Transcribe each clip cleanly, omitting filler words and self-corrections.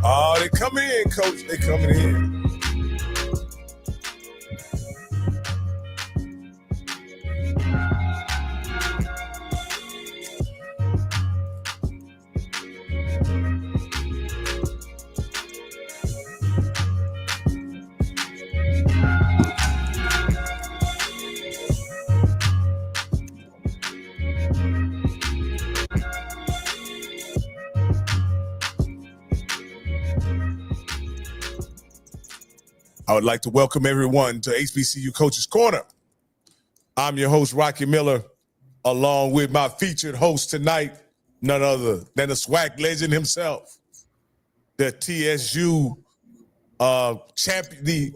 Oh, they coming in, Coach. They coming in. I would like to welcome everyone to HBCU Coaches Corner. I'm your host, Rocky Miller, along with my featured host tonight, none other than the SWAC legend himself, the TSU champion.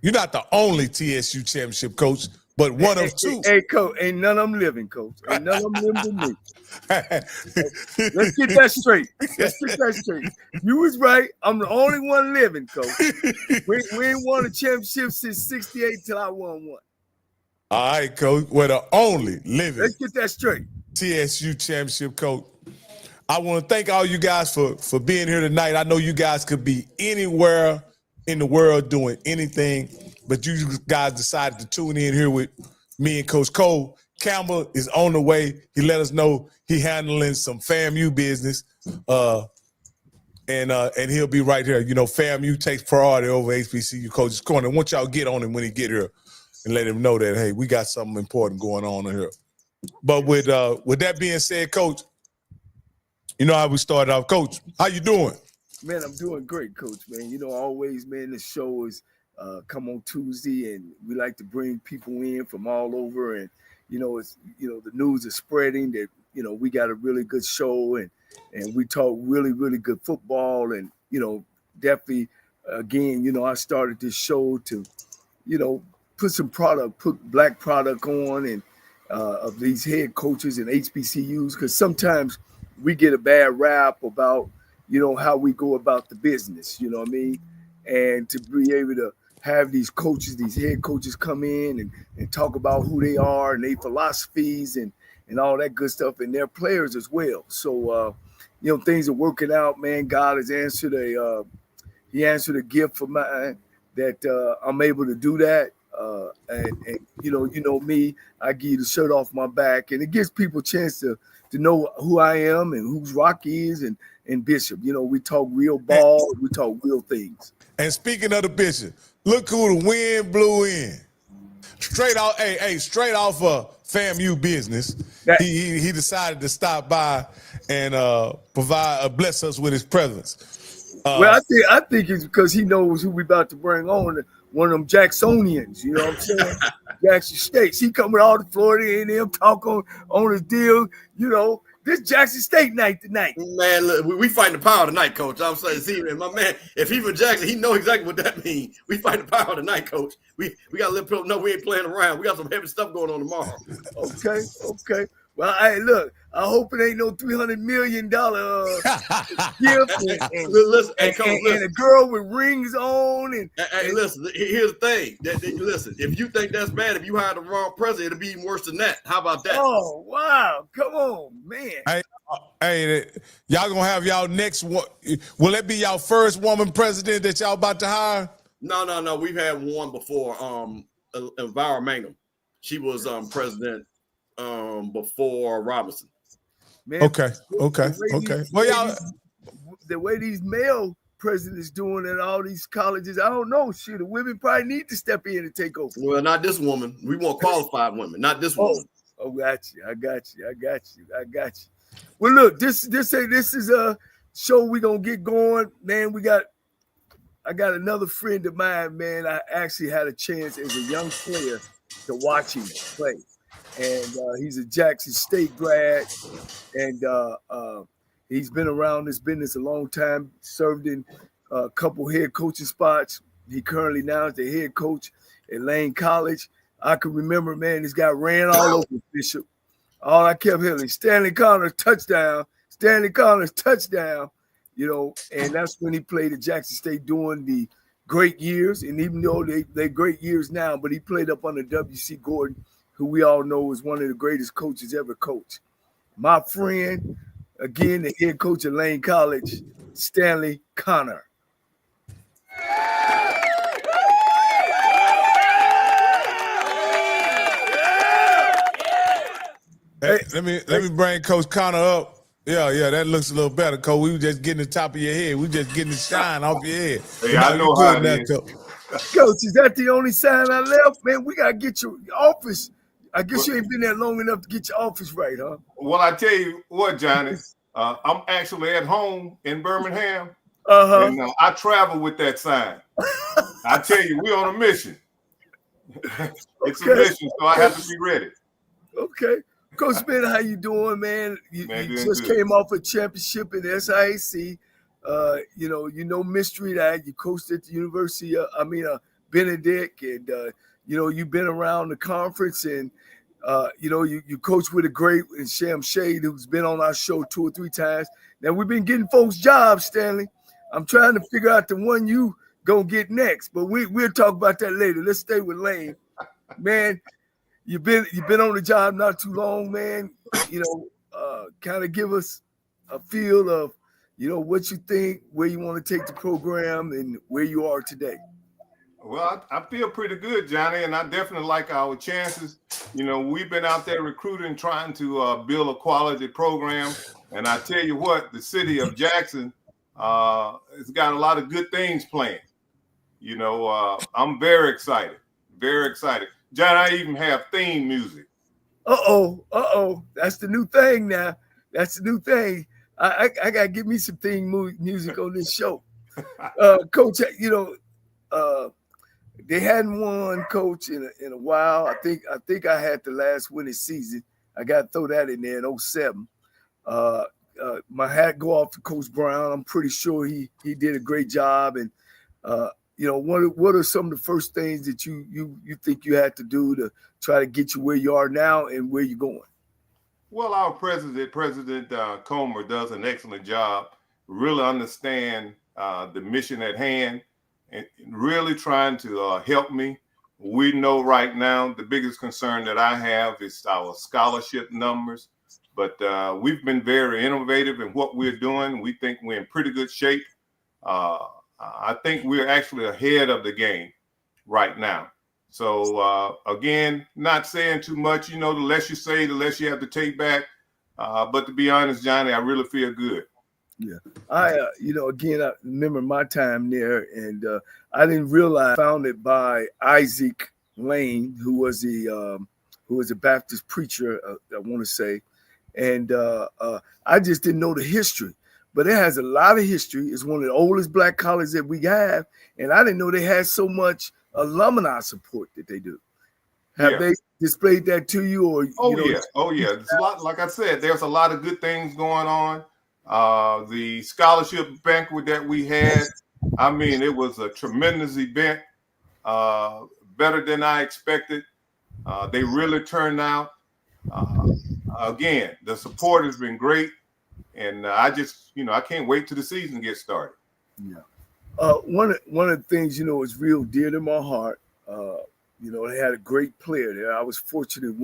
You're not the only TSU championship coach, but one of two. Hey, Coach, ain't none of them living, Coach. Ain't none of them living with me. Let's get that straight. You was right. I'm the only one living, Coach. We ain't won a championship since '68 till I won one. All right, Coach. We're the only living. Let's get that straight. TSU championship coach. I want to thank all you guys for being here tonight. I know you guys could be anywhere in the world doing anything, but you guys decided to tune in here with me and Coach Cole. Campbell is on the way. He let us know he handling some FAMU business, and he'll be right here. You know, FAMU takes priority over HBCU Coaches Corner. I want y'all to get on him when he get here and let him know that, hey, we got something important going on here. But with that being said, Coach, you know how we started off. Coach, how you doing? Man, I'm doing great, Coach, man. You know, always, man, the show is come on Tuesday, and we like to bring people in from all over, and you know, it's, you know, the news is spreading that, you know, we got a really good show, and we talk really, really good football. And, you know, definitely, again, you know, I started this show to, you know, put black product on, and of these head coaches and HBCUs, because sometimes we get a bad rap about, you know, how we go about the business, you know what I mean? And to be able to have these coaches, these head coaches come in and talk about who they are and their philosophies and all that good stuff, and their players as well. So, you know, things are working out, man. God has answered he answered a gift for mine that I'm able to do that. And you know me, I give you the shirt off my back, and it gives people a chance to know who I am and who's Rocky is and Bishop. You know, we talk real ball, we talk real things. And speaking of the Bishop, look who the wind blew in. Straight off FAMU business. He decided to stop by and bless us with his presence. Well, I think it's because he knows who we about to bring on. One of them Jacksonians, you know what I'm saying? Jackson State. He come with all the Florida A&M talk on his deal. You know, this Jackson State night tonight. Man, look, we fighting the power tonight, Coach. I'm saying, see, man, my man, if he from Jackson, he know exactly what that means. We fighting the power tonight, Coach. We got to let people know we ain't playing around. We got some heavy stuff going on tomorrow. Okay. Well, look, I hope it ain't no $300 million gift and a girl with rings on. And listen, here's the thing. Listen, if you think that's bad, if you hire the wrong president, it'll be even worse than that. How about that? Oh, wow. Come on, man. Hey, y'all going to have y'all next one. Will it be y'all first woman president that y'all about to hire? No. We've had one before, Elvira Mangum. She was president before Robinson. Man, Okay. Well, y'all, the way these male presidents doing at all these colleges, I don't know. Shit, the women probably need to step in and take over. Well, not this woman. We want qualified women, not this woman. Oh, I got you. Well, look, this is a show we gonna get going, man. I got another friend of mine, man. I actually had a chance as a young player to watch him play. And he's a Jackson State grad, and he's been around this business a long time, served in a couple head coaching spots. He currently now is the head coach at Lane College. I can remember, man, this guy ran all over Bishop. All I kept hearing, Stanley Conner, touchdown, you know, and that's when he played at Jackson State during the great years. And even though they're great years now, but he played up under W.C. Gordon, who we all know is one of the greatest coaches ever coached. My friend, again, the head coach at Lane College, Stanley Conner. Hey, let me bring Coach Conner up. Yeah, that looks a little better, Coach. We were just getting the top of your head. We just getting the shine off your head. Hey, No, I know you how good it now, is. Coach. Coach, is that the only sign I left? Man, we gotta get your office. I guess you ain't been there long enough to get your office right, huh? Well, I tell you what, Johnny, I'm actually at home in Birmingham, Uh-huh. and I travel with that sign. I tell you, we're on a mission. It's a Okay. mission, so I have to be ready. Okay. Coach Ben, how you doing, man? You Doing just good. came off a championship in SIAC. You know mystery that you coached at the University of, Benedict, and you've been around the conference, and you coach with a great and Sham Shade, who's been on our show 2 or 3 times. Now we've been getting folks jobs, Stanley. I'm trying to figure out the one you gonna get next, but we'll talk about that later. Let's stay with Lane, man. You've been on the job not too long, man. Kind of give us a feel of, what you think, where you want to take the program, and where you are today. Well, I feel pretty good, Johnny, and I definitely like our chances. We've been out there recruiting, trying to build a quality program. And I tell you what, the city of Jackson has got a lot of good things planned. I'm very excited, very excited. John, I even have theme music. Uh-oh. That's the new thing now. That's the new thing. I got to give me some theme music on this show. Coach, they hadn't won, Coach, in a while. I think I had the last winning season. I got to throw that in there in 2007. My hat go off to Coach Brown. I'm pretty sure he did a great job. And what are some of the first things that you think you had to do to try to get you where you are now and where you're going? Well, our President Comer does an excellent job. Really understand the mission at hand and really trying to help me. We know right now the biggest concern that I have is our scholarship numbers, but we've been very innovative in what we're doing. We think we're in pretty good shape. I think we're actually ahead of the game right now. So again, not saying too much, the less you say, the less you have to take back. But to be honest, Johnny, I really feel good. Yeah, again, I remember my time there, and I didn't realize founded by Isaac Lane, who was a Baptist preacher, I want to say, and I just didn't know the history. But it has a lot of history. It's one of the oldest black colleges that we have, and I didn't know they had so much alumni support that they do. Have they displayed that to you? Or yeah. There's a lot, like I said, there's a lot of good things going on. The scholarship banquet that we had, it was a tremendous event, better than I expected. They really turned out. Again, the support has been great, and I just, I can't wait till the season gets started. Yeah. One of the things, is real dear to my heart. They had a great player there. I was fortunate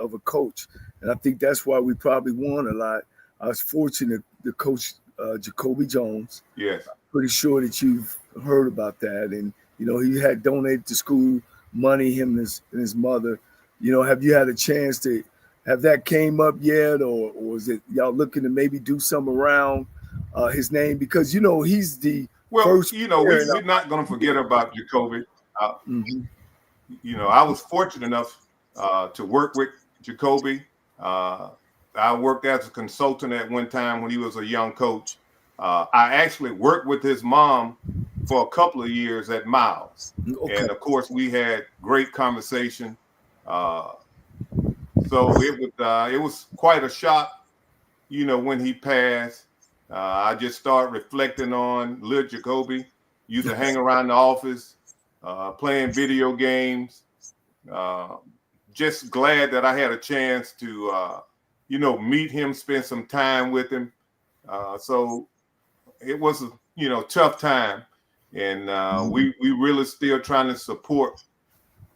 of a coach, and I think that's why we probably won a lot. I was fortunate to coach Jacoby Jones. Yes. I'm pretty sure that you've heard about that. And, he had donated to school money, him and his mother. Have you had a chance to have that came up yet? Or is it y'all looking to maybe do some around his name? Because, he's the first. We're not going to forget about Jacoby. I was fortunate enough to work with Jacoby. I worked as a consultant at one time when he was a young coach. I actually worked with his mom for a couple of years at Miles. Okay. And of course, we had great conversation. So it was quite a shock, when he passed. I just started reflecting on little Jacoby. Used to hang around the office, playing video games. Just glad that I had a chance to, meet him, spend some time with him. So it was a, tough time. And we really still trying to support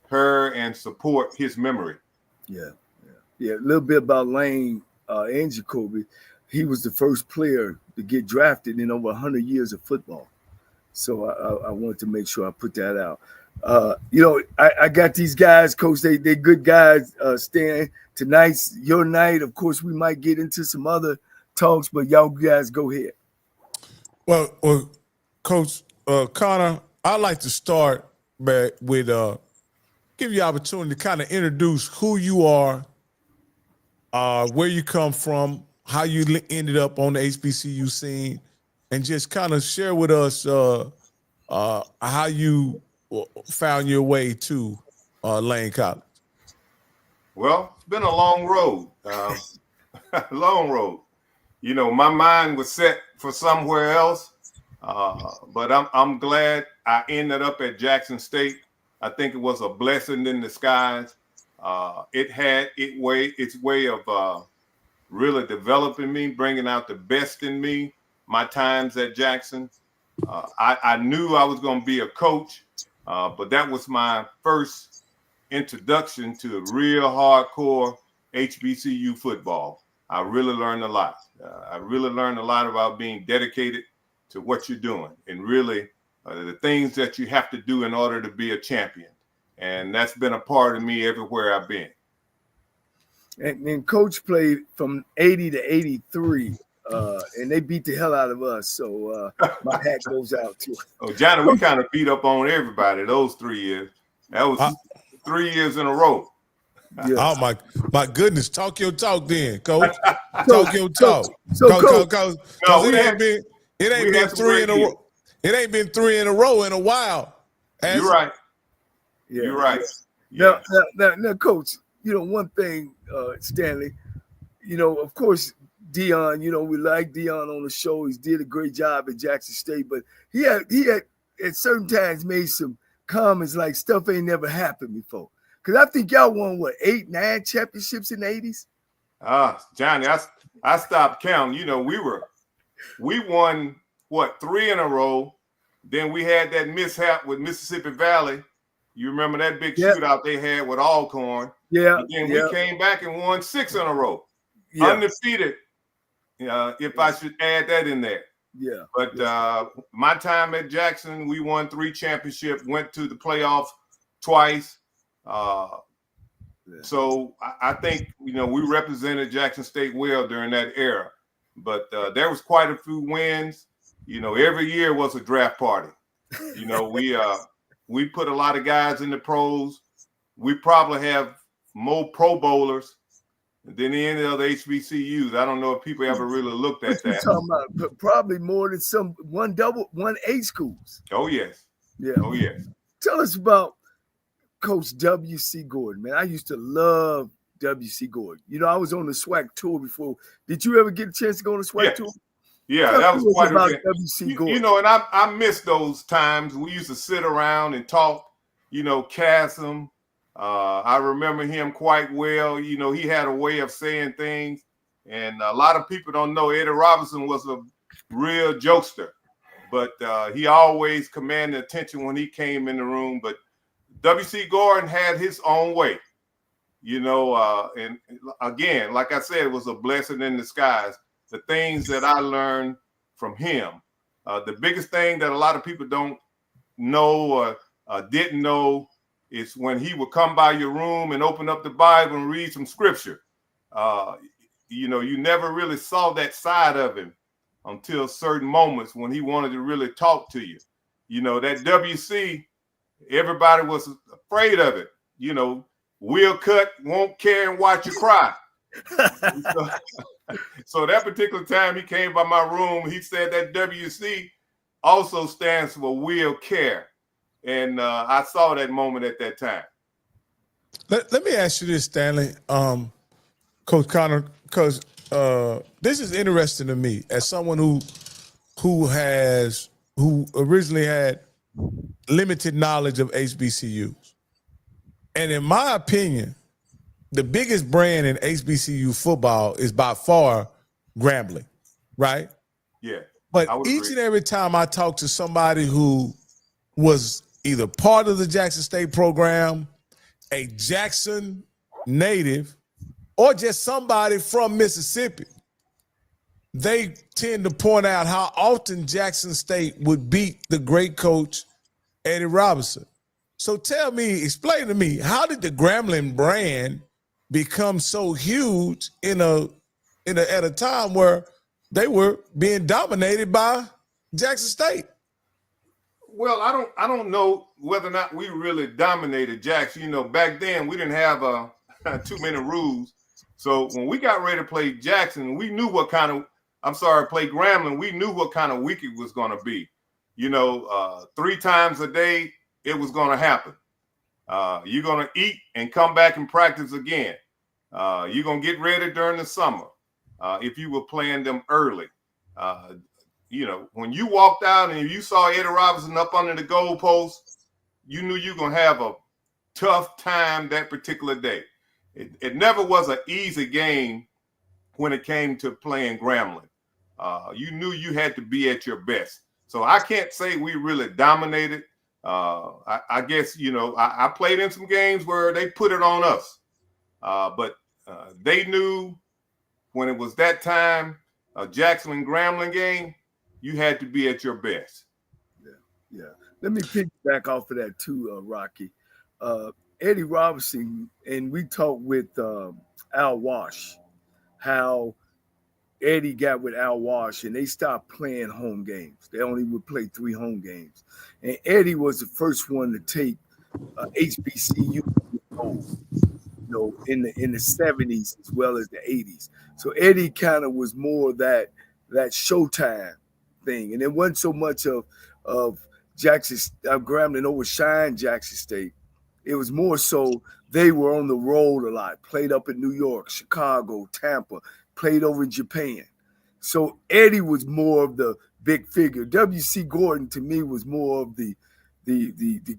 her and support his memory. Yeah. A little bit about Lane and Jacoby. He was the first player to get drafted in over 100 years of football. So I wanted to make sure I put that out. I got these guys, Coach. They good guys. Stan, tonight's your night. Of course, we might get into some other talks, but y'all guys go ahead. Well, Coach Connor, I'd like to start with give you the opportunity to kind of introduce who you are, where you come from, how you ended up on the HBCU scene, and just kind of share with us how you found your way to Lane College. Well, it's been a long road, long road. You know, my mind was set for somewhere else, but I'm glad I ended up at Jackson State. I think it was a blessing in disguise. It had its way of really developing me, bringing out the best in me. My times at Jackson, I knew I was going to be a coach, but that was my first introduction to real hardcore HBCU football. I really learned a lot. I really learned a lot about being dedicated to what you're doing and really the things that you have to do in order to be a champion. And that's been a part of me everywhere I've been. And Coach played from 80 to 83, and they beat the hell out of us. So my hat goes out to him. Oh, Johnnie, we kind of beat up on everybody those 3 years. That was 3 years in a row. Yeah. Oh my goodness! Talk your talk, then, Coach. Talk your talk. Coach, it ain't been 3 in a row. It ain't been 3 in a row in a while. You're right. Yeah. You're right. Now, Coach, one thing, Stanley, of course, Dion, we like Dion on the show. He's did a great job at Jackson State, but he had at certain times made some comments like stuff ain't never happened before. Because I think y'all won, 8, 9 championships in the 80s? Johnnie, I stopped counting. We won, 3 in a row. Then we had that mishap with Mississippi Valley. You remember that big shootout they had with Alcorn? Yeah. And then we came back and won 6 in a row. Yeah. Undefeated, if I should add that in there. Yeah. But my time at Jackson, we won 3 championships, went to the playoffs twice. So I think, we represented Jackson State well during that era. But there was quite a few wins. Every year was a draft party. We put a lot of guys in the pros. We probably have more Pro Bowlers than any other HBCUs. I don't know if people ever really looked at that. What you talking about? Probably more than 1A schools. Oh, yes. Yeah. Oh, yes. Tell us about Coach W.C. Gordon, man. I used to love W.C. Gordon. I was on the SWAC tour before. Did you ever get a chance to go on the SWAC tour? Yeah, that was quite about a bit. W.C. Gordon. And I miss those times. We used to sit around and talk, Chasm. I remember him quite well. He had a way of saying things. And a lot of people don't know Eddie Robinson was a real jokester. But he always commanded attention when he came in the room. But W.C. Gordon had his own way. And again, like I said, it was a blessing in disguise. The things that I learned from him. The biggest thing that a lot of people don't know or didn't know is when he would come by your room and open up the Bible and read some scripture. You never really saw that side of him until certain moments when he wanted to really talk to you. That WC, everybody was afraid of it. We'll cut, won't care, and watch you cry. So that particular time he came by my room, he said that WC also stands for will care. And I saw that moment at that time. Let me ask you this, Stanley, Coach Connor, because this is interesting to me as someone who originally had limited knowledge of HBCUs. And in my opinion, the biggest brand in HBCU football is by far Grambling, right? Yeah. But each and every time I talk to somebody who was either part of the Jackson State program, a Jackson native, or just somebody from Mississippi, they tend to point out how often Jackson State would beat the great coach, Eddie Robinson. So tell me, explain to me, how did the Grambling brand become so huge at a time where they were being dominated by Jackson State? Well, I don't know whether or not we really dominated Jackson. You know, back then we didn't have too many rules. So when we got ready to play Jackson, we knew what kind of play Grambling, we knew what kind of week it was going to be. You know, 3 times a day it was going to happen. You're going to eat and come back and practice again. You're going to get ready during the summer if you were playing them early. You know, when you walked out and you saw Eddie Robinson up under the goalpost, you knew you were going to have a tough time that particular day. It never was an easy game when it came to playing Grambling. You knew you had to be at your best. So I can't say we really dominated. I guess, you know, I played in some games where they put it on us. But they knew when it was that time, a Jackson and Grambling game, you had to be at your best. Yeah. Let me piggyback off of that too, Rocky. Eddie Robinson, and we talked with Al Wash, how Eddie got with Al Wash and they stopped playing home games. They only would play 3 home games. And Eddie was the first one to take HBCU gold, you know, in the 70s as well as the 80s. So Eddie kind of was more that Showtime thing. And it wasn't so much of Jackson Grambling overshined Jackson State. It was more so they were on the road a lot, played up in New York, Chicago, Tampa, played over in Japan. So Eddie was more of the big figure. W.C. Gordon to me was more of the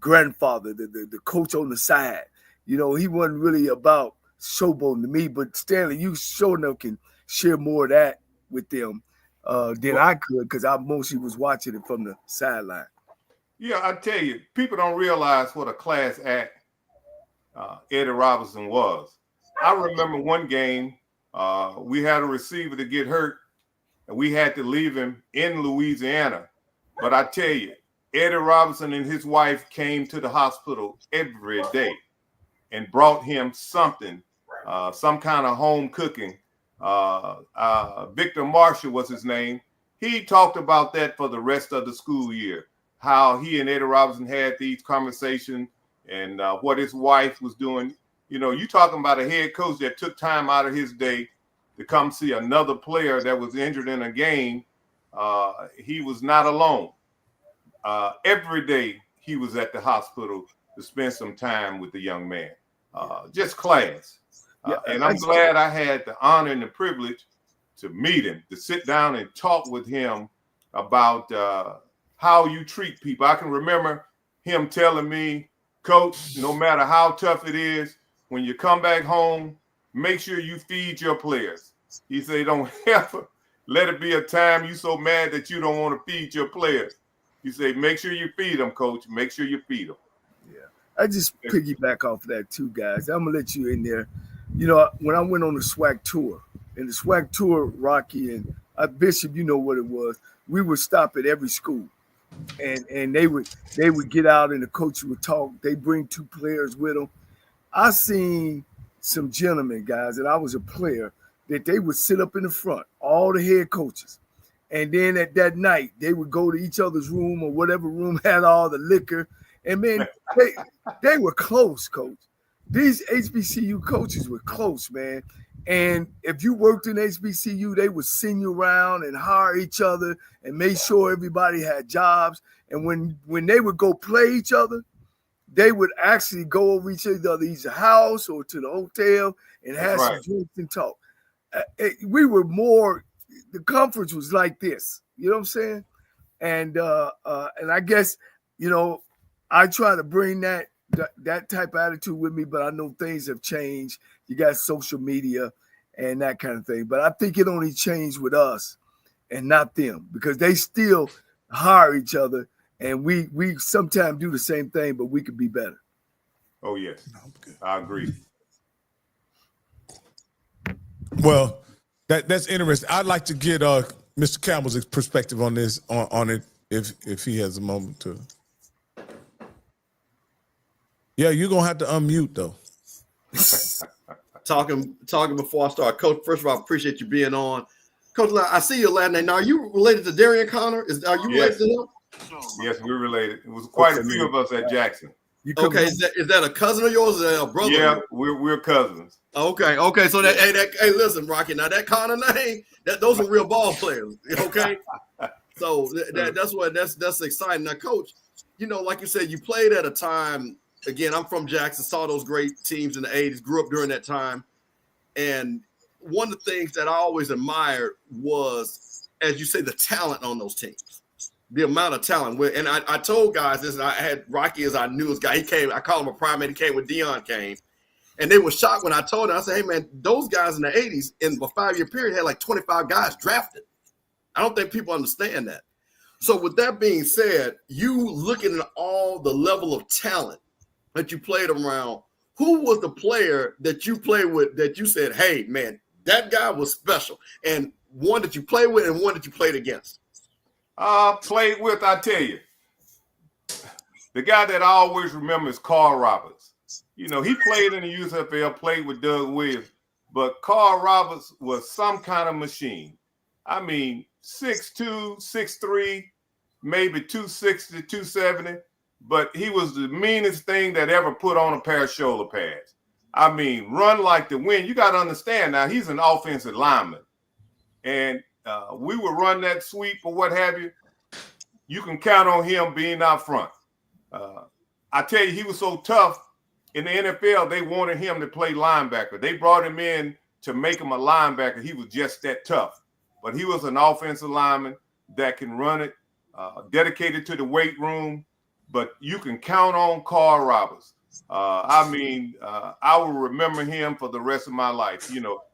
grandfather, the coach on the side. You know, he wasn't really about showboating to me, but Stanley, you sure enough can share more of that with them than I could, because I mostly was watching it from the sideline. Yeah, I tell you, people don't realize what a class act Eddie Robinson was. I remember one game, we had a receiver to get hurt, and we had to leave him in Louisiana. But I tell you, Eddie Robinson and his wife came to the hospital every day and brought him something, some kind of home cooking. Victor Marshall was his name. He talked about that for the rest of the school year, how he and Eddie Robinson had these conversations and what his wife was doing. You know, you talking about a head coach that took time out of his day to come see another player that was injured in a game. He was not alone. Every day he was at the hospital to spend some time with the young man. Just class. And I'm glad I had the honor and the privilege to meet him, to sit down and talk with him about how you treat people. I can remember him telling me, Coach, no matter how tough it is, when you come back home, make sure you feed your players. He said, don't ever let it be a time you so mad that you don't want to feed your players. He said, make sure you feed them, Coach. Make sure you feed them. Yeah. I just piggyback off of that too, guys. I'm going to let you in there. You know, when I went on the SWAC tour, and the SWAC tour, Rocky and Bishop, you know what it was. We would stop at every school. And they would get out and the coach would talk. They bring 2 players with them. I seen some gentlemen, guys, and I was a player, that they would sit up in the front, all the head coaches. And then at that night, they would go to each other's room or whatever room had all the liquor. And man, they were close, coach. These HBCU coaches were close, man. And if you worked in HBCU, they would send you around and hire each other and make sure everybody had jobs. And when they would go play each other, they would actually go over each other's house or to the hotel and have some drinks and talk. We were more, the conference was like this, you know what I'm saying? And I guess, you know, I try to bring that type of attitude with me, but I know things have changed. You got social media and that kind of thing. But I think it only changed with us and not them, because they still hire each other, and we sometimes do the same thing, but we could be better. Oh, yes. I agree. Well, that's interesting. I'd like to get Mr. Campbell's perspective on this, on it, if he has a moment to. Yeah, you're gonna have to unmute though. Talking before I start, Coach. First of all, I appreciate you being on, Coach. I see your last name. Now, are you related to Darian Conner? Are you related to him? Yes, we're related. It was quite a few of us at Jackson. Okay, is that a cousin of yours or is that a brother? Yeah, we're cousins. Okay. So hey, listen, Rocky. Now that Conner name, those are real ball players. Okay, so that's exciting. Now, Coach, like you said, you played at a time. Again, I'm from Jackson. Saw those great teams in the '80s. Grew up during that time, and one of the things that I always admired was, as you say, the talent on those teams. The amount of talent. And I told guys this, and I had Rocky as our newest guy. He came, I call him a primate. He came when Dion came. And they were shocked when I told them. I said, hey, man, those guys in the 80s, in a 5-year period, had like 25 guys drafted. I don't think people understand that. So with that being said, you looking at all the level of talent that you played around, who was the player that you played with that you said, hey, man, that guy was special? And one that you played with and one that you played against? Played with, I tell you, the guy that I always remember is Carl Roberts. He played in the USFL, played with Doug Williams, but Carl Roberts was some kind of machine. I mean, 6'2", 6'3", maybe 260, 270, but he was the meanest thing that ever put on a pair of shoulder pads. I mean, run like the wind. You got to understand now, he's an offensive lineman. And we would run that sweep or what have you. You can count on him being out front. I tell you, he was so tough. In the NFL, they wanted him to play linebacker. They brought him in to make him a linebacker. He was just that tough. But he was an offensive lineman that can run it, dedicated to the weight room. But you can count on Carl Roberts. I will remember him for the rest of my life.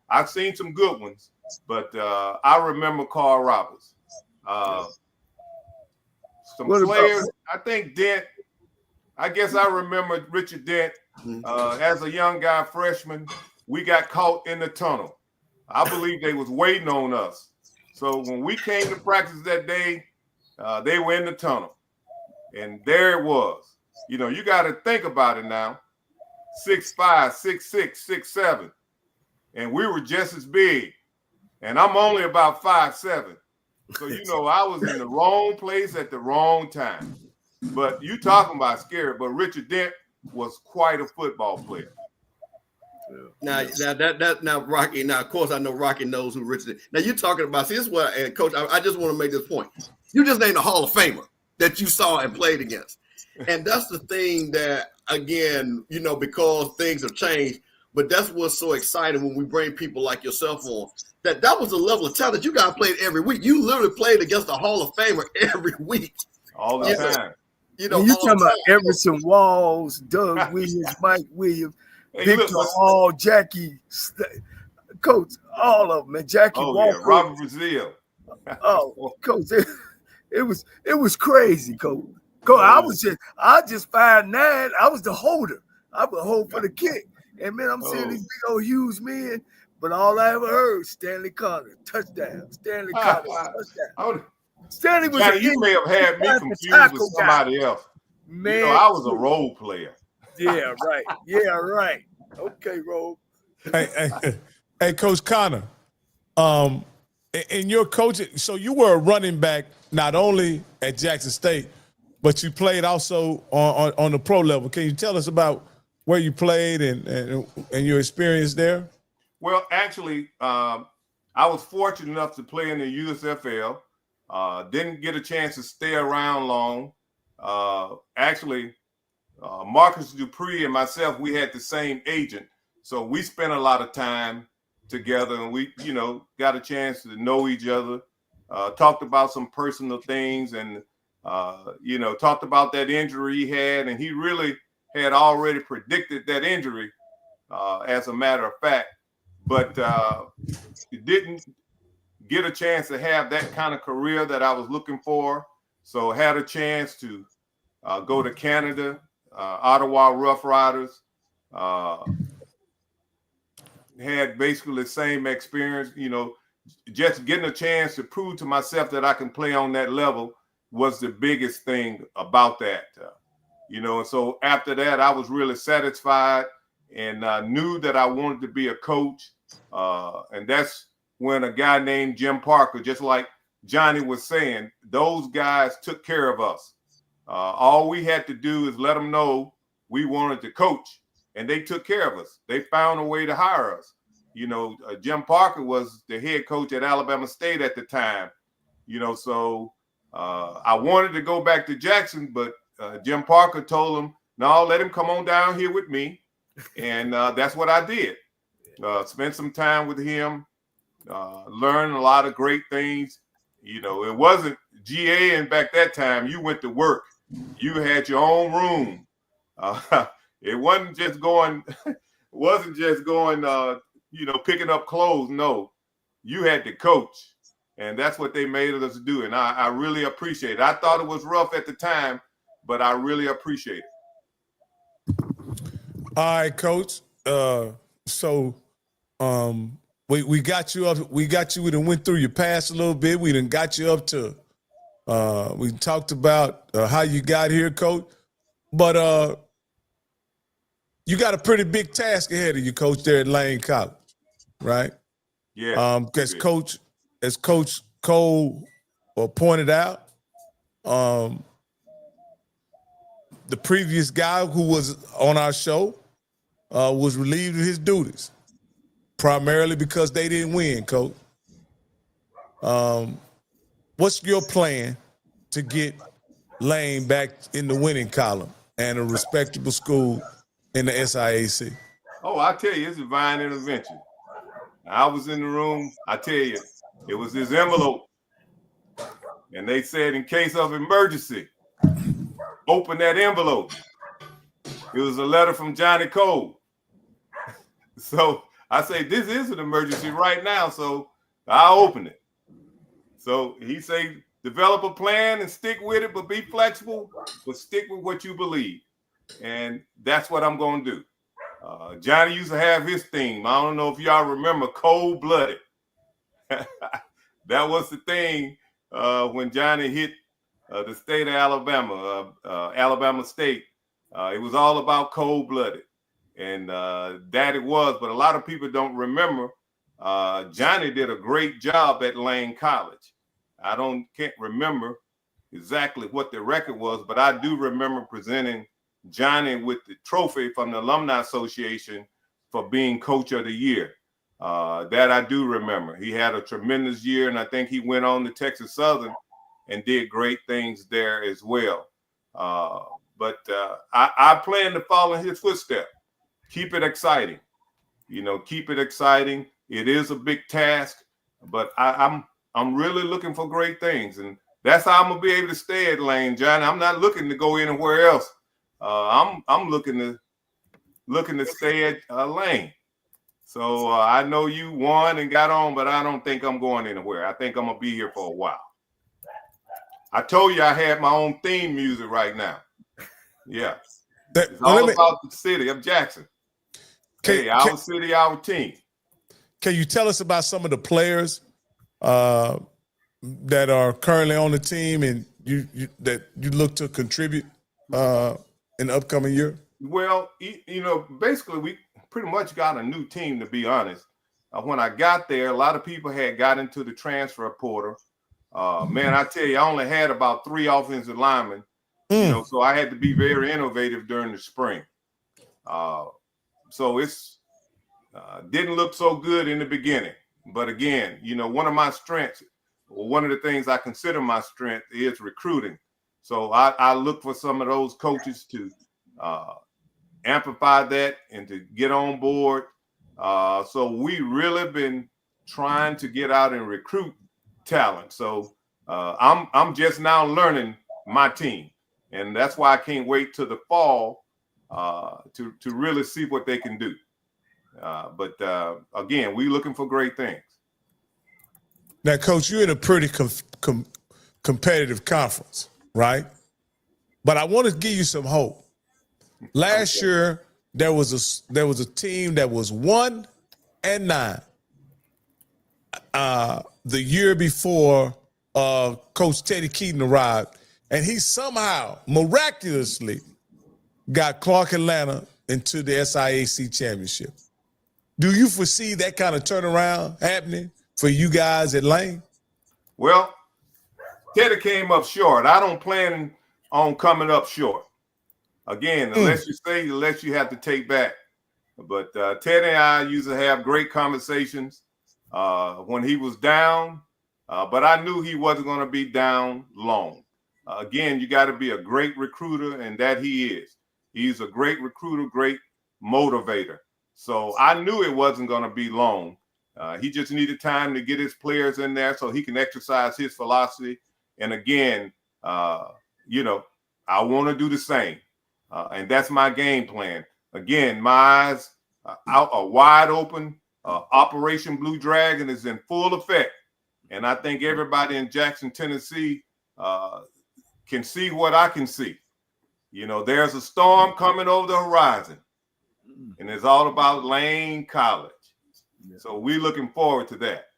I've seen some good ones, but I remember Carl Roberts. Some players, I think Dent. I guess I remember Richard Dent. As a young guy, freshman, we got caught in the tunnel. I believe they was waiting on us. So when we came to practice that day, they were in the tunnel. And there it was. You got to think about it now. 6'5", 6'6", 6'7". And we were just as big. And I'm only about 5'7". So, I was in the wrong place at the wrong time. But you talking about scary. But Richard Dent was quite a football player. Now Rocky. Now, of course, I know Rocky knows who Richard is. Now, you're talking about, see, this is what, and Coach, I just want to make this point. You just named a Hall of Famer that you saw and played against. And that's the thing that, again, because things have changed, but that's what's so exciting when we bring people like yourself on, that was the level of talent you guys played every week. You literally played against a Hall of Famer every week. All the time. You talking about Everson Walls, Doug Williams, Mike Williams, Victor Hall, Jackie, Coach, all of them, and Jackie Walker. Yeah, Robert Brazil. Coach, it was crazy, Coach. Coach, I just 5'9". I was the holder. I would hold for the kick. And man, I'm seeing these big old huge men, but all I ever heard, Stanley Conner, touchdown. Stanley Conner, touchdown. Stanley was Johnnie, you may have had me confused with somebody else. Man, I was a role player. Yeah, right. Yeah, right. Okay, Rob. Hey, Coach Conner, in your coaching, so you were a running back not only at Jackson State, but you played also on the pro level. Can you tell us about where you played and your experience there? Well, actually, I was fortunate enough to play in the USFL. Didn't get a chance to stay around long. Marcus Dupree and myself, we had the same agent. So we spent a lot of time together and we, got a chance to know each other, talked about some personal things and, talked about that injury he had. And he really had already predicted that injury, as a matter of fact. But he didn't get a chance to have that kind of career that I was looking for. So had a chance to go to Canada, Ottawa Rough Riders, had basically the same experience, just getting a chance to prove to myself that I can play on that level was the biggest thing about that. you know. And so after that, I was really satisfied and knew that I wanted to be a coach. And that's when a guy named Jim Parker, just like Johnnie was saying, those guys took care of us. All we had to do is let them know we wanted to coach, and they took care of us. They found a way to hire us. You know, Jim Parker was the head coach at Alabama State at the time. You know, so I wanted to go back to Jackson, but Jim Parker told him, no, let him come on down here with me. And that's what I did. Spent some time with him, learned a lot of great things. You know, it wasn't GA, and back that time, you went to work. You had your own room. It wasn't just going, you know, picking up clothes. No, you had to coach. And that's what they made us do. And I really appreciate it. I thought it was rough at the time, but I really appreciate it. All right, Coach. So we got you up. We got you. We done went through your past a little bit. We done got you up to. We talked about how you got here, Coach. But you got a pretty big task ahead of you, Coach, there at Lane College, right? Yeah. As Coach Cole pointed out, the previous guy who was on our show was relieved of his duties, primarily because they didn't win, Coach. What's your plan to get Lane back in the winning column and a respectable school in the SIAC? Oh, I tell you, it's divine intervention. I was in the room. I tell you, it was this envelope. And they said, in case of emergency, open that envelope. It was a letter from Johnnie Cole. So I say, this is an emergency right now, so I'll open it. So he say, develop a plan and stick with it, but be flexible, but stick with what you believe. And that's what I'm going to do. Johnnie used to have his theme. I don't know if y'all remember Cold-Blooded. That was the thing when Johnnie hit the state of Alabama, Alabama State. It was all about cold-blooded. And that it was, but a lot of people don't remember. Johnnie did a great job at Lane College. Can't remember exactly what the record was, but I do remember presenting Johnnie with the trophy from the Alumni Association for being Coach of the Year. That I do remember. He had a tremendous year, and I think he went on to Texas Southern and did great things there as well. But I plan to follow in his footsteps. Keep it exciting. You know, keep it exciting. It is a big task, but I'm really looking for great things, and that's how I'm gonna be able to stay at Lane, Johnnie. I'm not looking to go anywhere else. I'm looking to stay at Lane. So I know you won and got on, but I don't think I'm going anywhere. I think I'm gonna be here for a while. I told you I had my own theme music right now. Yeah, it's all about the city of Jackson. Our city, our team. Can you tell us about some of the players that are currently on the team and that you look to contribute in the upcoming year? Well, you know, basically we pretty much got a new team, to be honest. When I got there, a lot of people had got into the transfer portal. Man, I tell you, I only had about 3 offensive linemen, you know, so I had to be very innovative during the spring. So it's didn't look so good in the beginning. But again, you know, one of my strengths, or one of the things I consider my strength is recruiting. So I look for some of those coaches to amplify that and to get on board. So we really been trying to get out and recruit talent. So I'm just now learning my team, and that's why I can't wait till the fall to really see what they can do. But again, we looking for great things. Now, Coach, you're in a pretty competitive conference, right? But I want to give you some hope. Last year, there was a team that was 1-9. The year before Coach Teddy Keaton arrived, and he somehow miraculously got Clark Atlanta into the SIAC championship. Do you foresee that kind of turnaround happening for you guys at Lane? Well, Teddy came up short. I don't plan on coming up short. Again, unless you say, unless you have to take back. But Teddy and I used to have great conversations when he was down, but I knew he wasn't going to be down long. Again, you got to be a great recruiter, and that he is. He's a great recruiter, great motivator. So I knew it wasn't going to be long. He just needed time to get his players in there so he can exercise his philosophy. And again, you know, I want to do the same. And that's my game plan. Again, my eyes out are wide open. Operation Blue Dragon is in full effect. And I think everybody in Jackson, Tennessee can see what I can see. You know, there's a storm coming over the horizon. And it's all about Lane College. Yeah. So we're looking forward to that.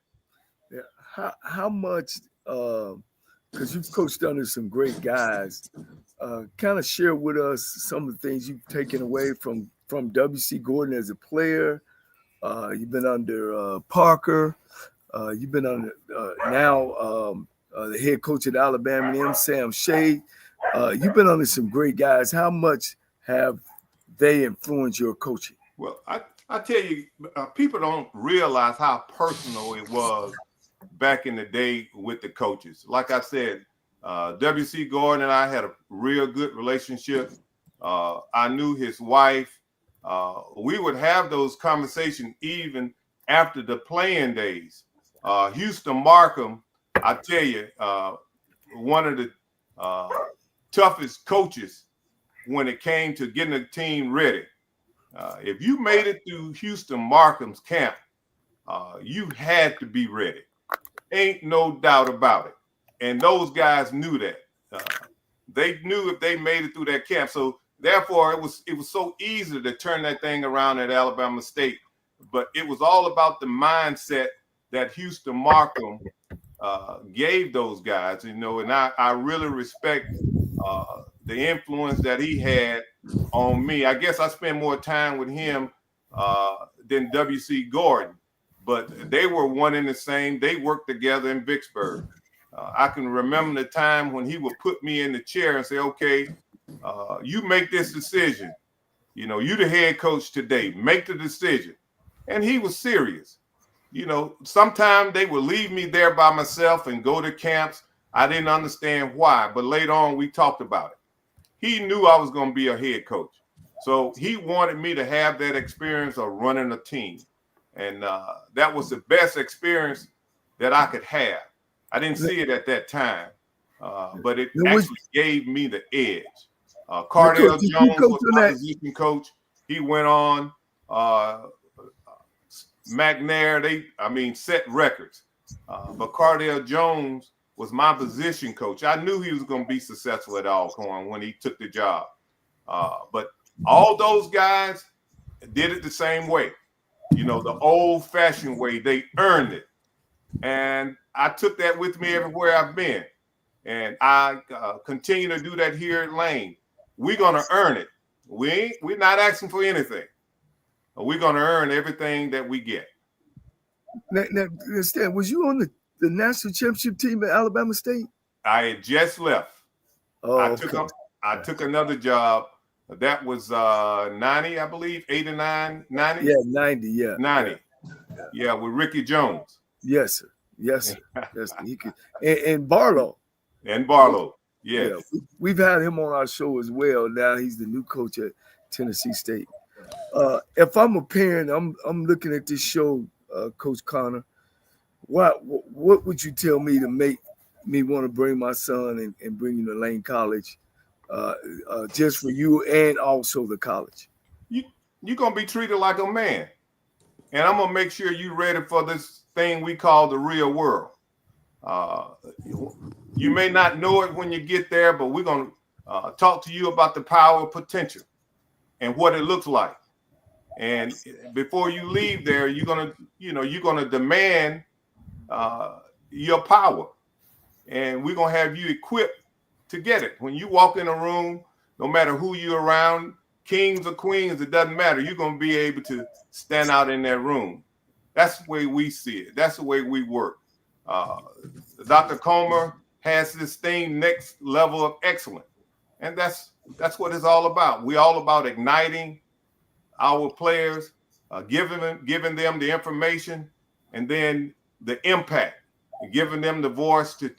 Yeah. How much, because you've coached under some great guys, kind of share with us some of the things you've taken away from W.C. Gordon as a player. You've been under Parker. You've been under now the head coach at Alabama A&M, Sam Shade. You've been under some great guys. How much have they influenced your coaching? Well, I tell you, people don't realize how personal it was back in the day with the coaches. Like I said, W.C. Gordon and I had a real good relationship. I knew his wife. We would have those conversations even after the playing days. Houston Markham, I tell you, one of the toughest coaches when it came to getting a team ready. If you made it through Houston Markham's camp, you had to be ready. Ain't no doubt about it. And those guys knew that. They knew if they made it through that camp. So therefore, it was so easy to turn that thing around at Alabama State. But it was all about the mindset that Houston Markham gave those guys, you know, and I really respect the influence that he had on me. I guess I spent more time with him than W.C. Gordon, but they were one and the same. They worked together in Vicksburg. I can remember the time when he would put me in the chair and say, okay, you make this decision. You know, you the head coach today, make the decision. And he was serious. You know, sometimes they would leave me there by myself and go to camps. I didn't understand why, but later on we talked about it. He knew I was going to be a head coach. So he wanted me to have that experience of running a team. And that was the best experience that I could have. I didn't see it at that time, but it actually gave me the edge. Cardell Jones was my position coach. He went on. McNair, set records. But Cardell Jones was my position coach. I knew he was going to be successful at Alcorn when he took the job. But all those guys did it the same way. You know, the old-fashioned way. They earned it. And I took that with me everywhere I've been. And I continue to do that here at Lane. We're going to earn it. We're not asking for anything. We're going to earn everything that we get. Now, Stan, was you on the national championship team at Alabama State? I had just left. Oh, I took another job. That was 90, I believe, 89, 90? Yeah, 90, yeah. 90. Yeah, with Ricky Jones. Yes, sir. Yes, sir. Yes, sir. He could, and Barlow. And Barlow, yes. Yeah. We've had him on our show as well. Now he's the new coach at Tennessee State. If I'm a parent, I'm looking at this show, Coach Conner. What would you tell me to make me want to bring my son and bring him to Lane College, just for you and also the college? You're going to be treated like a man. And I'm going to make sure you're ready for this thing we call the real world. You may not know it when you get there, but we're going to talk to you about the power of potential and what it looks like. And before you leave there, you're gonna demand your power, and we're gonna have you equipped to get it. When you walk in a room, no matter who you're around, kings or queens, it doesn't matter. You're going to be able to stand out in that room. That's the way we see it. That's the way we work. Dr. Comer has this thing, next level of excellence. And that's what it's all about. We're all about igniting our players, giving them the information, and then the impact, and giving them the voice to,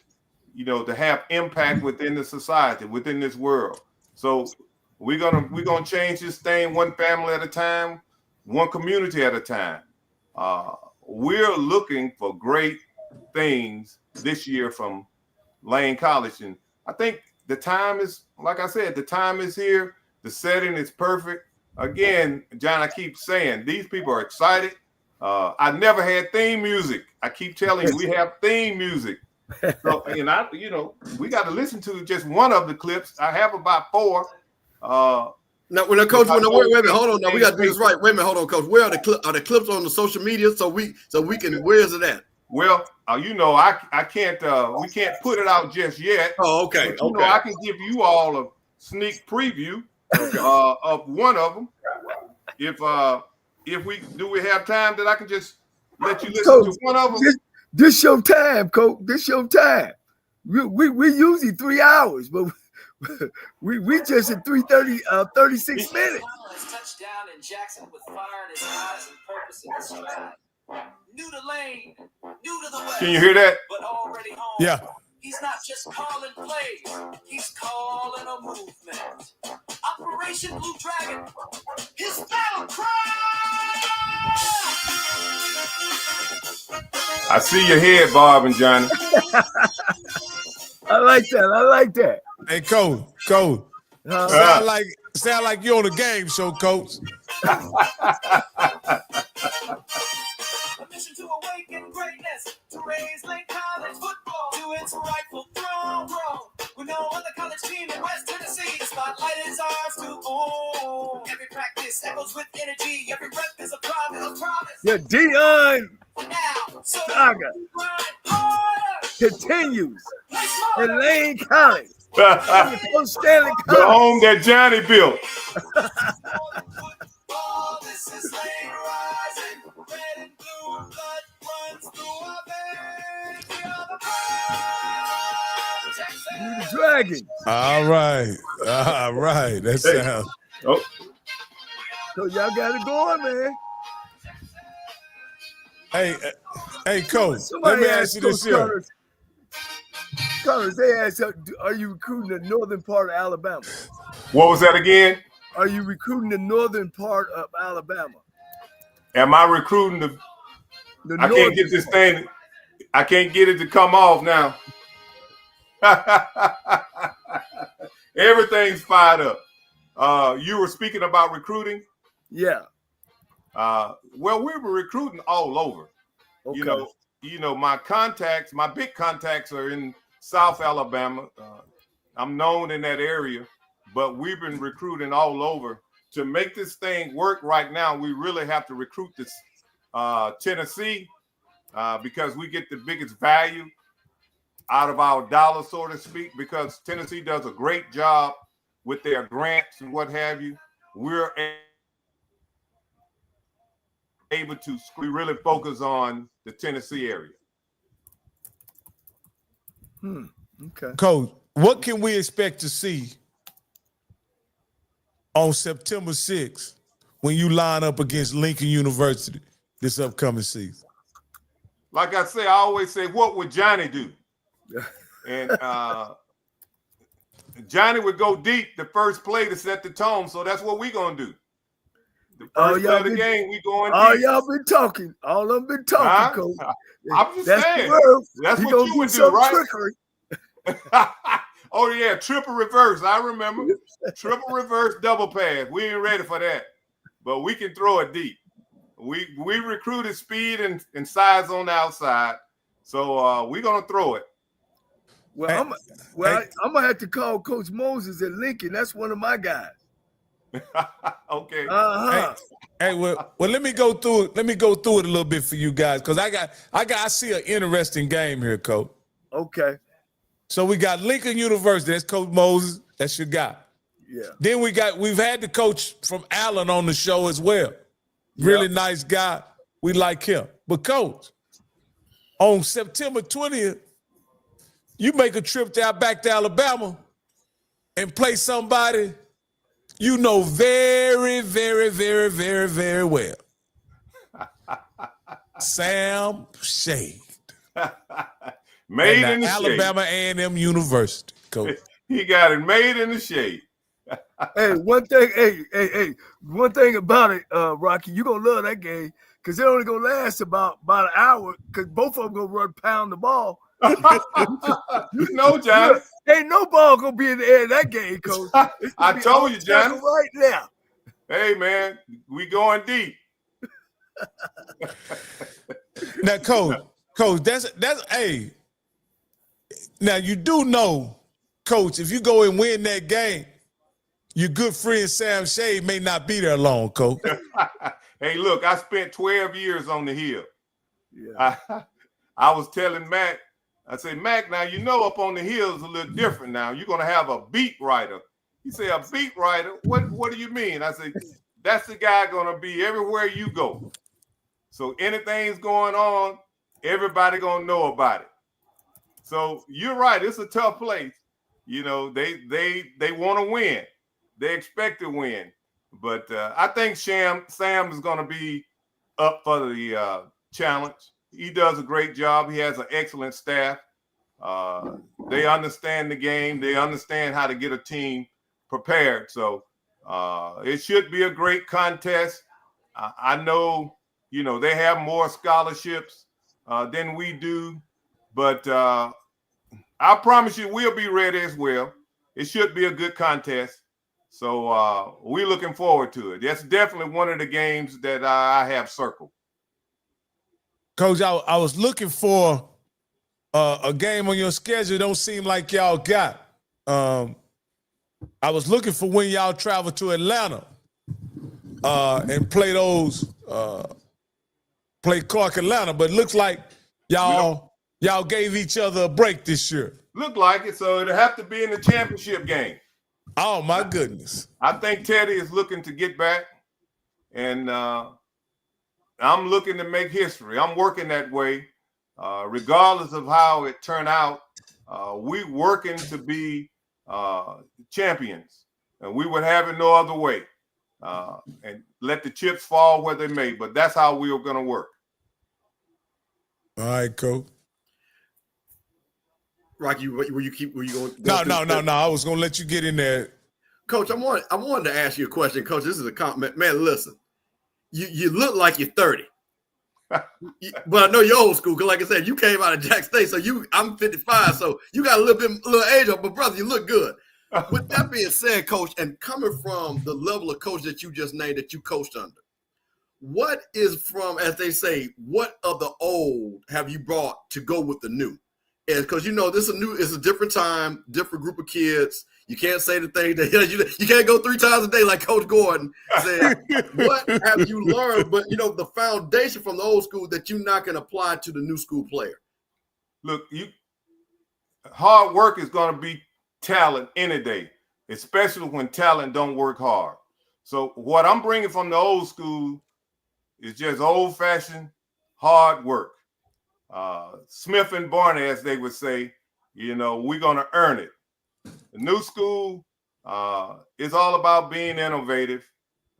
to have impact within the society, within this world. So we're gonna change this thing one family at a time, one community at a time. We're looking for great things this year from Lane College, and I think the time is, like I said, the time is here. The setting is perfect. Again, John, I keep saying these people are excited. I never had theme music. I keep telling you, we have theme music. So, and we got to listen to just one of the clips. I have about 4. Now, when the coach, wait a minute, hold on. Now we got to do this right. Wait a minute, hold on, coach. Where are the clips on the social media so we can? Where is it at? Well, I can't. We can't put it out just yet. Oh, okay. But, I can give you all a sneak preview of one of them. If we have time that I can just let you listen Coach, to one of them. This your time, Coach. This your time. We usually 3 hours, but we just in 36 minutes. Touchdown in Jackson with fire in his eyes and purpose in his stride. New to Lane, new to the West. Can you hear that? But already home. Yeah. He's not just calling plays, he's calling a movement. Operation Blue Dragon, his battle cry. I see your head, Bob and Johnny. I like that. Hey, Coach. Sound like you're on a game show, Coach. A mission to awaken greatness, to raise Lane College football to its rightful throne. With no other college team in West Tennessee, the spotlight is ours to own. Every practice echoes with energy, every rep is a promise. Yeah, Dion Now, so Saga grind harder, continues play in smarter. Lane College. The Stanley Conner. home that Johnny built. Football, this is Lane rising, red and blue blood runs through our veins. We are the Browns, The Dragon. All right. That sounds. Oh, So y'all got it going, man. Hey, Coach. Somebody Let me asked ask you this Coach here. Connors, they asked, are you recruiting the northern part of Alabama? what was that again? Are you recruiting the northern part of Alabama? Am I recruiting the? The I can't get this thing. I can't get it to come off now. Everything's fired up. You were speaking about recruiting. Yeah. Well, we were recruiting all over. Okay. My big contacts are in South Alabama. I'm known in that area, but we've been recruiting all over. To make this thing work right now, we really have to recruit this Tennessee because we get the biggest value out of our dollar, so to speak, because Tennessee does a great job with their grants and what have you. We're able to really focus on the Tennessee area. Okay. Coach, what can we expect to see on September 6th when you line up against Lincoln University this upcoming season? Like I say, I always say, what would Johnny do? And Johnny would go deep the first play to set the tone, so that's what we're going to do. The first play of the game, we going deep. All y'all been talking. All of them been talking, Coach. I'm just saying. That's He what gonna you do would do, some right? trickery. Oh, yeah, triple reverse. I remember. Triple reverse double pass. We ain't ready for that, but we can throw it deep. We recruited speed and size on the outside, so we're going to throw it. Well, I'm gonna have to call Coach Moses at Lincoln. That's one of my guys. Okay. Hey, well, let me go through it. Let me go through it a little bit for you guys, because I see an interesting game here, Coach. Okay. So we got Lincoln University. That's Coach Moses. That's your guy. Yeah. Then we've had the coach from Allen on the show as well. Really nice guy. We like him. But coach, on September 20th, you make a trip back to Alabama and play somebody you know very, very, very, very, very well. Sam Shade. Made in the Alabama A&M University, coach. shade. He got it made in the shade. Hey, one thing about it, Rocky, you gonna love that game because they're only gonna last about an hour because both of them gonna run pound the ball. You know, Johnny. Ain't no ball gonna be in the air in that game, coach. I told you, Johnny. Right now. Hey, man, we going deep. Now, coach, that's hey. Now you do know, coach, if you go and win that game, your good friend Sam Shade may not be there long, coach. Hey, look, I spent 12 years on the Hill. Yeah. I was telling Mac, I said, Mac, now you know up on the Hill is a little different now. You're gonna have a beat writer. He said, a beat writer? What do you mean? I said, that's the guy gonna be everywhere you go. So anything's going on, everybody gonna know about it. So you're right, it's a tough place. You know, they want to win. They expect to win. But I think Sam is gonna be up for the challenge. He does a great job. He has an excellent staff. They understand the game. They understand how to get a team prepared. So it should be a great contest. I know, you know, they have more scholarships than we do, but I promise you we'll be ready as well. It should be a good contest. So we're looking forward to it. That's definitely one of the games that I have circled. Coach, I was looking for a game on your schedule. Don't seem like y'all got. I was looking for when y'all travel to Atlanta and play play Clark Atlanta, but it looks like y'all gave each other a break this year. Look like it, so it'll have to be in the championship game. Oh my goodness! I think Teddy is looking to get back, and I'm looking to make history. I'm working that way, regardless of how it turned out. We working to be champions, and we would have it no other way. And let the chips fall where they may. But that's how we are going to work. All right, Coach. Rocky, were you going? No. I was going to let you get in there. Coach, I wanted to ask you a question. Coach, this is a compliment. Man, listen, you look like you're 30. But I know you're old school because, like I said, you came out of Jack State, so I'm 55, so you got a little age up, but brother, you look good. With that being said, Coach, and coming from the level of coach that you just named that you coached under, what is from, as they say, what of the old have you brought to go with the new? And because it's a different time, different group of kids. You can't say the thing that you can't go 3 times a day like Coach Gordon said. What have you learned? But the foundation from the old school that you're not going to apply to the new school player. Look, hard work is going to be talent any day, especially when talent don't work hard. So what I'm bringing from the old school is just old-fashioned hard work. Smith and Barney, as they would say, we're going to earn it. The new school is all about being innovative.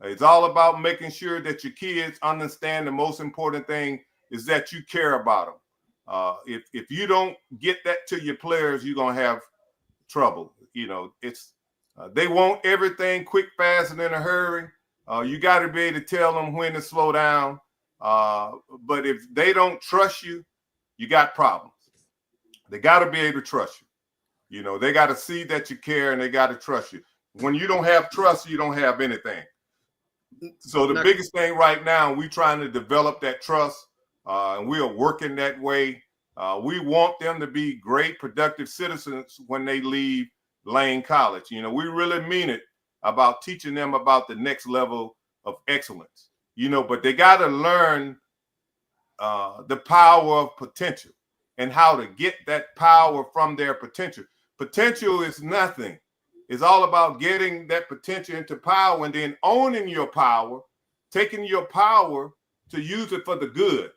It's all about making sure that your kids understand the most important thing is that you care about them. If you don't get that to your players, you're going to have trouble. They want everything quick, fast, and in a hurry. You got to be able to tell them when to slow down. But if they don't trust you, you got problems. They got to be able to trust you. They got to see that you care and they got to trust you. When you don't have trust, you don't have anything. So the biggest thing right now, we're trying to develop that trust, and we are working that way. We want them to be great, productive citizens when they leave Lane College. We really mean it about teaching them about the next level of excellence. But they got to learn the power of potential and how to get that power from their potential. Potential is nothing It's all about getting that potential into power and then owning your power, taking your power to use it for the good.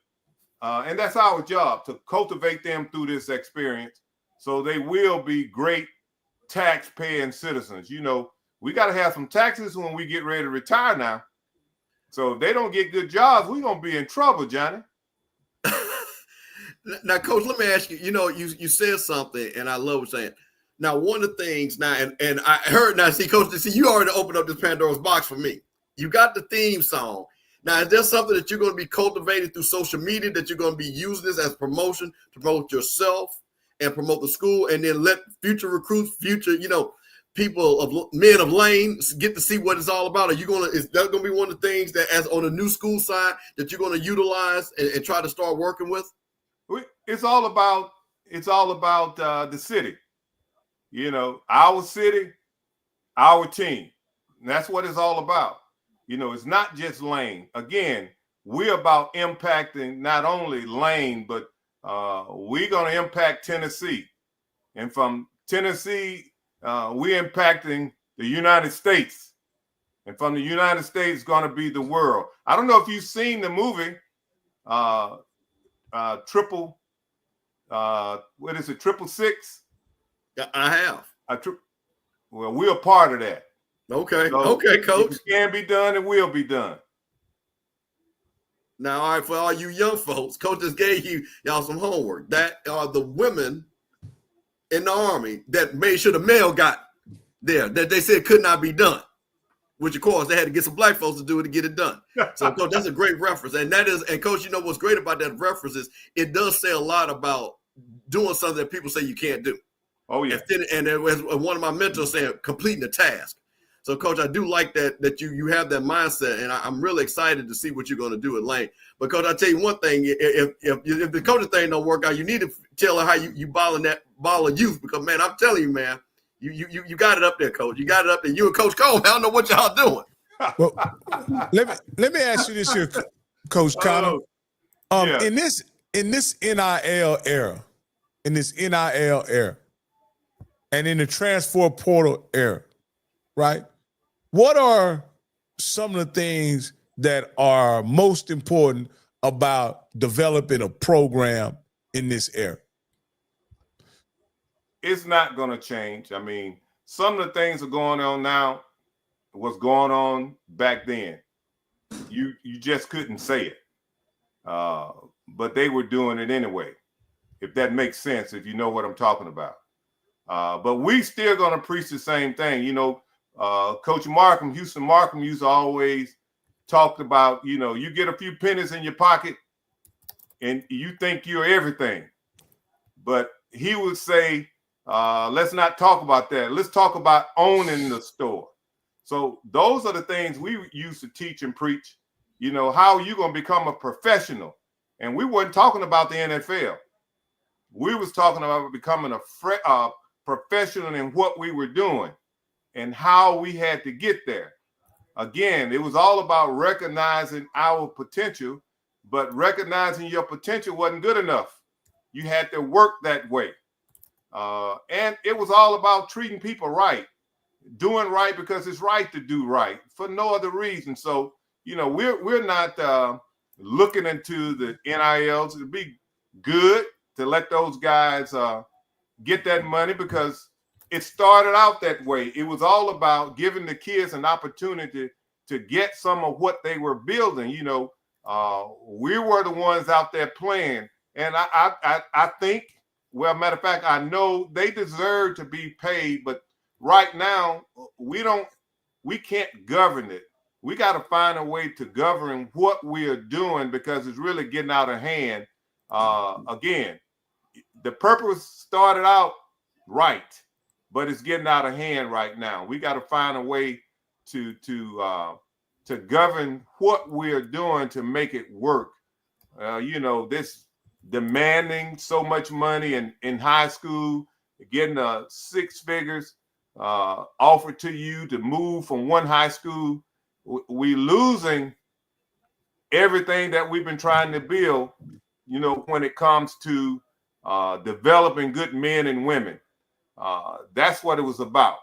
And that's our job, to cultivate them through this experience so they will be great tax-paying citizens. You know, we got to have some taxes when we get ready to retire now. So if they don't get good jobs, we're going to be in trouble, Johnny. Now, Coach, let me ask you, you know, you said something, and I love what you're saying. Now, one of the things now, and I heard now, see, Coach, see, you already opened up this Pandora's box for me. You got the theme song. Now, is there something that you're going to be cultivating through social media that you're going to be using this as promotion to promote yourself and promote the school, and then let future recruits, future, you know, people of men of lane get to see what it's all about? Are you going to, is that going to be one of the things that, as on the new school side, that you're going to utilize and try to start working with? It's all about the city. You know, our city, our team. And that's what it's all about. You know, it's not just Lane. Again, we're about impacting not only Lane, but we're going to impact Tennessee. And from Tennessee, we're impacting the United States. And from the United States, going to be the world. I don't know if you've seen the movie, what is it, 666? I have. Well, we're a part of that. Okay. So Okay, Coach. It can be done, it will be done. Now, all right, for all you young folks, Coach just gave y'all some homework. That are the women in the Army that made sure the mail got there, that they said could not be done, which, of course, they had to get some black folks to do it to get it done. So, Coach, that's a great reference. And that is, and Coach, you know what's great about that reference is it does say a lot about doing something that people say you can't do. Oh, yeah. And as one of my mentors saying, completing the task. So, Coach, I do like that you have that mindset, and I'm really excited to see what you're going to do at Lane. But, Coach, I tell you one thing: if the coaching thing don't work out, you need to tell her how you balling that ball of youth. Because, man, I'm telling you, man, you got it up there, Coach. You got it up there. You and Coach Cole, I don't know what y'all doing. Well, let me ask you this here, Coach Conner. Yeah. In this NIL era, and in the transfer portal era, right? What are some of the things that are most important about developing a program in this era? It's not going to change. I mean, some of the things are going on now, what's going on back then. You just couldn't say it. But they were doing it anyway, if that makes sense, if you know what I'm talking about. But we still going to preach the same thing. You know, Coach Markham, Houston Markham, used to always talk about, you know, you get a few pennies in your pocket and you think you're everything. But he would say, let's not talk about that. Let's talk about owning the store. So those are the things we used to teach and preach. You know, how are you going to become a professional? And we weren't talking about the NFL. We was talking about becoming a professional in what we were doing and how we had to get there. Again, it was all about recognizing our potential, but recognizing your potential wasn't good enough. You had to work that way. And it was all about treating people right, doing right because it's right to do right for no other reason. So, you know, we're not looking into the NILs. It'd be good to let those guys get that money because it started out that way. It was all about giving the kids an opportunity to get some of what they were building. You know, we were the ones out there playing. And I think, well, matter of fact, I know they deserve to be paid, but right now we can't govern it. We got to find a way to govern what we are doing because it's really getting out of hand. Again, the purpose started out right, but it's getting out of hand right now. We got to find a way to govern what we're doing to make it work. You know, this demanding so much money in high school, getting 6 figures offered to you to move from one high school. We losing everything that we've been trying to build, you know, when it comes to developing good men and women. That's what it was about.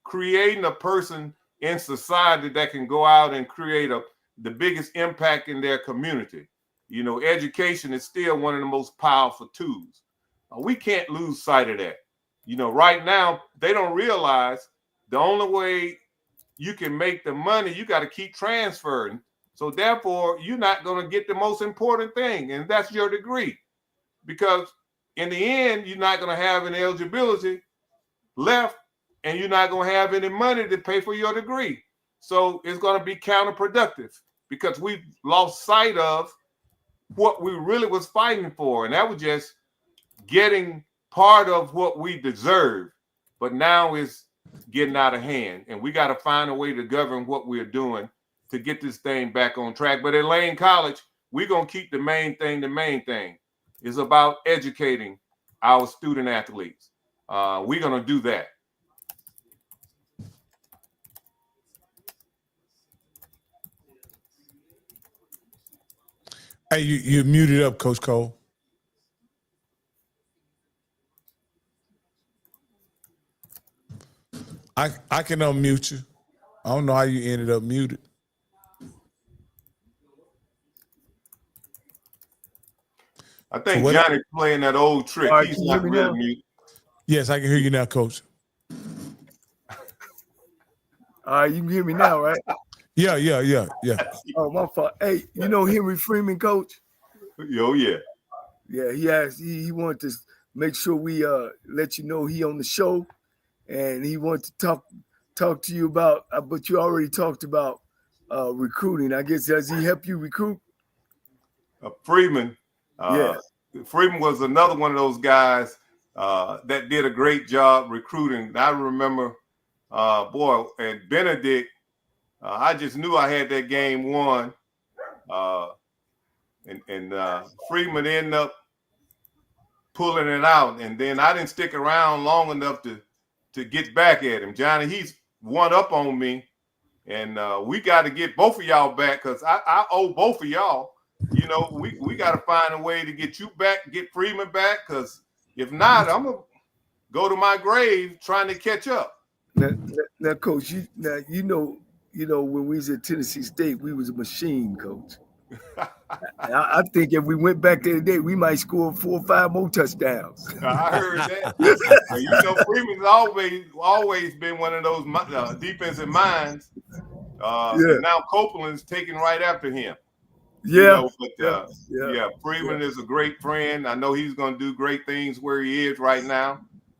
creating a person in society that can go out and create the biggest impact in their community. Education is still one of the most powerful tools. We can't lose sight of that. Right now, they don't realize the only way you can make the money, you got to keep transferring. So therefore, you're not going to get the most important thing, and that's your degree. Because in the end, you're not going to have any eligibility left, and you're not going to have any money to pay for your degree. So it's going to be counterproductive because we've lost sight of what we really was fighting for, and that was just getting part of what we deserve. But now it's getting out of hand, and we got to find a way to govern what we're doing to get this thing back on track. But at Lane College, we're going to keep the main thing. The main thing is about educating our student athletes. We're going to do that. Hey, you muted up, Coach Cole. I can unmute you. I don't know how you ended up muted. I think Johnny's playing that old trick. Right, He's not really muted. Yes, I can hear you now, Coach. All right, you can hear me now, right? Yeah. Oh, my fault. Hey, Henry Freeman, Coach? Oh, yeah. Yeah, he wanted to make sure we let you know he on the show, and he wanted to talk to you about, but you already talked about recruiting. I guess, does he help you recruit? Freeman. Yeah. Freeman was another one of those guys that did a great job recruiting. I remember, and Benedict, I just knew I had that game won. And Freeman ended up pulling it out. And then I didn't stick around long enough to get back at him. Johnny, he's one up on me. And we got to get both of y'all back because I owe both of y'all. We got to find a way to get you back, get Freeman back, because if not, I'm going to go to my grave trying to catch up. Now, Coach, when we was at Tennessee State, we was a machine, Coach. I think if we went back there today, we might score 4 or 5 more touchdowns. I heard that. Freeman's always been one of those defensive minds. And now Copeland's taking right after him. Yeah. Freeman is a great friend. I know he's going to do great things where he is right now.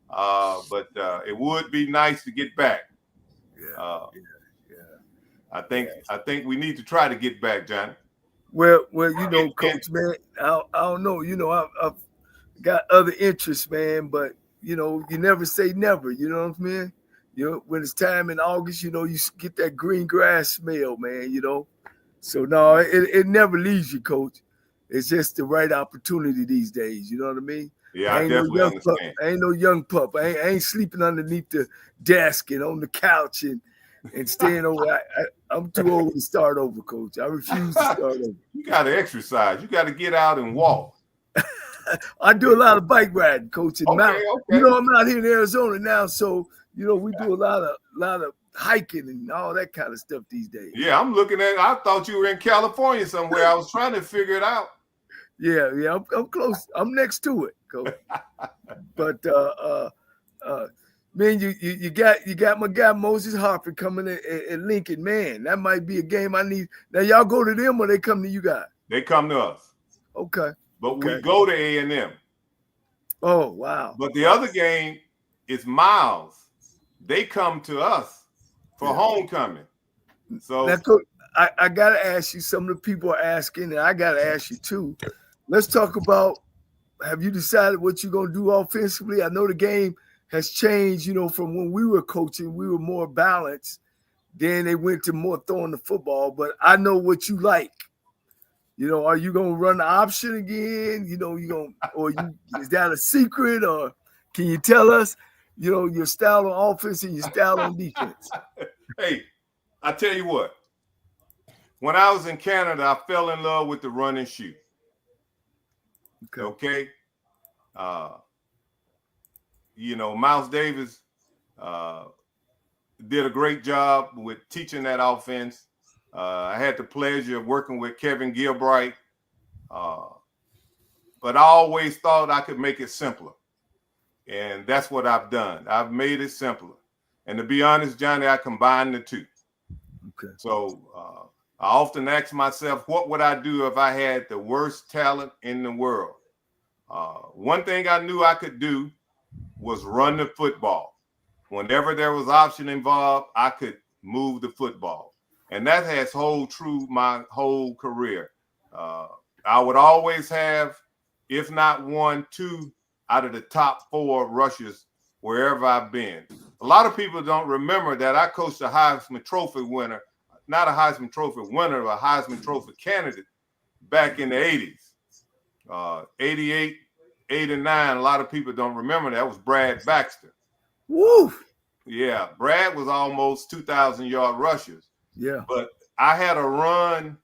But it would be nice to get back. I think we need to try to get back, Johnny. Well, Coach, man, I don't know. I've got other interests, man, but you never say never. You know what I mean? When it's time in August, you get that green grass smell, man. So no, it never leaves you, Coach. It's just the right opportunity these days. You know what I mean? Yeah, I definitely understand. I ain't no young pup. I ain't sleeping underneath the desk and on the couch and staying over. I'm too old to start over, Coach. I refuse to start over. You got to exercise. You got to get out and walk. I do a lot of bike riding, Coach. And okay. I'm out here in Arizona now, so we do a lot of hiking and all that kind of stuff these days. Yeah, I'm looking at. I thought you were in California somewhere. I was trying to figure it out. Yeah, I'm close. I'm next to it, Coach. But man, you got my guy Moses Harper coming at Lincoln. Man, that might be a game I need. Now y'all go to them or they come to you guys? They come to us. Okay. But we go to A&M. Oh, wow. But the other game is Miles. They come to us for homecoming. So now, Coach, I got to ask you, some of the people are asking, and I got to ask you too. Let's talk about, have you decided what you're going to do offensively? I know the game has changed, from when we were coaching, we were more balanced. Then they went to more throwing the football, but I know what you like. Are you going to run the option again? Is that a secret, or can you tell us, your style on offense and your style on defense? Hey, I tell you what, when I was in Canada, I fell in love with the run and shoot. Okay. Miles Davis did a great job with teaching that offense. I had the pleasure of working with Kevin Gilbright, but I always thought I could make it simpler. And that's what I've done. I've made it simpler. And to be honest, Johnny, I combined the two. Okay. So I often ask myself, what would I do if I had the worst talent in the world? One thing I knew I could do was run the football. Whenever there was option involved, I could move the football. And that has hold true my whole career. I would always have, if not one, two out of the top 4 rushers wherever I've been. A lot of people don't remember that I coached a Heisman Trophy winner, not a Heisman Trophy winner, but a Heisman Trophy candidate back in the 80s. 88, 89, a lot of people don't remember that was Brad Baxter. Woo! Yeah, Brad was almost 2,000-yard rushers. Yeah. But I had a run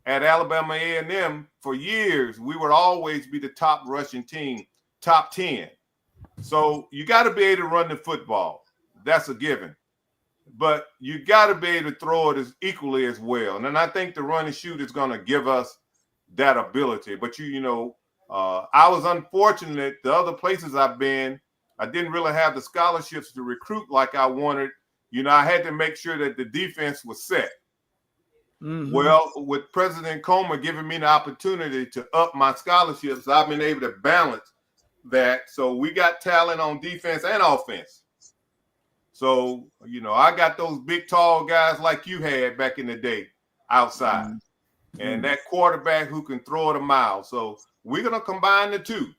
at Alabama A&M for years. We would always be the top rushing team, top 10. So you got to be able to run the football. That's a given. But you got to be able to throw it as equally as well. And then I think the run and shoot is going to give us that ability. But I was unfortunate. The other places I've been, I didn't really have the scholarships to recruit like I wanted. I had to make sure that the defense was set. Mm-hmm. Well, with President Comer giving me the opportunity to up my scholarships, I've been able to balance that. So we got talent on defense and offense. So, I got those big, tall guys like you had back in the day outside. Mm-hmm. And that quarterback who can throw it a mile. So we're going to combine the two.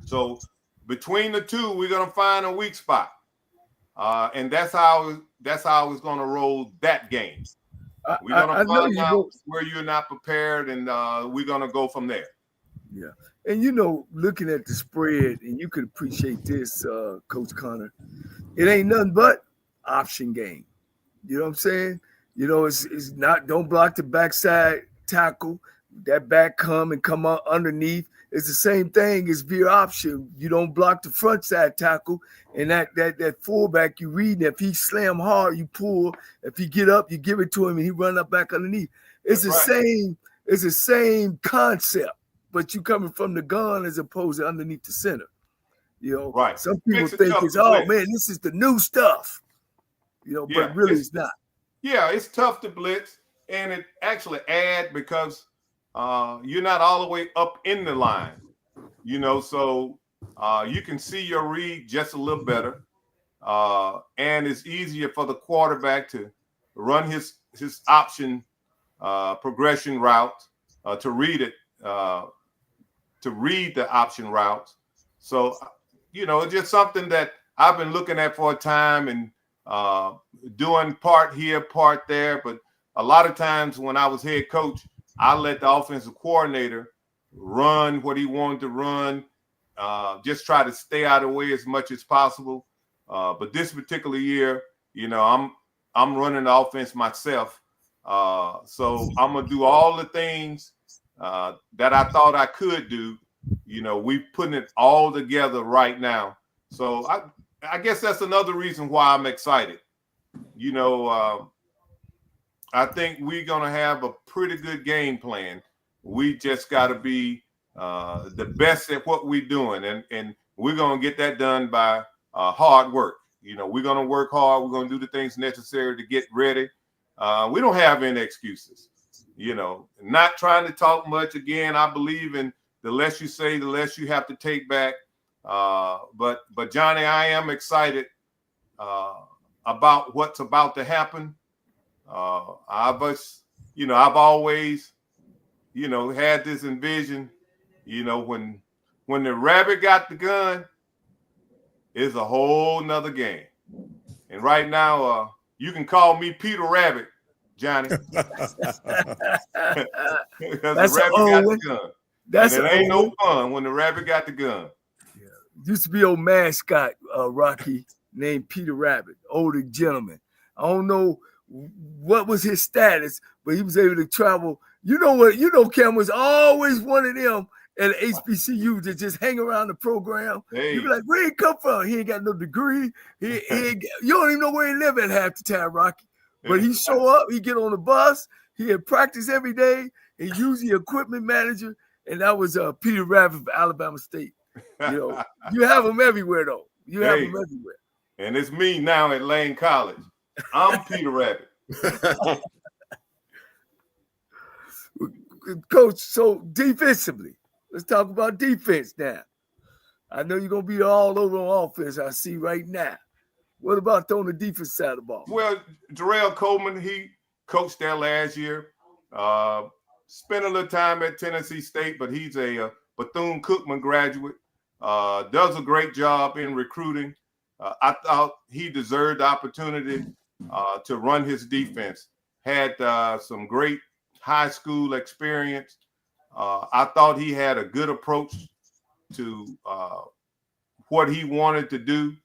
So between the two, we're going to find a weak spot. And that's how it's going to roll that game. We're going to find out where you're not prepared, and we're going to go from there. Yeah. And, looking at the spread, and you could appreciate this, Coach Conner, it ain't nothing but option game. You know what I'm saying? It's not, don't block the backside tackle. That back come out underneath. It's the same thing as veer option. You don't block the front side tackle, and that fullback you read. If he slam hard, you pull. If he get up, you give it to him, and he run up back underneath. It's the same. It's the same concept, but you coming from the gun as opposed to underneath the center. Right. Some people think it's man, this is the new stuff. But really it's not. Yeah, it's tough to blitz, and it actually adds because you're not all the way up in the line, so you can see your read just a little better. And it's easier for the quarterback to run his option progression route, to read it, to read the option routes. So, it's just something that I've been looking at for a time and doing part here, part there. But a lot of times when I was head coach, I let the offensive coordinator run what he wanted to run, just try to stay out of the way as much as possible. But this particular year, I'm running the offense myself. So I'm going to do all the things that I thought I could do. We're putting it all together right now. So I guess that's another reason why I'm excited. I think we're going to have a pretty good game plan. We just got to be the best at what we're doing. And we're going to get that done by hard work. We're going to work hard. We're going to do the things necessary to get ready. We don't have any excuses. Not trying to talk much. Again, I believe in the less you say, the less you have to take back. But Johnny, I am excited about what's about to happen. I've always, had this envision, when the rabbit got the gun, it's a whole nother game. And right now, you can call me Peter Rabbit, Johnny. Because the rabbit got the gun. And it ain't no fun when the rabbit got the gun. Yeah. Used to be old mascot, Rocky, named Peter Rabbit, older gentleman. I don't know what was his status, but he was able to travel. Cam was always one of them at HBCU that just hang around the program. Hey. You be like, where he come from? He ain't got no degree. You don't even know where he live at half the time, Rocky. But he show up, he get on the bus, he had practice every day, and usually equipment manager, and that was Peter Rabbit of Alabama State. You have them everywhere, though. You have them everywhere. And it's me now at Lane College. I'm Peter Rabbit. Coach, so defensively, let's talk about defense now. I know you're going to be all over on offense, I see right now. What about on the defense side of the ball? Well, Jarrell Coleman, he coached there last year. Spent a little time at Tennessee State, but he's a Bethune-Cookman graduate. Does a great job in recruiting. I thought he deserved the opportunity to run his defense. Had some great high school experience. I thought he had a good approach to what he wanted to do.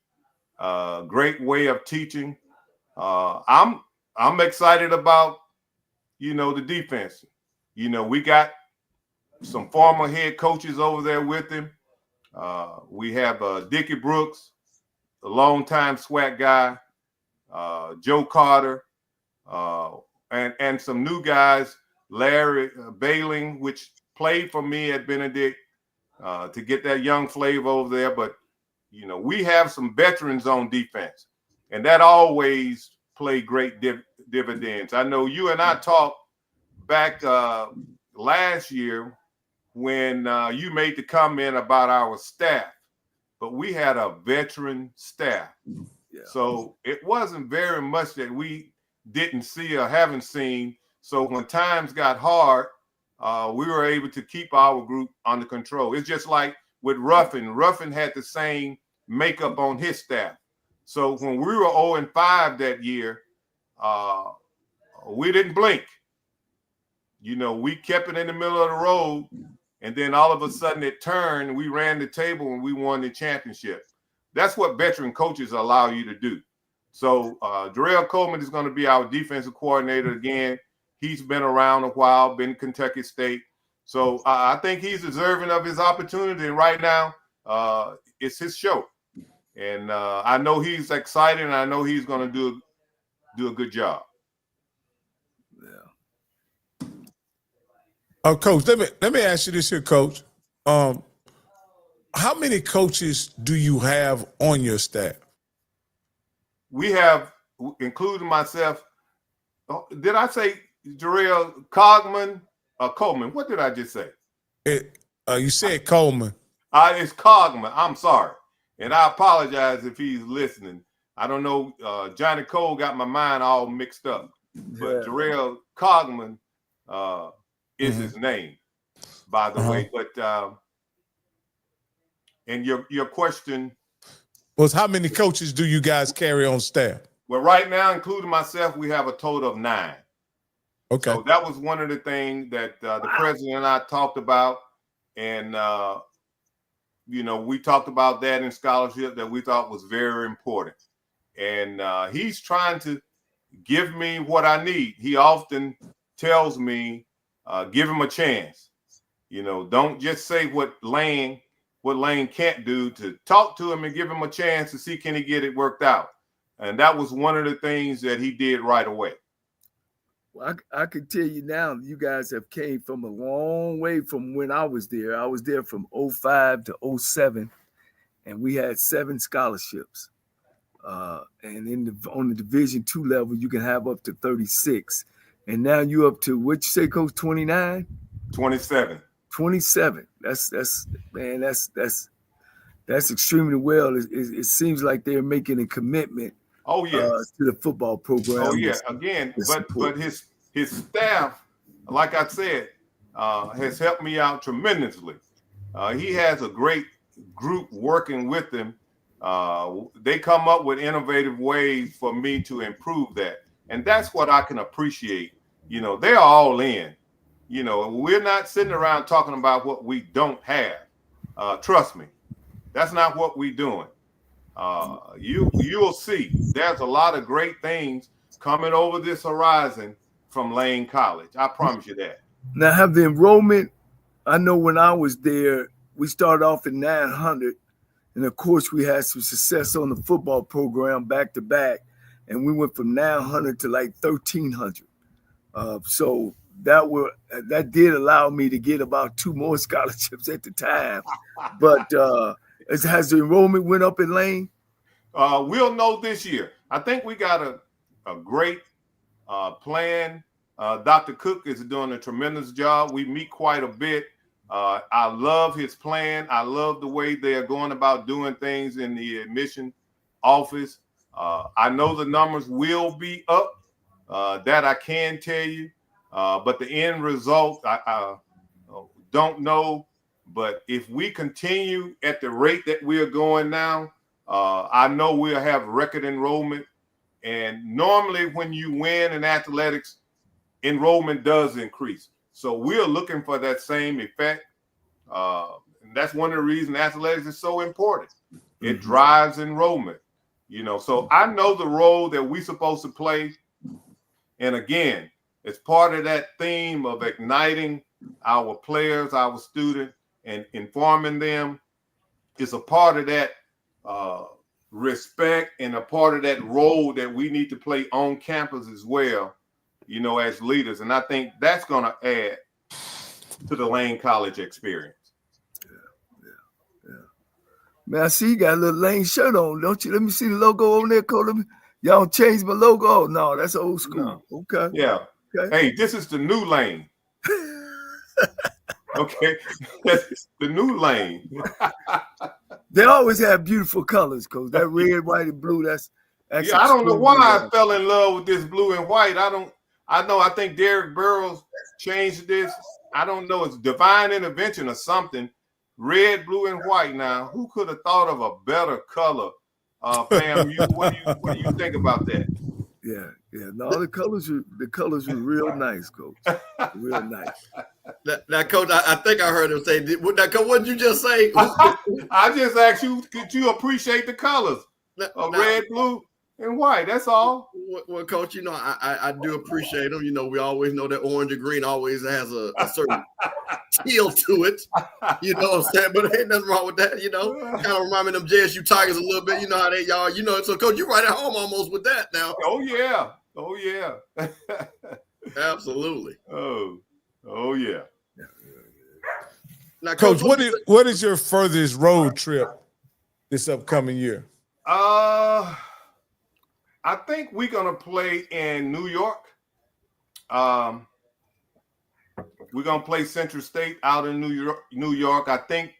Great way of teaching. I'm excited about, the defense. We got some former head coaches over there with him. We have Dickie Brooks, a longtime SWAT guy, Joe Carter, and some new guys, Larry Bailing, which played for me at Benedict, to get that young flavor over there. But, we have some veterans on defense, and that always play great dividends. I know you and I talked back last year when you made the comment about our staff, but we had a veteran staff. Yeah. So it wasn't very much that we didn't see or haven't seen. So when times got hard, we were able to keep our group under control. It's just like with Ruffin. Ruffin had the same makeup on his staff. So when we were 0-5 that year, we didn't blink. We kept it in the middle of the road, and then all of a sudden it turned, and we ran the table, and we won the championship. That's what veteran coaches allow you to do. So Jarrell Coleman is going to be our defensive coordinator again. He's been around a while, been Kentucky State. So I think he's deserving of his opportunity, and right now it's his show. And I know he's excited, and I know he's going to do a good job. Coach, let me ask you this here, Coach. How many coaches do you have on your staff? We have, including myself. Did I say Jarrell Coleman? What did I just say? You said Coleman. It's Cogman. I'm sorry, and I apologize if he's listening. I don't know. Johnnie Cole got my mind all mixed up, but Jarrell Cogman is his name, by the way. But and your question was how many coaches do you guys carry on staff? Well, right now, including myself, we have a total of 9. Okay. So that was one of the things that the president and I talked about, and we talked about that in scholarship that we thought was very important. And he's trying to give me what I need. He often tells me, give him a chance. Don't just say what Lane can't do. To talk to him and give him a chance to see can he get it worked out. And that was one of the things that he did right away. Well, I can tell you now, you guys have came from a long way from when I was there. I was there from 05 to 07, and we had 7 scholarships. And on the Division II level, you can have up to 36. And now you're up to, what you say, Coach, 29? 27. 27. That's extremely well. It seems like they're making a commitment. Oh yeah, to the football program. Oh yeah, again, but his staff, like I said, has helped me out tremendously. He has a great group working with him. They come up with innovative ways for me to improve that, and that's what I can appreciate. They're all in. We're not sitting around talking about what we don't have. Trust me, that's not what we're doing. You'll see there's a lot of great things coming over this horizon from Lane College. I promise you that. Now, have the enrollment I know when I was there, we started off at 900, and of course we had some success on the football program back to back, and we went from 900 to like 1300. So that did allow me to get about 2 more scholarships at the time. But has the enrollment went up in Lane? We'll know this year. I think we got a great plan. Dr. Cook is doing a tremendous job. We meet quite a bit. I love his plan. I love the way they are going about doing things in the admission office. I know the numbers will be up. That I can tell you. But the end result, I don't know. But if we continue at the rate that we are going now, I know we'll have record enrollment. And normally when you win in athletics, enrollment does increase. So we're looking for that same effect. And that's one of the reasons athletics is so important. It drives enrollment, So I know the role that we're supposed to play. And again, it's part of that theme of igniting our players, our students, and informing them. It's a part of that respect and a part of that role that we need to play on campus as well, as leaders. And I think that's going to add to the Lane College experience. Yeah. Man, I see you got a little Lane shirt on, don't you? Let me see the logo on there, Cole. Y'all changed my logo? Oh, no, that's old school. No. Okay. Yeah. Okay. Hey, this is the new Lane. Okay. That's the new Lane. They always have beautiful colors, Coach. That red, white, and blue, that's I don't know why I fell in love with this blue and white. I think Derek Burrows changed this. I don't know. It's divine intervention or something. Red, blue, and white. Now, who could have thought of a better color? Pam, what do you think about that? Yeah. No, the colors were real nice, Coach. Real nice. Now, Coach, I think I heard him say, what did you just say? I just asked you, could you appreciate the colors? Red, blue, and white. That's all. Well, Coach, I do appreciate them. We always know that orange and green always has a certain feel to it. You know what I'm saying? But there ain't nothing wrong with that. Kind of remind me of them JSU Tigers a little bit. You know how they y'all. So Coach, you're right at home almost with that now. Oh yeah. Absolutely. Oh yeah. Now, Coach, what is your furthest road trip this upcoming year? I think we're gonna play in New York. We're gonna play Central State out in New York. I think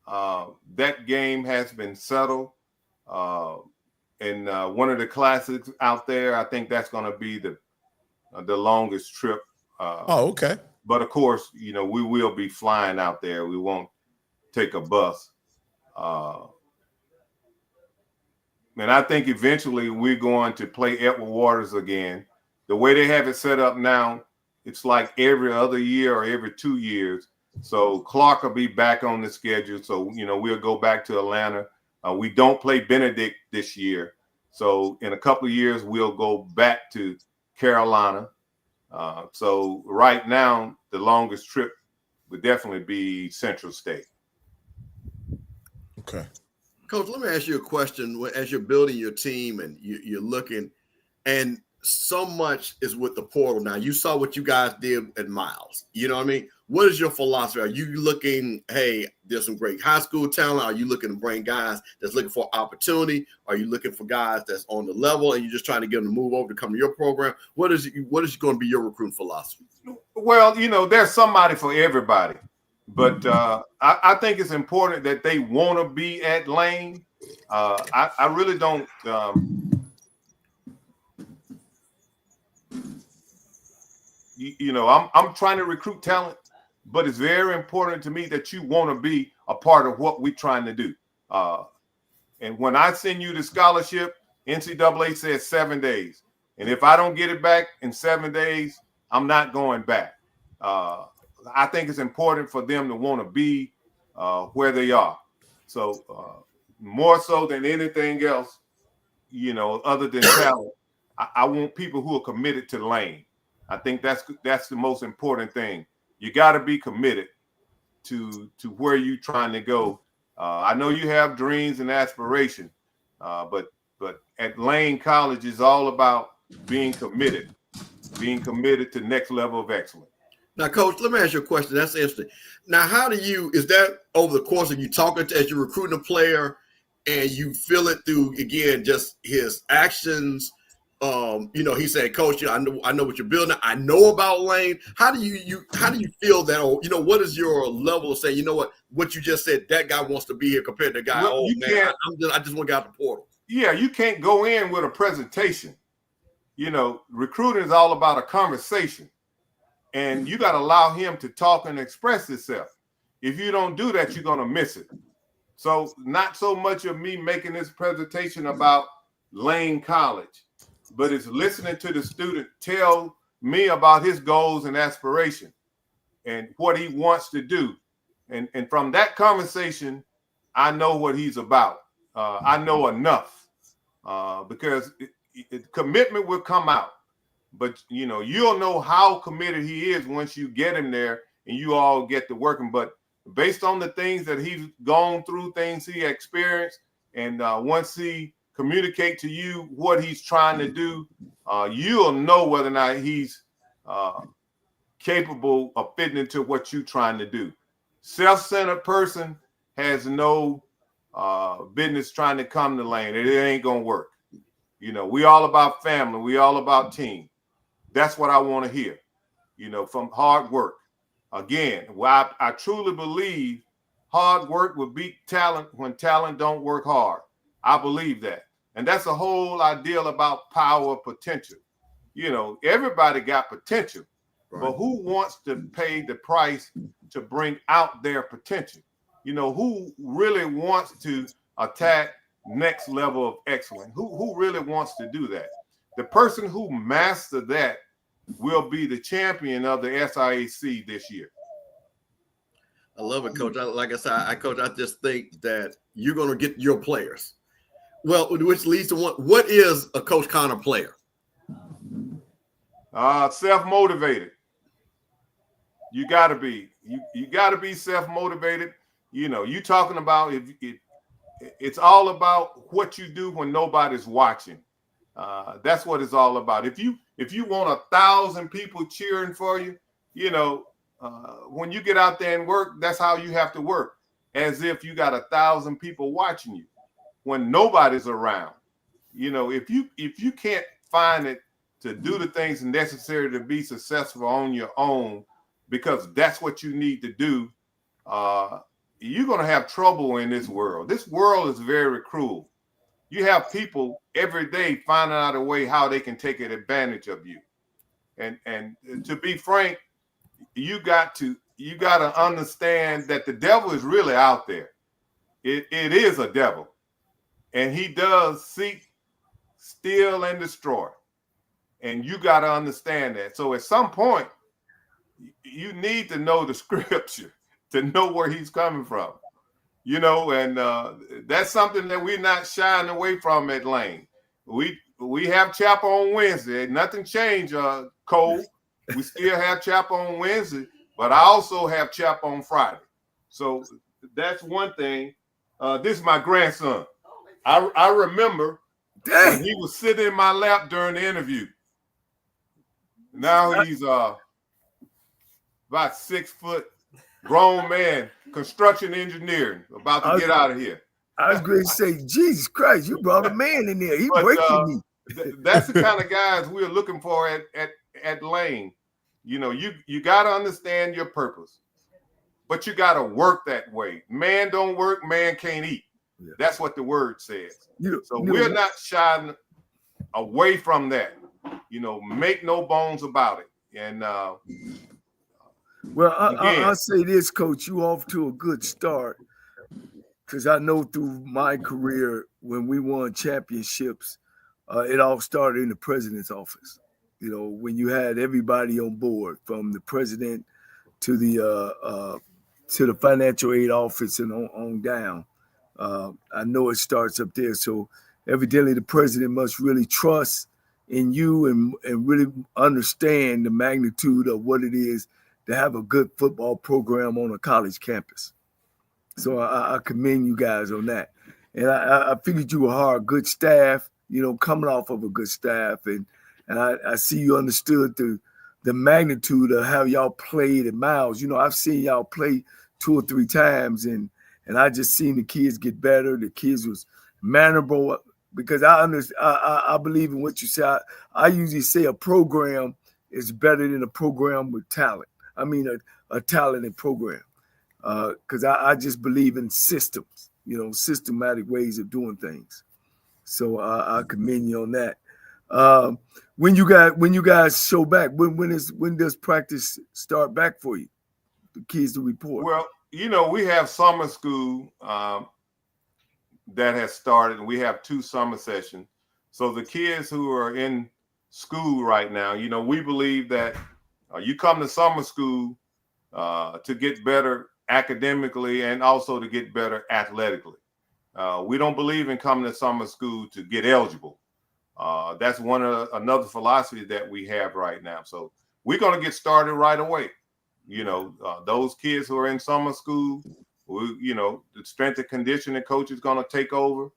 that game has been settled. And one of the classics out there, I think that's gonna be the longest trip. Okay. But of course, we will be flying out there. We won't take a bus. And I think eventually we're going to play Edward Waters again. The way they have it set up now, it's like every other year or every 2 years. So Clark will be back on the schedule. So, we'll go back to Atlanta. We don't play Benedict this year. So in a couple of years, we'll go back to Carolina. So right now, the longest trip would definitely be Central State. Okay. Coach, let me ask you a question. As you're building your team and you're looking, and so much is with the portal now. You saw what you guys did at Miles. You know what I mean? What is your philosophy? Are you looking, hey, there's some great high school talent? Are you looking to bring guys that's looking for opportunity? Are you looking for guys that's on the level and you're just trying to get them to move over to come to your program? What is going to be your recruiting philosophy? Well, there's somebody for everybody. But I think it's important that they want to be at Lane. I really don't. I'm trying to recruit talent, but it's very important to me that you want to be a part of what we're trying to do. And when I send you the scholarship, NCAA says 7 days. And if I don't get it back in 7 days, I'm not going back. I think it's important for them to want to be where they are. So more so than anything else, other than talent, I want people who are committed to Lane. I think that's the most important thing. You got to be committed to where you're trying to go. I know you have dreams and aspirations, but at Lane College is all about being committed to next level of excellence. Now, Coach, let me ask you a question. That's interesting. Now, is that over the course of you talking to, as you're recruiting a player, and you feel it through, again, just his actions? He said, Coach, I know what you're building. I know about Lane. How do you feel that? Or, what is your level of saying, what you just said, that guy wants to be here compared to the guy? Well, I just want to get out the portal. Yeah, you can't go in with a presentation. Recruiting is all about a conversation, and you got to allow him to talk and express himself. If you don't do that, you're going to miss it. So not so much of me making this presentation about Lane College, but it's listening to the student tell me about his goals and aspirations and what he wants to do. And from that conversation, I know what he's about. I know enough because commitment will come out. But, you'll know how committed he is once you get him there and you all get to working. But based on the things that he's gone through, things he experienced, and once he communicate to you what he's trying to do, you'll know whether or not he's capable of fitting into what you're trying to do. Self-centered person has no business trying to come to Lane. It ain't gonna work. We all about family. We all about team. That's what I want to hear, from hard work. Again, I truly believe hard work will beat talent when talent don't work hard. I believe that. And that's the whole ideal about power of potential. Everybody got potential, right? But who wants to pay the price to bring out their potential? Who really wants to attack next level of excellence? Who really wants to do that? The person who masters that will be the champion of the SIAC this year. I love it, Coach. Like I said, Coach, I just think that you're going to get your players. Well, which leads to what is a Coach Conner player? Self-motivated. You got to be. You got to be self-motivated. You talking about it's all about what you do when nobody's watching. That's what it's all about. If you want 1,000 people cheering for you, when you get out there and work, that's how you have to work, as if you got 1,000 people watching you when nobody's around. If you can't find it to do the things necessary to be successful on your own, because that's what you need to do, you're going to have trouble in this world. This world is very cruel. You have people every day finding out a way how they can take advantage of you. And to be frank, you got to understand that the devil is really out there. It is a devil. And he does seek, steal, and destroy. And you got to understand that. So at some point, you need to know the scripture to know where he's coming from. And that's something that we're not shying away from at Lane. We have chapel on Wednesday. Nothing changed, Cole. We still have chapel on Wednesday, but I also have chapel on Friday. So that's one thing. This is my grandson. I remember when he was sitting in my lap during the interview. Now he's about 6 foot, grown man, construction engineering, about to get out of here. I was going to say, Jesus Christ, you brought a man in there. He breaking me. That's the kind of guys we're looking for at Lane. You got to understand your purpose, but you got to work that way. Man don't work, man can't eat. Yeah. That's what the word says. We're not shying away from that. Make no bones about it. And well, I'll say this, Coach, you off to a good start, because I know through my career when we won championships, it all started in the president's office. When you had everybody on board, from the president to the financial aid office and on down. I know it starts up there. So evidently the president must really trust in you and really understand the magnitude of what it is to have a good football program on a college campus. So I commend you guys on that. And I figured you were good staff, coming off of a good staff. And I see you understood the magnitude of how y'all played at Miles. I've seen y'all play 2 or 3 times, and I just seen the kids get better. The kids was mannerable, because I believe in what you say. I usually say a program is better than a program with talent. I mean, a talented program. Because I just believe in systems, systematic ways of doing things. So I commend you on that. When you guys show back, when does practice start back for you? The kids to report. Well, we have summer school that has started, and we have 2 summer sessions. So the kids who are in school right now, we believe that you come to summer school to get better academically and also to get better athletically. We don't believe in coming to summer school to get eligible. That's another philosophy that we have right now. So we're going to get started right away. Those kids who are in summer school, the strength and conditioning coach is going to take over.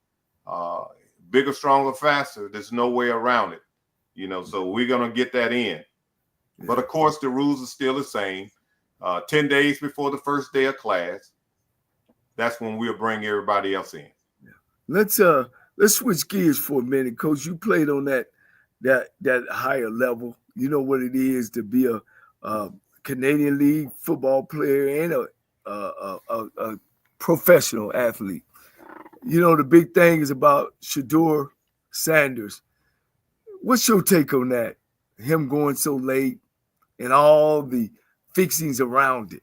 Bigger, stronger, faster. There's no way around it. So we're going to get that in. But of course, the rules are still the same. 10 days before the first day of class, that's when we'll bring everybody else in. Let's switch gears for a minute, Coach. You played on that higher level. You know what it is to be a Canadian League football player and a professional athlete. The big thing is about Shador Sanders. What's your take on that? Him going so late and all the fixings around it.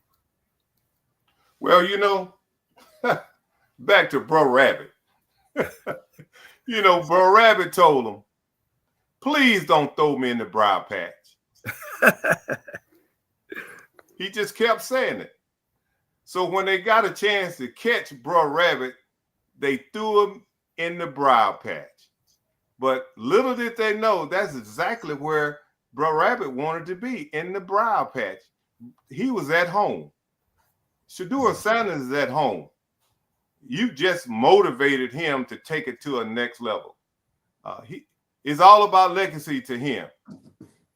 Well, back to Bro Rabbit. Bro Rabbit told him, please don't throw me in the briar patch. He just kept saying it. So when they got a chance to catch Bro Rabbit, they threw him in the briar patch. But little did they know that's exactly where Bro Rabbit wanted to be, in the briar patch. He was at home. Shador Sanders is at home. You just motivated him to take it to a next level. It's all about legacy to him.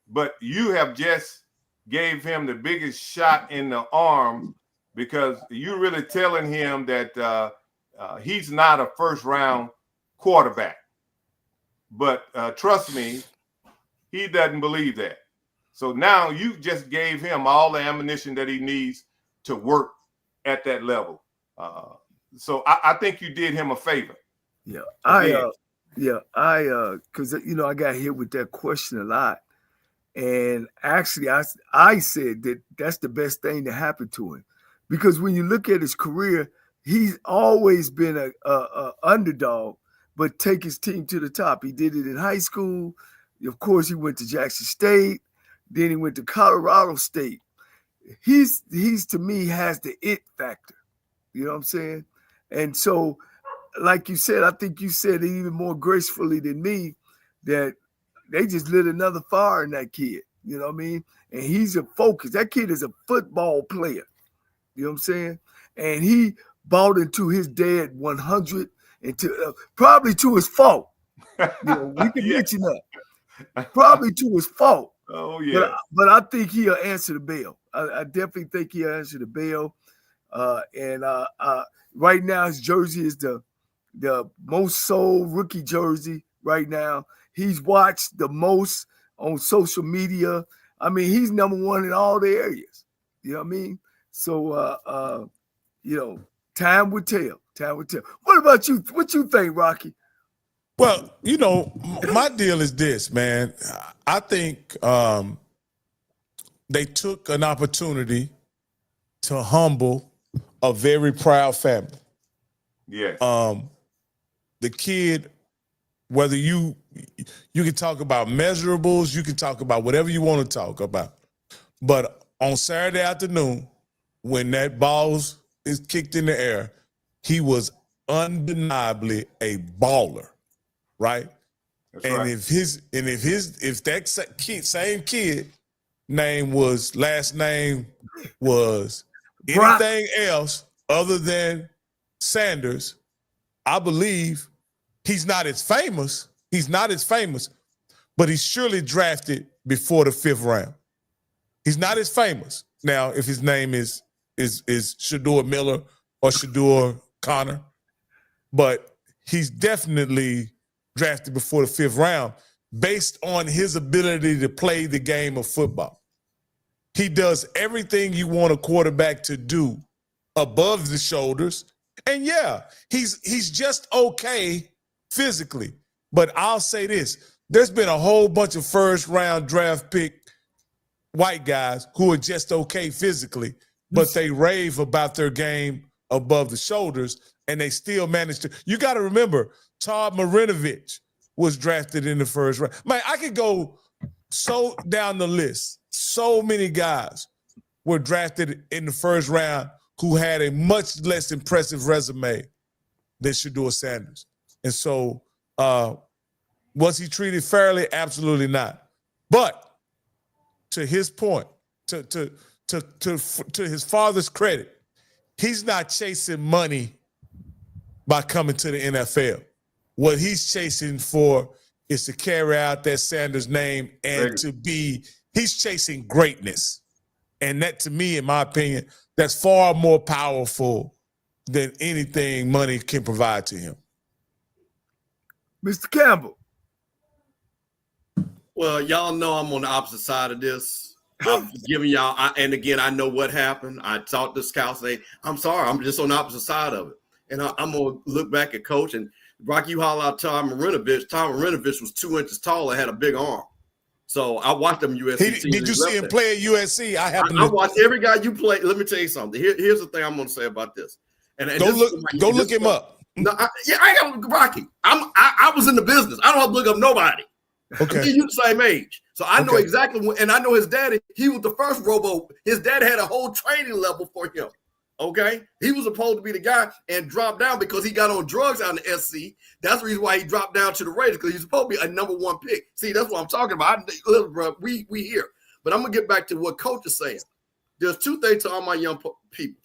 But you have just gave him the biggest shot in the arm, because you're really telling him that he's not a first-round quarterback. But trust me, he doesn't believe that. So now you just gave him all the ammunition that he needs to work at that level. So I think you did him a favor. Yeah, because I got hit with that question a lot, and actually I said that's the best thing to happen to him, because when you look at his career, he's always been a underdog, but take his team to the top. He did it in high school. Of course, he went to Jackson State. Then he went to Colorado State. He's to me has the it factor. You know what I'm saying? And so, like you said, I think you said it even more gracefully than me, that they just lit another fire in that kid. You know what I mean? And he's a focus. That kid is a football player. You know what I'm saying? And he bought into his dad 100, and probably to his fault. We can mention that. Probably to his fault. Oh, yeah. But I think he'll answer the bell. I definitely think he'll answer the bell. And right now, his jersey is the most sold rookie jersey right now. He's watched the most on social media. I mean, he's number 1 in all the areas. You know what I mean? So, time will tell. Time will tell. What about you? What you think, Rocky? Well, my deal is this, man. I think they took an opportunity to humble a very proud family. Yes. The kid, whether you can talk about measurables, you can talk about whatever you want to talk about. But on Saturday afternoon, when that ball is kicked in the air, he was undeniably a baller. Right. That's and right. if that same kid last name was Brock. anything else other than Sanders, I believe he's not as famous. He's not as famous, but he's surely drafted before the 5th round. He's not as famous. Now, if his name is Shador Miller or Shador Conner, but he's definitely drafted before the 5th round based on his ability to play the game of football. He does everything you want a quarterback to do above the shoulders. And yeah, he's just okay physically. But I'll say this, there's been a whole bunch of first-round draft pick white guys who are just okay physically, but they rave about their game above the shoulders, and they still manage to. You got to remember, Todd Marinovich was drafted in the 1st round. Man, I could go so down the list. So many guys were drafted in the 1st round who had a much less impressive resume than Shador Sanders. And so was he treated fairly? Absolutely not. But to his point, to his father's credit, he's not chasing money by coming to the NFL. What he's chasing for is to carry out that Sanders name and he's chasing greatness. And that, to me, in my opinion, that's far more powerful than anything money can provide to him. Mr. Campbell. Well, y'all know I'm on the opposite side of this. I'm giving y'all, and again, I know what happened. I talked to scouts. I'm sorry, I'm just on the opposite side of it. And I'm going to look back at Coach. And Brock, you holler out Tom Marinovich. Tom Marinovich was 2 inches taller, had a big arm. So I watched them USC teams. Did you see him play at USC? I watched every guy you play. Let me tell you something. Here's the thing I'm going to say about this. And go look him up. No, I got Rocky. I was in the business. I don't have to look up nobody. Okay. You the same age. So I know exactly and I know his daddy, he was the first robo. His dad had a whole training level for him. Okay. He was supposed to be the guy and dropped down because he got on drugs out in the SC. That's the reason why he dropped down to the Raiders, because he's supposed to be a number 1 pick. See, that's what I'm talking about. Bro, we here. But I'm gonna get back to what Coach is saying. There's 2 things to all my young people.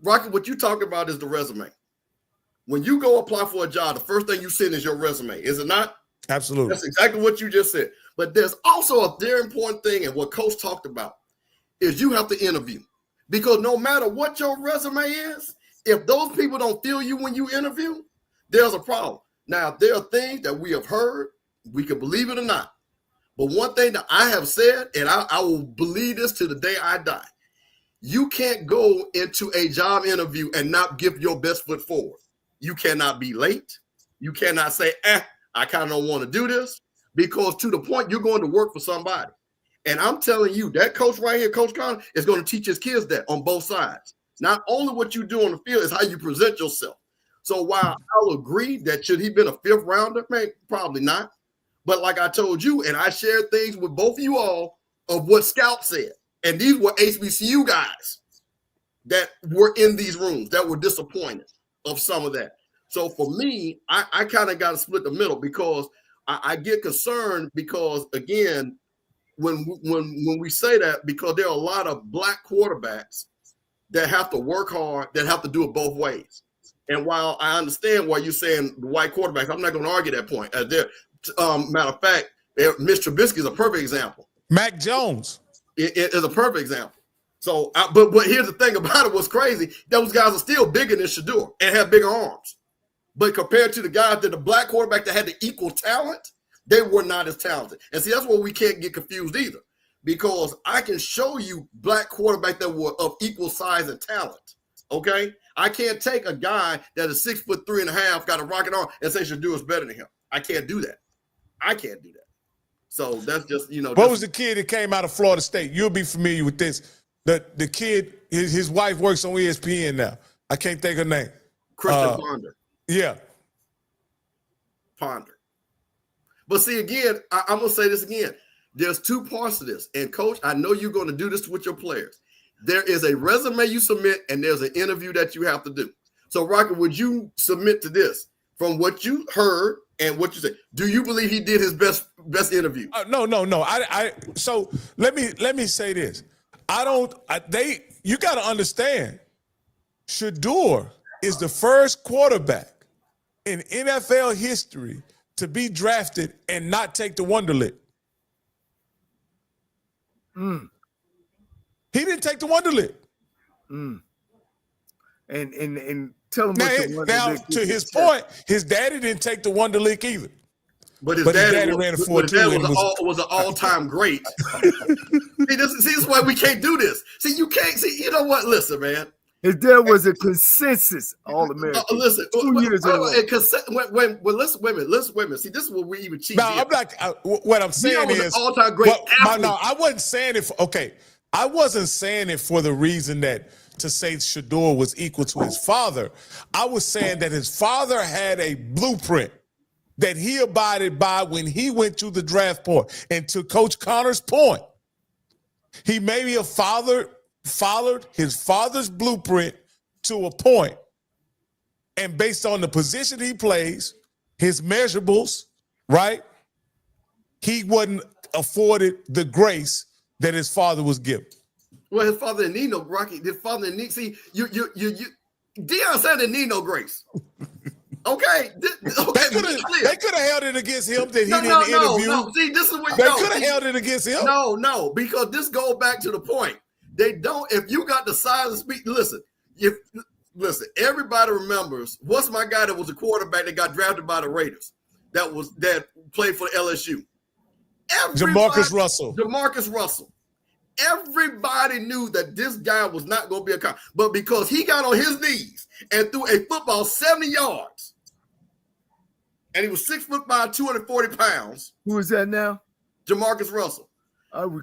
Rocky, what you talking about is the resume. When you go apply for a job, the first thing you send is your resume, is it not? Absolutely. That's exactly what you just said. But there's also a very important thing, and what Coach talked about is you have to interview. Because no matter what your resume is, if those people don't feel you when you interview, there's a problem. Now, there are things that we have heard, we can believe it or not. But one thing that I have said, and I will believe this to the day I die, you can't go into a job interview and not give your best foot forward. You cannot be late. You cannot say, I kind of don't want to do this, because to the point you're going to work for somebody. And I'm telling you, that coach right here, Coach Conner, is going to teach his kids that on both sides. Not only what you do on the field is how you present yourself. So while I'll agree that should he been a 5th rounder, man, probably not. But like I told you, and I shared things with both of you all of what Scout said. And these were HBCU guys that were in these rooms that were disappointed of some of that. So for me, I kind of got to split the middle, because I get concerned because, again, when we say that, because there are a lot of black quarterbacks that have to work hard, that have to do it both ways. And while I understand why you're saying the white quarterbacks, I'm not going to argue that point. Matter of fact, Mitch Trubisky is a perfect example. Mac Jones is a perfect example. So, but here's the thing about it. What's crazy? Those guys are still bigger than Shador and have bigger arms. But compared to the guys that the black quarterback that had the equal talent, they were not as talented. And see, that's where we can't get confused either, because I can show you black quarterbacks that were of equal size and talent. Okay, I can't take a guy that is 6'3.5", got a rocket arm, and say Shador is better than him. I can't do that. I can't do that. So that's just, What was the kid that came out of Florida State? You'll be familiar with this. The kid, his wife works on ESPN now. I can't think her name. Christian Ponder. Yeah. Ponder. But see, again, I'm going to say this again. There's 2 parts to this. And, Coach, I know you're going to do this with your players. There is a resume you submit, and there's an interview that you have to do. So, Rocky, would you submit to this from what you heard and what you said? Do you believe he did his best best interview. No. So let me say this. You got to understand, Shador is the first quarterback in NFL history to be drafted and not take the Wonderlic. He didn't take the Wonderlic. And tell him Now, what the Wonderlic to is. his point, his daddy didn't take the Wonderlic either. But his But his daddy daddy was, ran a but his dad 4.2 was an all-time great. This is why we can't do this. See, you can't see. You know what? Listen, man. His dad was a consensus All-American. Listen, 2 years in a row. Listen, women. See, this is what we even cheat. No, I'm not. What I'm saying was an is, all-time great athlete. no, I wasn't saying it. I wasn't saying it for the reason that to say Shador was equal to his father. I was saying that his father had a blueprint that he abided by when he went to the draft point. And to Coach Conner's point, he maybe followed his father's blueprint to a point. And based on the position he plays, his measurables, right? He wasn't afforded the grace that his father was given. Well, his father didn't need no Rocky. His father didn't need. See, Deion Sanders didn't need no grace. Okay, They could have held it against him that he didn't interview. No. See, this is what They could have held it against him. No, because this goes back to the point. They don't. If you got the size of speed, listen. Everybody remembers what's my guy that was a quarterback that got drafted by the Raiders. That played for LSU. Jamarcus Russell. Everybody knew that this guy was not going to be a cop, but because he got on his knees and threw a football 70 yards, and he was 6'5", 240 pounds. Who is that now? Jamarcus Russell.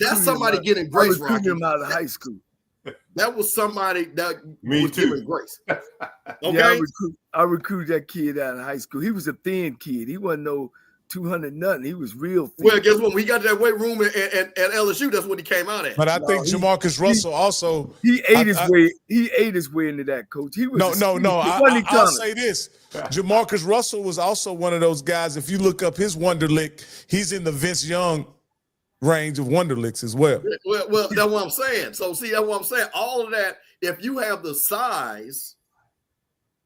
That's somebody getting grace. I recruited him out of high school. That was somebody that was given grace. Okay, yeah, I recruited that kid out of high school. He was a thin kid. He wasn't no 200 nothing. He was real thin. Well, guess what? When he got to that weight room at LSU, that's what he came out at. But I think Jamarcus Russell also he ate his way into that, coach. He was I'll say this. Jamarcus Russell was also one of those guys. If you look up his Wonderlic, he's in the Vince Young range of Wonderlicks as well. Well, that's what I'm saying. So see, that's what I'm saying. All of that, if you have the size.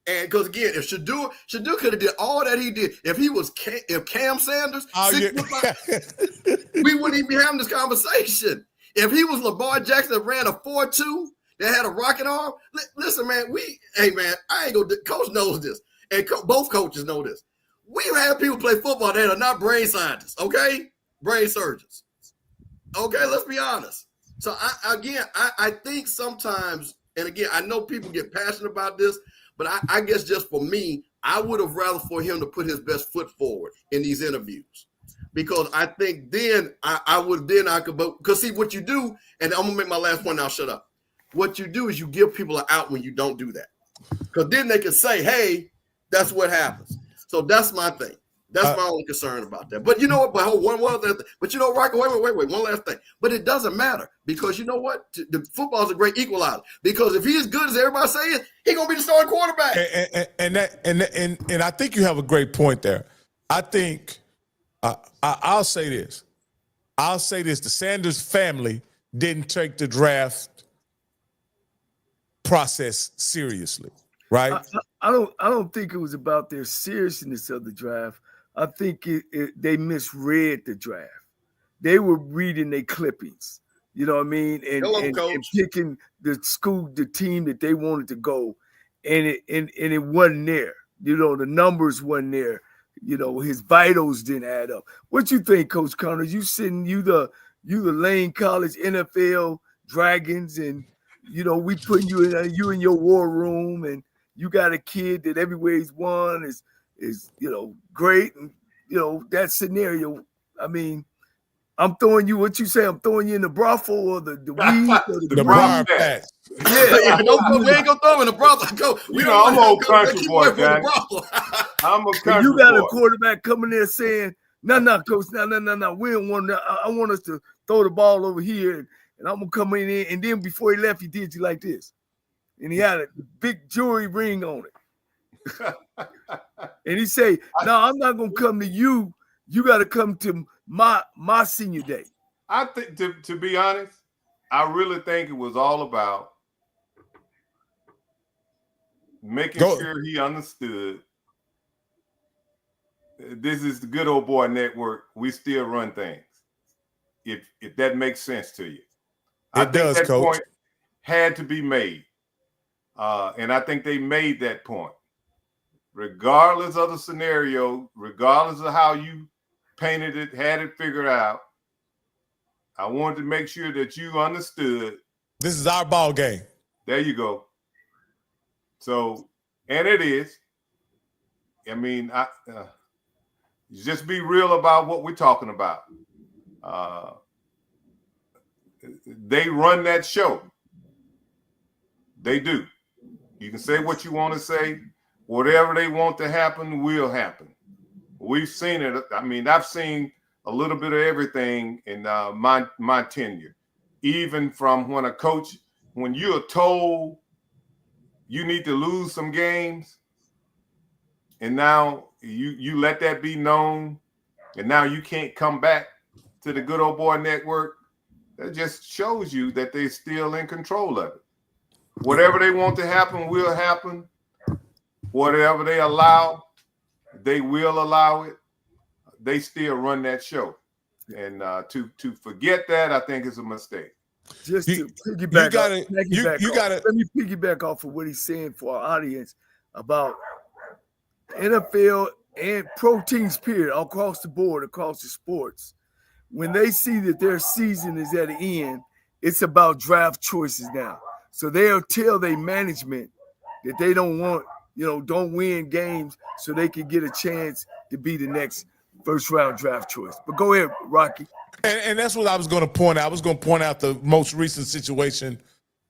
And because again, if Shador could have did all that he did, if Cam Sanders, we wouldn't even be having this conversation. If he was Lamar Jackson that ran a 4.2 that had a rocket arm, listen, man, I ain't gonna. Coach knows this, and both coaches know this. We have people play football that are not brain scientists, okay, brain surgeons. Okay, let's be honest. So I think sometimes, and again, I know people get passionate about this. But I guess just for me, I would have rather for him to put his best foot forward in these interviews, because I think then I could. Because see what you do, and I'm gonna make my last point. Now shut up. What you do is you give people an out when you don't do that, because then they can say, "Hey, that's what happens." So that's my thing. That's my only concern about that. But you know what? But one other thing. But you know, Rocky, wait. One last thing. But it doesn't matter, because you know what? The football's a great equalizer. Because if he's as good as everybody's saying, he's gonna be the starting quarterback. And I think you have a great point there. I think I'll say this. The Sanders family didn't take the draft process seriously, right? I don't think it was about their seriousness of the draft. I think they misread the draft. They were reading their clippings, you know what I mean, and picking the team that they wanted to go, and it wasn't there. You know, the numbers wasn't there. You know, his vitals didn't add up. What you think, Coach Conner? You the Lane College NFL Dragons, and you know we putting you in your war room, and you got a kid that everywhere he's won is great, and that scenario. I mean, I'm throwing you what you say. I'm throwing you in the brothel or the weed or the briar patch. Yeah, we ain't gonna throw him in the brothel. I'm old country boy, guy. I'm a country You got boy. a quarterback coming there saying, "No, coach, no. We don't want. I want us to throw the ball over here, and I'm gonna come in there." And then before he left, he did you like this, and he had a big jewelry ring on it. And he say, "No, I'm not gonna come to you. You got to come to my senior day. I think, to be honest, I really think it was all about making sure he understood this is the good old boy network. We still run things. If that makes sense to you. I think that point had to be made. And I think they made that point. Regardless of the scenario, regardless of how you painted it, had it figured out, I wanted to make sure that you understood. This is our ball game. There you go. So, and it is. I mean, just be real about what we're talking about. They run that show. They do. You can say what you want to say. Whatever they want to happen will happen. We've seen it. I mean, I've seen a little bit of everything in my tenure. Even from when you're told you need to lose some games, and now you let that be known, and now you can't come back to the good old boy network. That just shows you that they're still in control of it. Whatever they want to happen will happen. Whatever they allow, they will allow it. They still run that show. And to forget that, I think is a mistake. Just to piggyback let me piggyback off of what he's saying for our audience about NFL and pro teams, period, across the board, across the sports. When they see that their season is at an end, it's about draft choices now. So they'll tell their management that they don't want, don't win games so they can get a chance to be the next first round draft choice. But go ahead, Rocky. And that's what I was going to point out. I was going to point out the most recent situation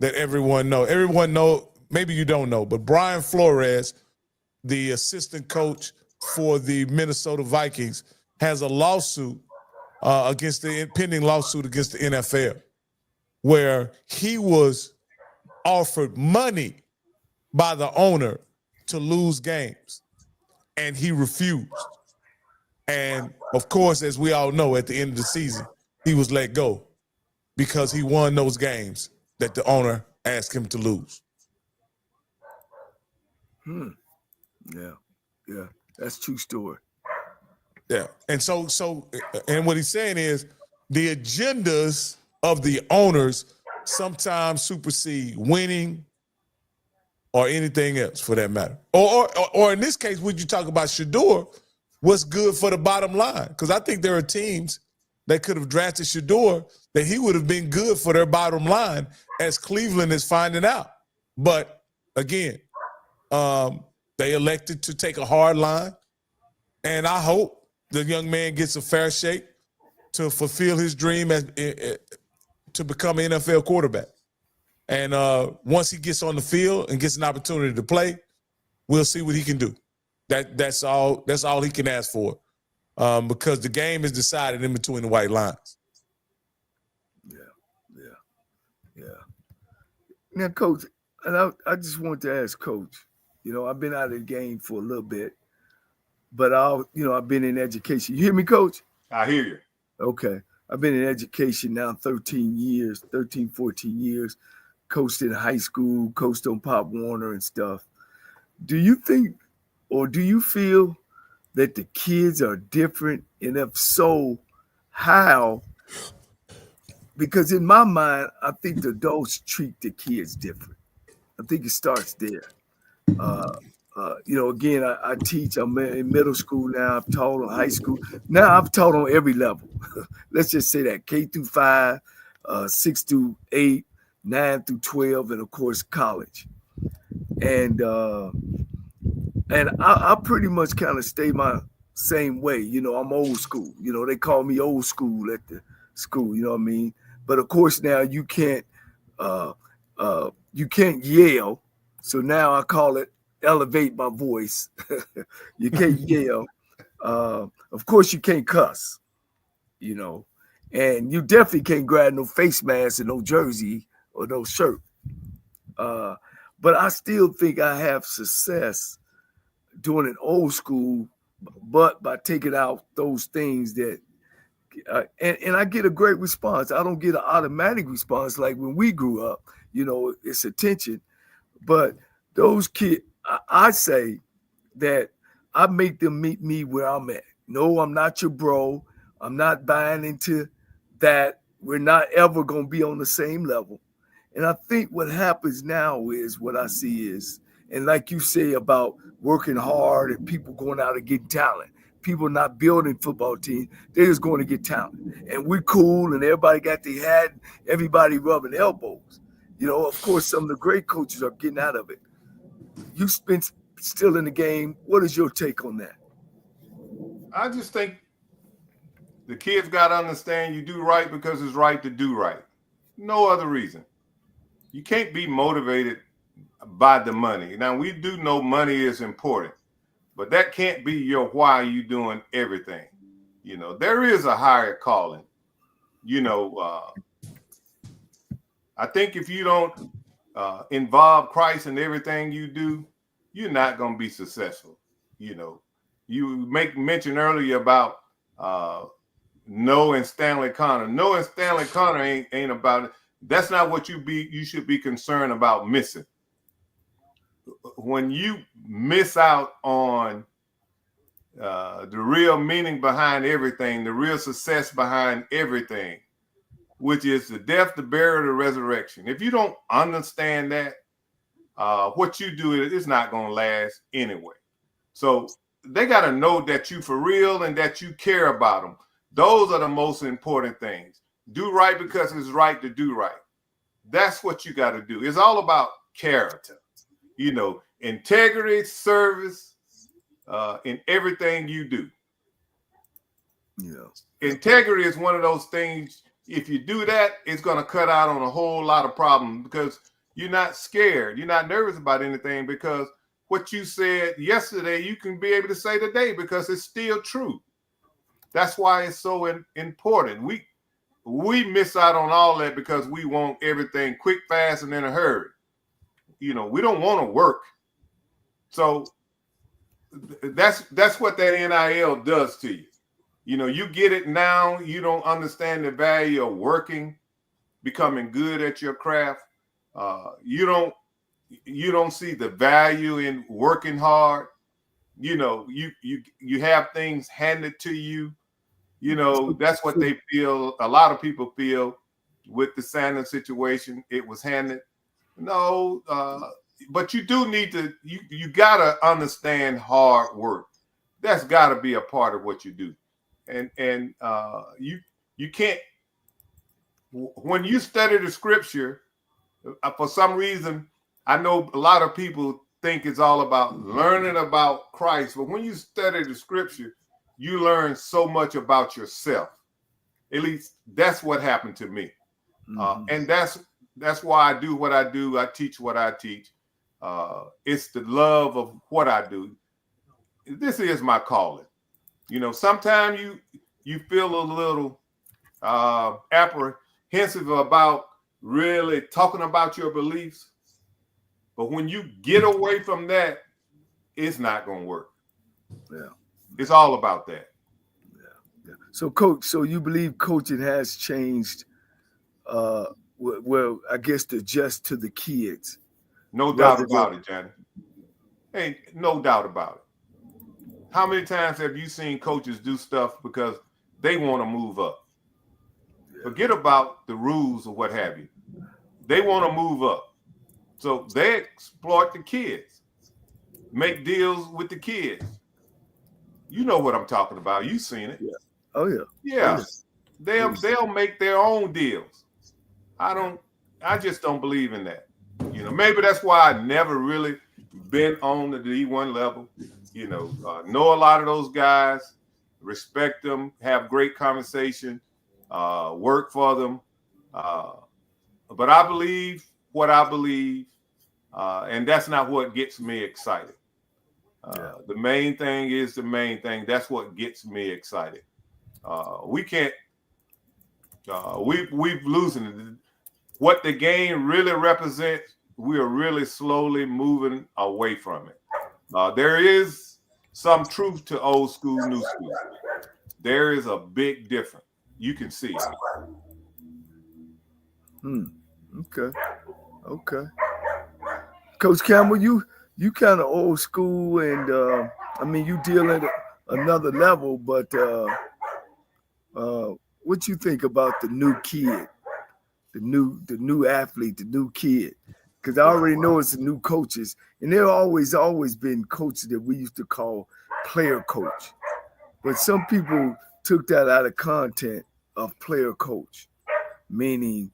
that everyone know. Everyone know, maybe you don't know, but Brian Flores, the assistant coach for the Minnesota Vikings, has a lawsuit against the pending lawsuit against the NFL, where he was offered money by the owner to lose games, and he refused. And of course, as we all know, at the end of the season, he was let go because he won those games that the owner asked him to lose. Yeah, that's a true story. Yeah, and so what he's saying is the agendas of the owners sometimes supersede winning or anything else for that matter. Or in this case, would you talk about Shador? What's good for the bottom line? Because I think there are teams that could have drafted Shador that he would have been good for their bottom line, as Cleveland is finding out. But again, they elected to take a hard line, and I hope the young man gets a fair shake to fulfill his dream to become an NFL quarterback. And once he gets on the field and gets an opportunity to play, we'll see what he can do. That's all he can ask for, because the game is decided in between the white lines. Yeah. Now, Coach, and I just want to ask Coach, I've been out of the game for a little bit, but I've been in education. You hear me, Coach? I hear you. Okay. I've been in education now 13, 14 years, coached in high school, coached on Pop Warner and stuff. Do you think, or do you feel that the kids are different? And if so, how? Because in my mind, I think the adults treat the kids different. I think it starts there. Again, I teach. I'm in middle school now. I've taught on high school. Now I've taught on every level. Let's just say that K through 5, 6 through 8, 9 through 12, and of course college. And I pretty much kind of stay my same way. I'm old school. They call me old school at the school. You know what I mean? But of course now you can't yell. So now I call it elevate my voice. You can't yell. Of course you can't cuss, and you definitely can't grab no face mask and no jersey or no shirt. But I still think I have success doing it old school, but by taking out those things that And I get a great response. I don't get an automatic response like when we grew up. You know, it's attention. But those kids, I say that I make them meet me where I'm at. No, I'm not your bro. I'm not buying into that. We're not ever going to be on the same level. And I think what happens now is what I see is, and like you say about working hard and people going out and getting talent, people not building football teams, they're just going to get talent. And we're cool and everybody got their hat, everybody rubbing elbows. You know, of course, some of the great coaches are getting out of it. You spent still in the game. What is your take on that? I just think the kids got to understand you do right because it's right to do right. No other reason. You can't be motivated by the money. Now, we do know money is important, but that can't be your why you doing everything. You know, there is a higher calling. You know, I think if you don't involve Christ in everything you do, you're not going to be successful. You know, you make mention earlier about knowing Stanley Conner. Knowing Stanley Conner ain't about it. That's not what you should be concerned about missing. When you miss out on the real meaning behind everything, the real success behind everything, which is the death, the burial, the resurrection. If you don't understand that, what you do is not going to last anyway. So they got to know that you for real and that you care about them. Those are the most important things. Do right because it's right to do right. That's what you got to do. It's all about character, you know, integrity, service, in everything you do. Yeah. Integrity is one of those things. If you do that, it's going to cut out on a whole lot of problems because you're not scared. You're not nervous about anything because what you said yesterday, you can be able to say today because it's still true. That's why it's so important. We miss out on all that because we want everything quick, fast, and in a hurry. You know, we don't want to work. So that's what that NIL does to you. You know, you get it now. You don't understand the value of working, becoming good at your craft. You don't see the value in working hard. You know, you have things handed to you. You know, that's what they feel. A lot of people feel with the Sanders situation. It was handed. No, but you do need to. You gotta understand hard work. That's got to be a part of what you do, and you can't. When you study the scripture, for some reason, I know a lot of people think it's all about learning about Christ, but when you study the scripture, you learn so much about yourself. At least that's what happened to me. And that's why I do what I do. I teach what I teach. It's the love of what I do. This is my calling. You know, sometimes you feel a little apprehensive about really talking about your beliefs. But when you get away from that, it's not going to work. Yeah. It's all about that. Yeah. So, Coach, so you believe coaching has changed, well, I guess to adjust to the kids. No doubt about it, Johnny. Hey, no doubt about it. How many times have you seen coaches do stuff because they want to move up? Forget about the rules or what have you. They want to move up. So they exploit the kids, make deals with the kids. You know what I'm talking about. You've seen it. Yeah. Oh, yeah. Yeah. Oh, yeah. They'll make their own deals. I just don't believe in that. You know, maybe that's why I never really been on the D1 level. You know a lot of those guys, respect them, have great conversation, work for them. But I believe what I believe, and that's not what gets me excited. The main thing is the main thing. That's what gets me excited. We can't. We've losing it. What the game really represents, we are really slowly moving away from it. There is some truth to old school, new school. There is a big difference. you can see. Okay. Coach Campbell, you kind of old school, and I mean you deal at another level, but what you think about the new kid, the new athlete, the new kid? Because I already know it's the new coaches, and there always been coaches that we used to call player coach, but some people took that out of content of player coach, meaning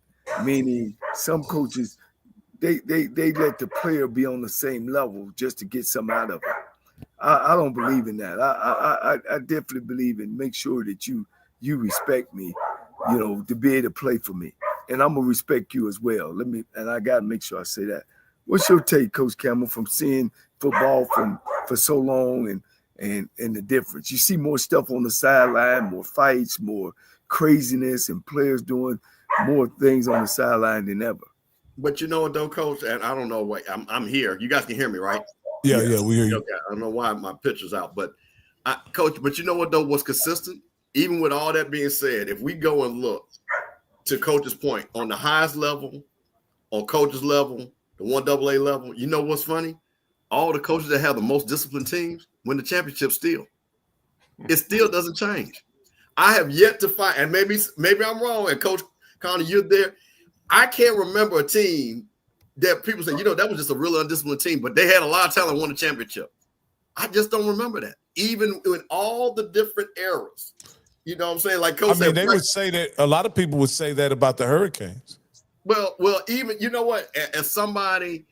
some coaches they let the player be on the same level just to get some out of it. I don't believe in that. I definitely believe in make sure that you respect me, to be able to play for me, and I'm gonna respect you as well. I gotta make sure I say that. What's your take, Coach Campbell, from seeing football for so long and the difference? You see more stuff on the sideline, more fights, more craziness, and players doing more things on the sideline than ever. But you know what, though, Coach, and I don't know what I'm here. You guys can hear me, right? Yeah, we hear you. Okay. I don't know why my picture's out, but Coach. But you know what, though, what's consistent? Even with all that being said, if we go and look to Coach's point on the highest level, on Coach's level, the 1AA level, you know what's funny? All the coaches that have the most disciplined teams win the championship still. It still doesn't change. I have yet to find, and maybe I'm wrong, and Coach Conner, you're there. I can't remember a team that people say, that was just a really undisciplined team, but they had a lot of talent and won the championship. I just don't remember that. Even in all the different eras. You know what I'm saying? Like Coach said, they would say that a lot of people would say that about the Hurricanes. Well, even, you know what? As somebody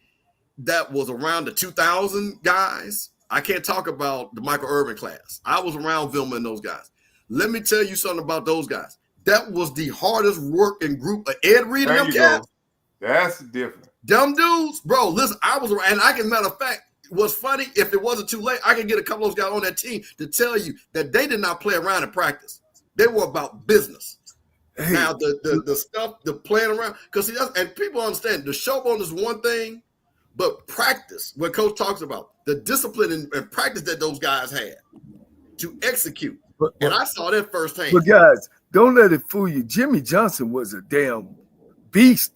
that was around the 2000 guys, I can't talk about the Michael Irvin class. I was around Vilma and those guys. Let me tell you something about those guys. That was the hardest working group of Ed Reed and them cats. That's different. Dumb dudes, bro. Listen, I was around, and I can, matter of fact, what's funny, if it wasn't too late, I can get a couple of those guys on that team to tell you that they did not play around in practice. They were about business. Hey. Now, the stuff, the playing around, because and people understand the showboat is one thing, but practice, what Coach talks about, the discipline and practice that those guys had to execute. And I saw that firsthand. But guys, don't let it fool you. Jimmy Johnson was a damn beast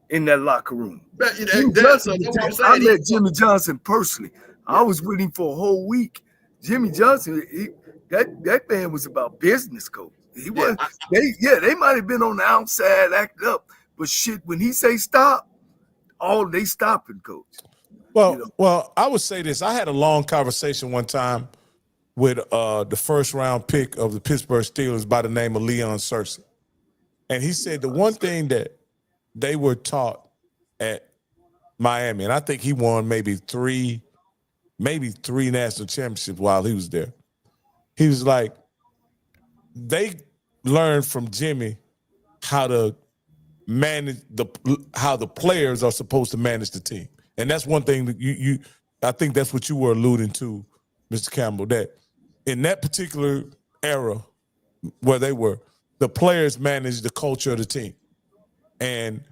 in that locker room. I met Jimmy Johnson personally. I was with him for a whole week. Jimmy Johnson, that man was about business, Coach. He was. They might have been on the outside acting up, but shit, when he say stop, they stopping, Coach. Well, I would say this. I had a long conversation one time with the first round pick of the Pittsburgh Steelers by the name of Leon Searcy. And he said the one thing that they were taught at Miami, and I think he won maybe three national championships while he was there. He was like, they learned from Jimmy how to manage how the players are supposed to manage the team. And that's one thing that I think that's what you were alluding to, Mr. Campbell, that in that particular era where they were, the players managed the culture of the team. And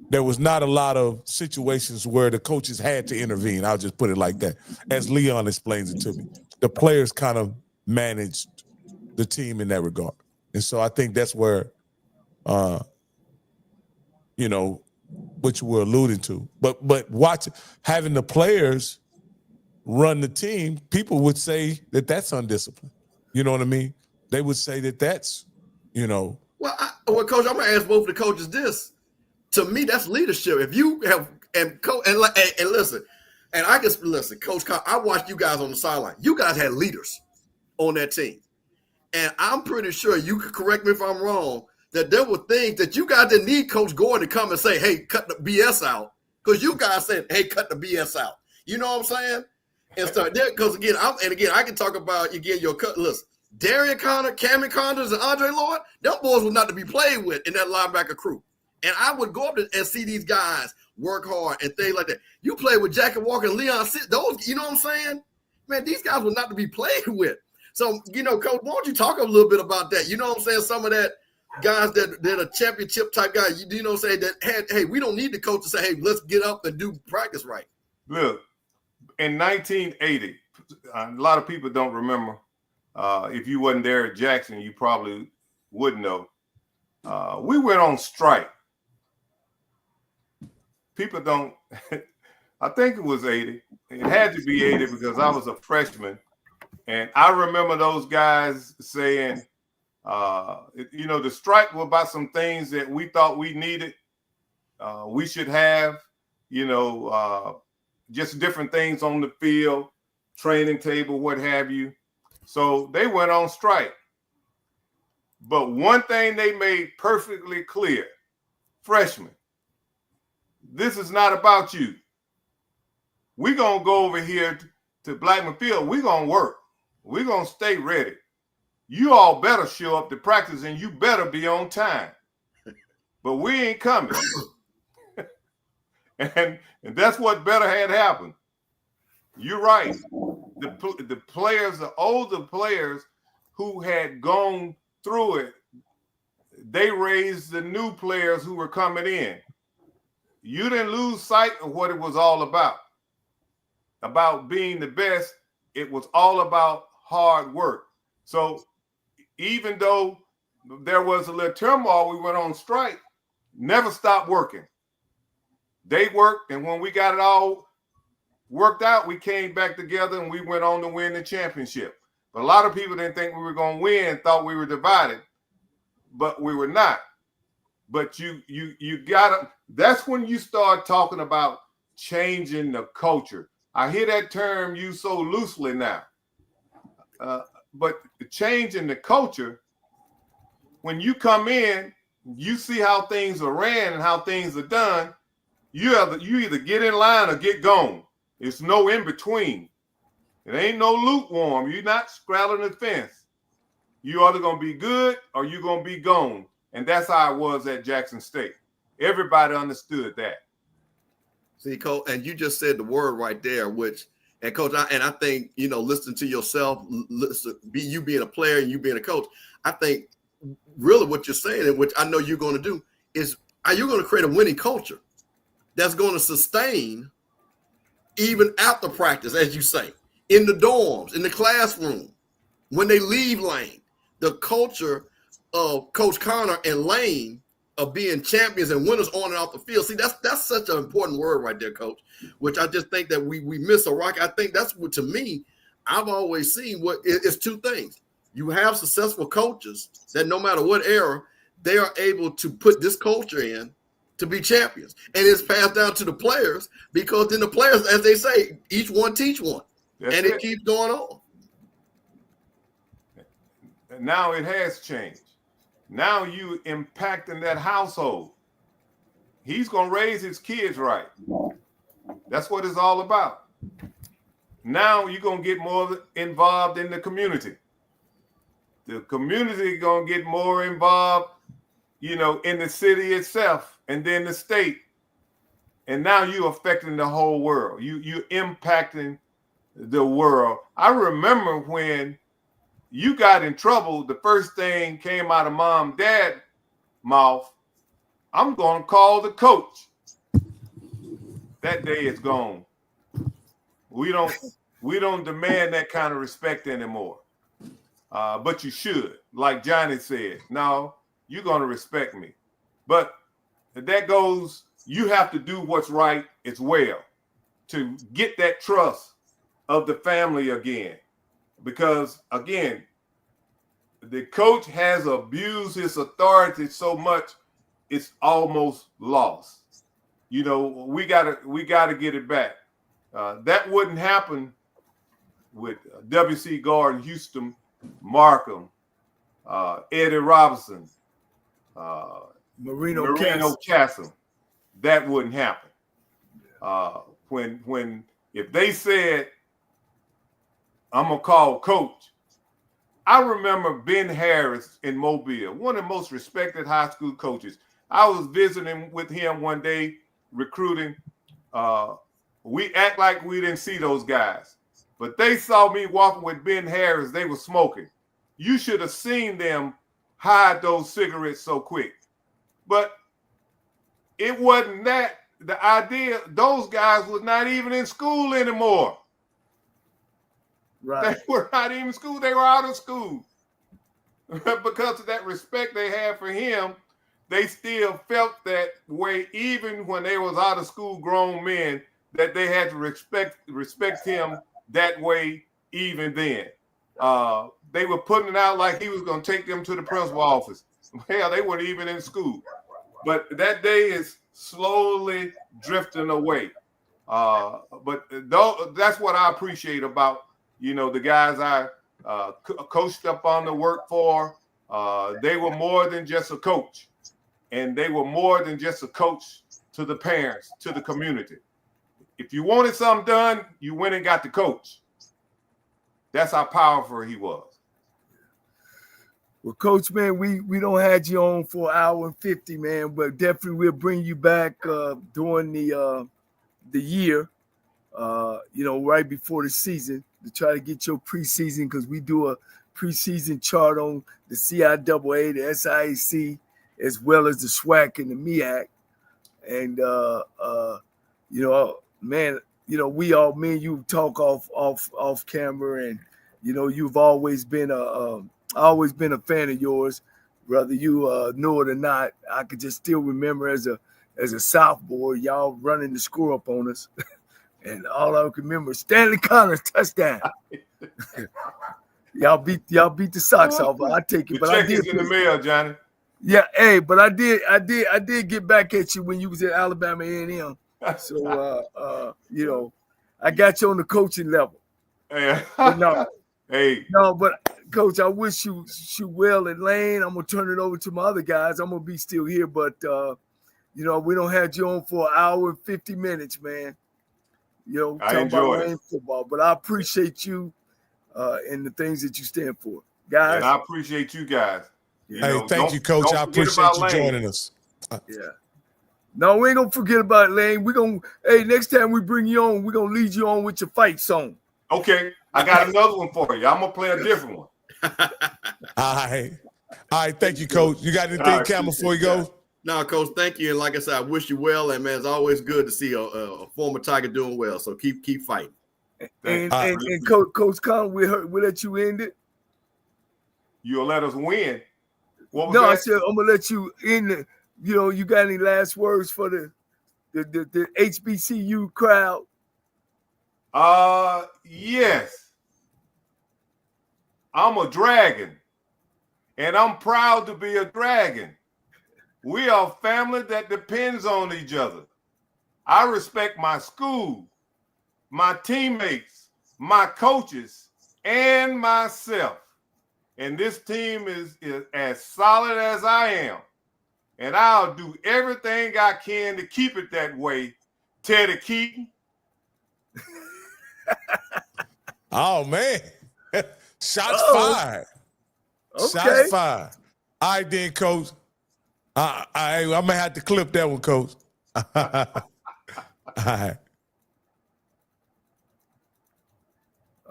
there was not a lot of situations where the coaches had to intervene. I'll just put it like that. As Leon explains it to me, the players kind of managed the team in that regard. And so I think that's where, what you were alluding to. But having the players run the team, people would say that that's undisciplined. You know what I mean? They would say that that's, Well, Coach, I'm going to ask both of the coaches this. To me, that's leadership. If you have and listen, and I just listen, Coach. I watched you guys on the sideline. You guys had leaders on that team, and I'm pretty sure you could correct me if I'm wrong. That there were things that you guys didn't need Coach Gordon to come and say, "Hey, cut the BS out," because you guys said, "Hey, cut the BS out." You know what I'm saying? And so because again, I can talk about your cut. Listen, Darian Conner, Cameron Condors, and Andre Lloyd. Them boys were not to be played with in that linebacker crew. And I would go up and see these guys work hard and things like that. You play with Jackie Walker and Leon Sid, those, you know what I'm saying? Man, these guys were not to be played with. So, Coach, why don't you talk a little bit about that? You know what I'm saying? Some of that guys that are championship type guys, you know what I'm saying, that had, hey, we don't need the coach to say, hey, let's get up and do practice right. Look, in 1980, a lot of people don't remember. If you wasn't there at Jackson, you probably wouldn't know. We went on strike. People don't, I think it was 80. It had to be 80 because I was a freshman. And I remember those guys saying, the strike was about some things that we thought we needed. We should have, just different things on the field, training table, what have you. So they went on strike. But one thing they made perfectly clear, freshmen, this is not about you. We're going to go over here to Blackman Field. We're going to work. We're going to stay ready. You all better show up to practice and you better be on time. But we ain't coming. and that's what better had happened. You're right. The players, the older players who had gone through it, they raised the new players who were coming in. You didn't lose sight of what it was all about being the best. It was all about hard work. So even though there was a little turmoil, we went on strike, never stopped working. They worked, and when we got it all worked out, we came back together and we went on to win the championship. But a lot of people didn't think we were going to win, thought we were divided, but we were not. But you gotta, that's when you start talking about changing the culture. I hear that term used so loosely now. But changing the culture, when you come in, you see how things are ran and how things are done. You either get in line or get gone. It's no in between. It ain't no lukewarm. You're not straddling the fence. You either gonna be good or you're gonna be gone. And that's how it was at Jackson State. Everybody understood that. See, Coach, and you just said the word right there, and Coach, I think, listening to yourself, you being a player and you being a coach, I think really what you're saying, and which I know you're going to do, is are you going to create a winning culture that's going to sustain even after practice, as you say, in the dorms, in the classroom, when they leave Lane, the culture of Coach Conner and Lane of being champions and winners on and off the field. See, that's such an important word right there, Coach, which I just think that we miss a rock. I think that's what, to me, I've always seen it's two things. You have successful coaches that no matter what era, they are able to put this culture in to be champions. And it's passed down to the players, because then the players, as they say, each one teach one. That's and it keeps going on. Now it has changed. Now you impacting that household. He's going to raise his kids right. That's what it's all about. Now you're going to get more involved in the community. The community is going to get more involved, in the city itself and then the state. And now you're affecting the whole world. You're impacting the world. I remember when you got in trouble, the first thing came out of mom, dad mouth, I'm going to call the coach. That day is gone. We don't demand that kind of respect anymore. But you should. Like Johnnie said, no, you're going to respect me. But that goes, you have to do what's right as well to get that trust of the family again. Because, again, the coach has abused his authority so much, it's almost lost. We gotta get it back. That wouldn't happen with W.C. Gordon, Houston, Markham, Eddie Robinson, Marino Castle. That wouldn't happen. When if they said, I'm gonna call coach. I remember Ben Harris in Mobile, one of the most respected high school coaches. I was visiting with him one day, recruiting. We act like we didn't see those guys, but they saw me walking with Ben Harris. They were smoking. You should have seen them hide those cigarettes so quick. But it wasn't that. The idea, those guys was not even in school anymore. Right. They were not even in school. They were out of school because of that respect they had for him. they still felt that way, even when they was out of school grown men, that they had to respect him that way even then. They were putting it out like he was going to take them to the principal office. Hell, they weren't even in school. But that day is slowly drifting away. But that's what I appreciate about, the guys I coached up on the work for. They were more than just a coach. And they were more than just a coach to the parents, to the community. If you wanted something done, you went and got the coach. That's how powerful he was. Well, Coach, man, we don't have you on for an hour and 50, man, but definitely we'll bring you back during the year, right before the season to try to get your preseason, because we do a preseason chart on the CIAA, the SIAC, as well as the SWAC and the MEAC. And, man, we all, me and you talk off camera, and, you've always been a fan of yours, whether you know it or not. I could just still remember as a sophomore, y'all running the score up on us. And all I can remember is Stanley Conner touchdown. y'all beat the socks off. I take it, but I did in the mail, Johnny. Yeah, hey, but I did get back at you when you was at Alabama A&M. So I got you on the coaching level. Yeah. But Coach, I wish you well at Lane. I'm gonna turn it over to my other guys. I'm gonna be still here, but we don't have you on for an hour and 50 minutes, man. Talking about Lane football. But I appreciate you and the things that you stand for, guys. And I appreciate you guys. Thank you, Coach. I appreciate you joining us. Yeah. No, we ain't gonna forget about Lane. Next time we bring you on, we're gonna lead you on with your fight song. Okay. I got another one for you. I'm gonna play a different one. All right. Thank you, Coach. You got anything, Cam, before you go? No, Coach, thank you. And like I said, I wish you well. And man, it's always good to see a former Tiger doing well. So keep fighting. And Coach Conner, we'll let you end it. You'll let us win. What was that? I said I'm gonna let you end it. You got any last words for the HBCU crowd? Yes. I'm a dragon, and I'm proud to be a dragon. We are a family that depends on each other. I respect my school, my teammates, my coaches, and myself. And this team is as solid as I am. And I'll do everything I can to keep it that way. Teddy Keaton. Oh, man. Shots fired. Okay. Shots fired. All right, then, Coach. I'm going to have to clip that one, Coach. All right.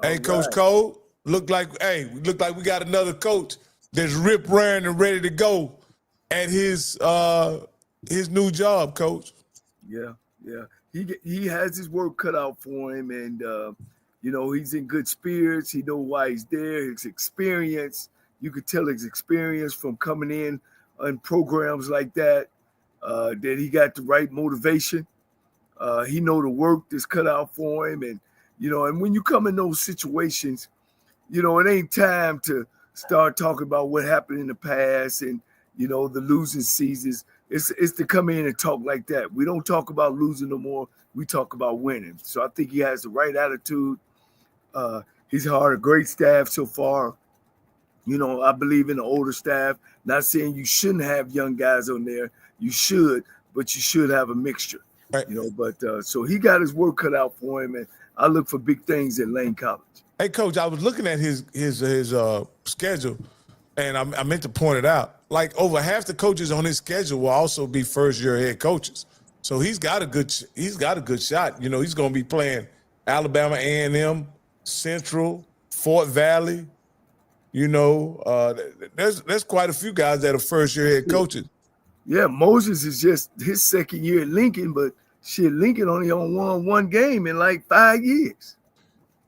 Hey, Coach Cole, look like we got another coach that's rip raring and ready to go at his new job, Coach. Yeah. He has his work cut out for him, and he's in good spirits. He knows why he's there. His experience, you could tell his experience from coming in on programs like that, that he got the right motivation. He know the work that's cut out for him, and and when you come in those situations, it ain't time to start talking about what happened in the past and the losing seasons. It's to come in and talk like that. We don't talk about losing no more. We talk about winning. So I think he has the right attitude. He's hired a great staff so far. I believe in the older staff. Not saying you shouldn't have young guys on there. You should, but you should have a mixture. Right. So he got his work cut out for him, and I look for big things at Lane College. Hey, Coach, I was looking at his schedule, and I meant to point it out. Like over half the coaches on his schedule will also be first-year head coaches. So he's got a good shot. He's going to be playing Alabama A&M, Central, Fort Valley. There's quite a few guys that are first-year head coaches. Yeah, Moses is just his second year at Lincoln, but Lincoln only won one game in like 5 years.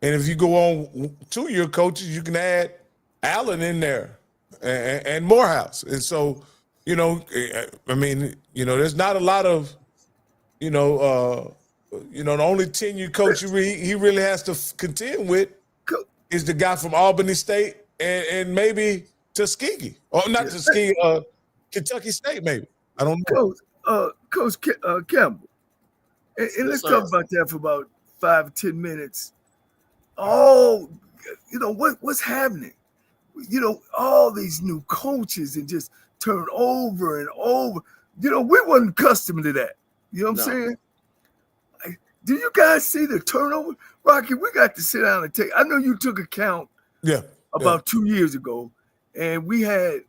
And if you go on 2-year coaches, you can add Allen in there and Morehouse. And so, I mean, there's not a lot of, the only tenure coach he really has to contend with is the guy from Albany State and maybe Tuskegee, or not Tuskegee, Kentucky State, maybe. I don't know. Coach Campbell, and let's talk about that for about 5 or 10 minutes. Oh, what's happening? All these new coaches and just turn over and over. We wasn't accustomed to that. You know what I'm saying? Do you guys see the turnover? Rocky, we got to sit down and take. I know you took account about 2 years ago, and we had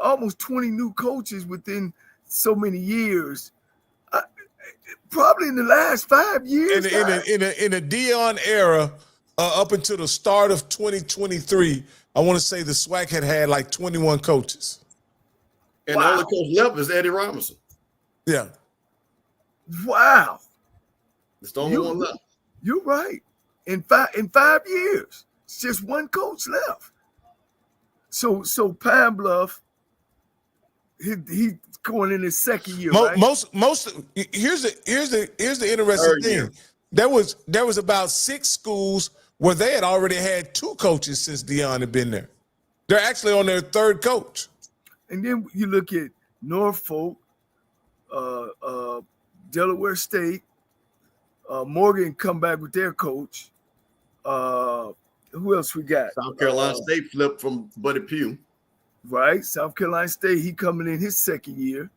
almost 20 new coaches within so many years. Probably in the last 5 years. In a Dion era, up until the start of 2023, I want to say the SWAC had like 21 coaches. And the only coach left is Eddie Robinson. Yeah. Wow. It's the only one left. You're right. In 5 years, it's just one coach left. So Pine Bluff, he going in his second year. Right? Here's the interesting thing. There was about 6 schools where they had already had 2 coaches since Dion had been there. They're actually on their 3rd coach. And then you look at Norfolk, Delaware State, Morgan come back with their coach. Who else we got? South Carolina State flipped from Buddy Pugh. Right, South Carolina State. He coming in his second year.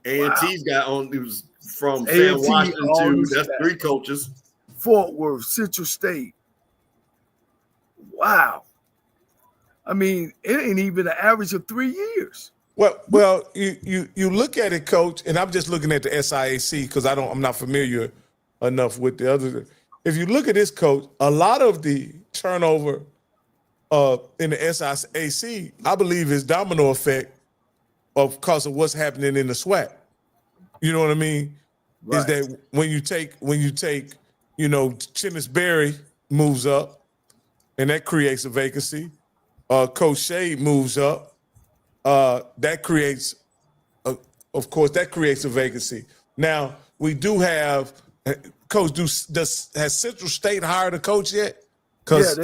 A&T's got on. It was from Sam Washington to that's 3 coaches. Fort Worth, Central State. Wow. I mean, it ain't even an average of 3 years. Well, you look at it, Coach, and I'm just looking at the SIAC because I'm not familiar enough with the other. If you look at this, Coach, a lot of the turnover in the SIAC, I believe, is domino effect because of what's happening in the SWAC. You know what I mean? Right. Is that when you take, Chinnis Berry moves up, and that creates a vacancy. Coach Shade moves up. That creates a vacancy. Now we do have Coach. Has Central State hired a coach yet? Yeah,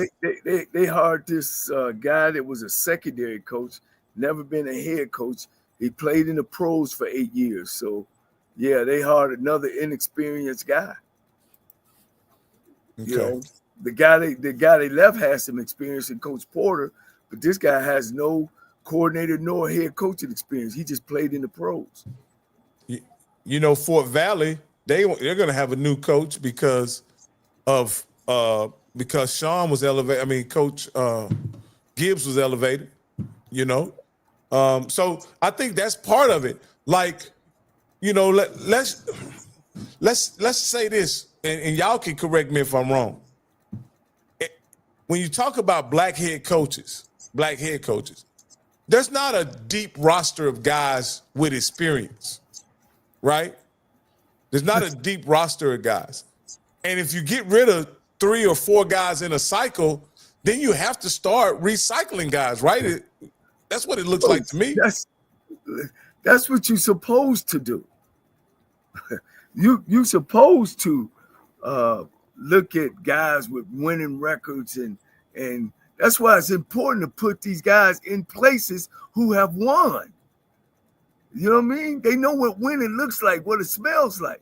they hired this guy that was a secondary coach, never been a head coach. He played in the pros for 8 years. So, yeah, they hired another inexperienced guy. Okay. The guy they left has some experience in Coach Porter, but this guy has no coordinator nor head coaching experience. He just played in the pros. Fort Valley, they're going to have a new coach because Sean was elevated. I mean, Coach Gibbs was elevated. So I think that's part of it. Like, let's say this, and y'all can correct me if I'm wrong. When you talk about black head coaches, there's not a deep roster of guys with experience, right? There's not a deep roster of guys. And if you get rid of 3 or 4 guys in a cycle, then you have to start recycling guys, right? That's what it looks like to me. That's what you're supposed to do. You're supposed to look at guys with winning records, and that's why it's important to put these guys in places who have won. You know what I mean? They know what winning looks like, what it smells like.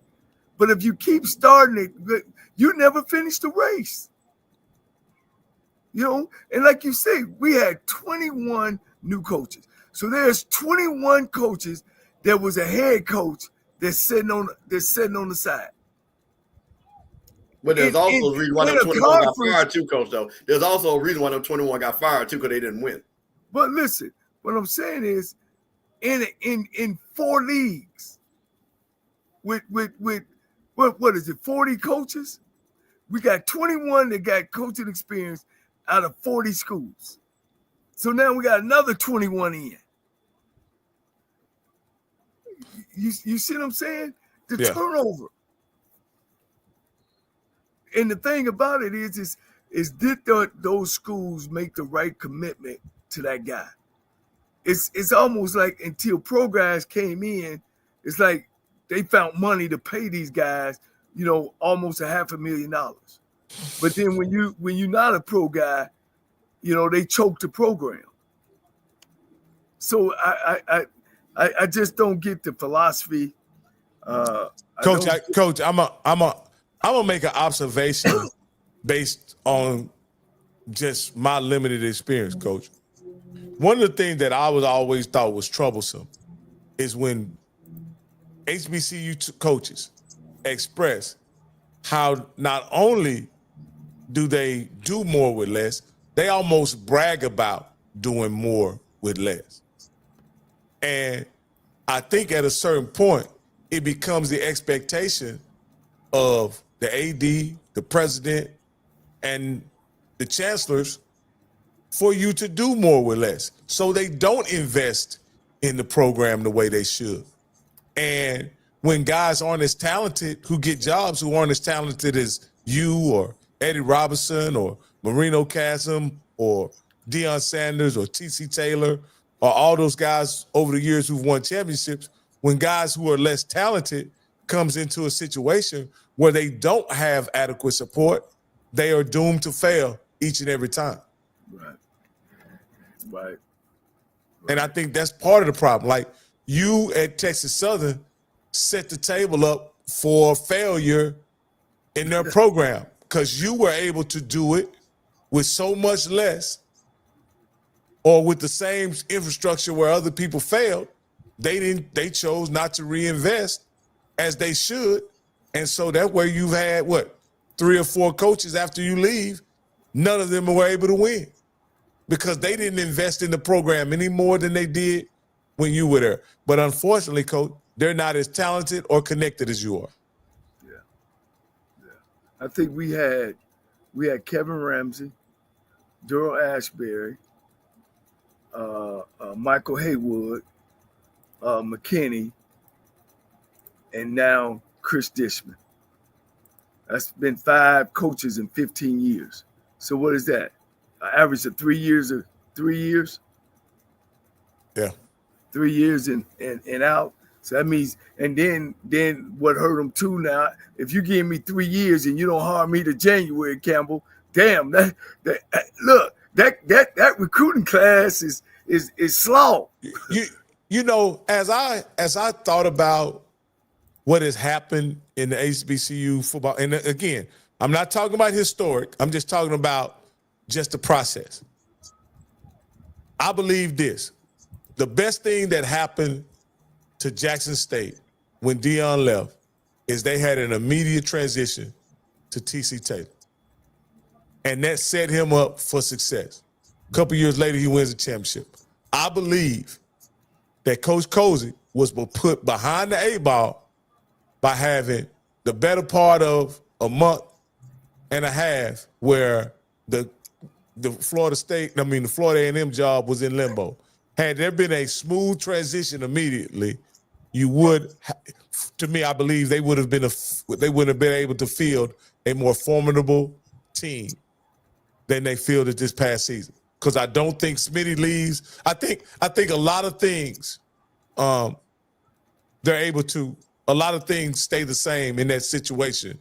But if you keep starting it, you never finish the race. And like you say, we had 21 new coaches. So there's 21 coaches that was a head coach that's sitting on the side. But there's also a reason why them 21 got fired too, Coach, though. There's also a reason why them 21 got fired too, because they didn't win. But listen, what I'm saying is in 4 leagues with what is it, 40 coaches? We got 21 that got coaching experience out of 40 schools. So now we got another 21 in. You see what I'm saying? The turnover. And the thing about it is did those schools make the right commitment to that guy? it's almost like until pro guys came in, it's like they found money to pay these guys, almost $500,000. But then when you're not a pro guy, they choke the program. So I just don't get the philosophy. Coach, I'm gonna make an observation based on just my limited experience, Coach. One of the things that I was always thought was troublesome is when HBCU coaches express how not only do they do more with less, they almost brag about doing more with less. And I think at a certain point, it becomes the expectation of the AD, the president, and the chancellors for you to do more with less. So they don't invest in the program the way they should. And when guys aren't as talented, who get jobs, who aren't as talented as you or Eddie Robinson or Marino Chasm or Deion Sanders or T.C. Taylor or all those guys over the years who've won championships, when guys who are less talented comes into a situation where they don't have adequate support, they are doomed to fail each and every time. Right. And I think that's part of the problem. Like, you at Texas Southern set the table up for failure in their program because you were able to do it with so much less or with the same infrastructure where other people failed. They chose not to reinvest as they should. And so that way you've had, 3 or 4 coaches after you leave, none of them were able to win because they didn't invest in the program any more than they did when you were there. But unfortunately, Coach, they're not as talented or connected as you are. Yeah. I think we had Kevin Ramsey, Durrell Ashbury, Michael Haywood, McKinney, and now Chris Dishman. That's been 5 coaches in 15 years. So what is that? An average of 3 years or 3 years? Yeah. 3 years and out. So that means, and then what hurt them too now, if you give me 3 years and you don't hire me to January, Campbell, damn, that recruiting class is slow. You know, as I thought about what has happened in the HBCU football, and again, I'm not talking about historic, I'm just talking about just the process. I believe this. The best thing that happened to Jackson State when Deion left is they had an immediate transition to T.C. Taylor. And that set him up for success. A couple years later, he wins a championship. I believe that Coach Cozy was put behind the 8-ball by having the better part of a month and a half where the Florida A&M job was in limbo. Had there been a smooth transition immediately, you would, to me, I believe they would have been able to field a more formidable team than they fielded this past season. Because I don't think Smitty leaves. I think a lot of things, a lot of things stay the same in that situation,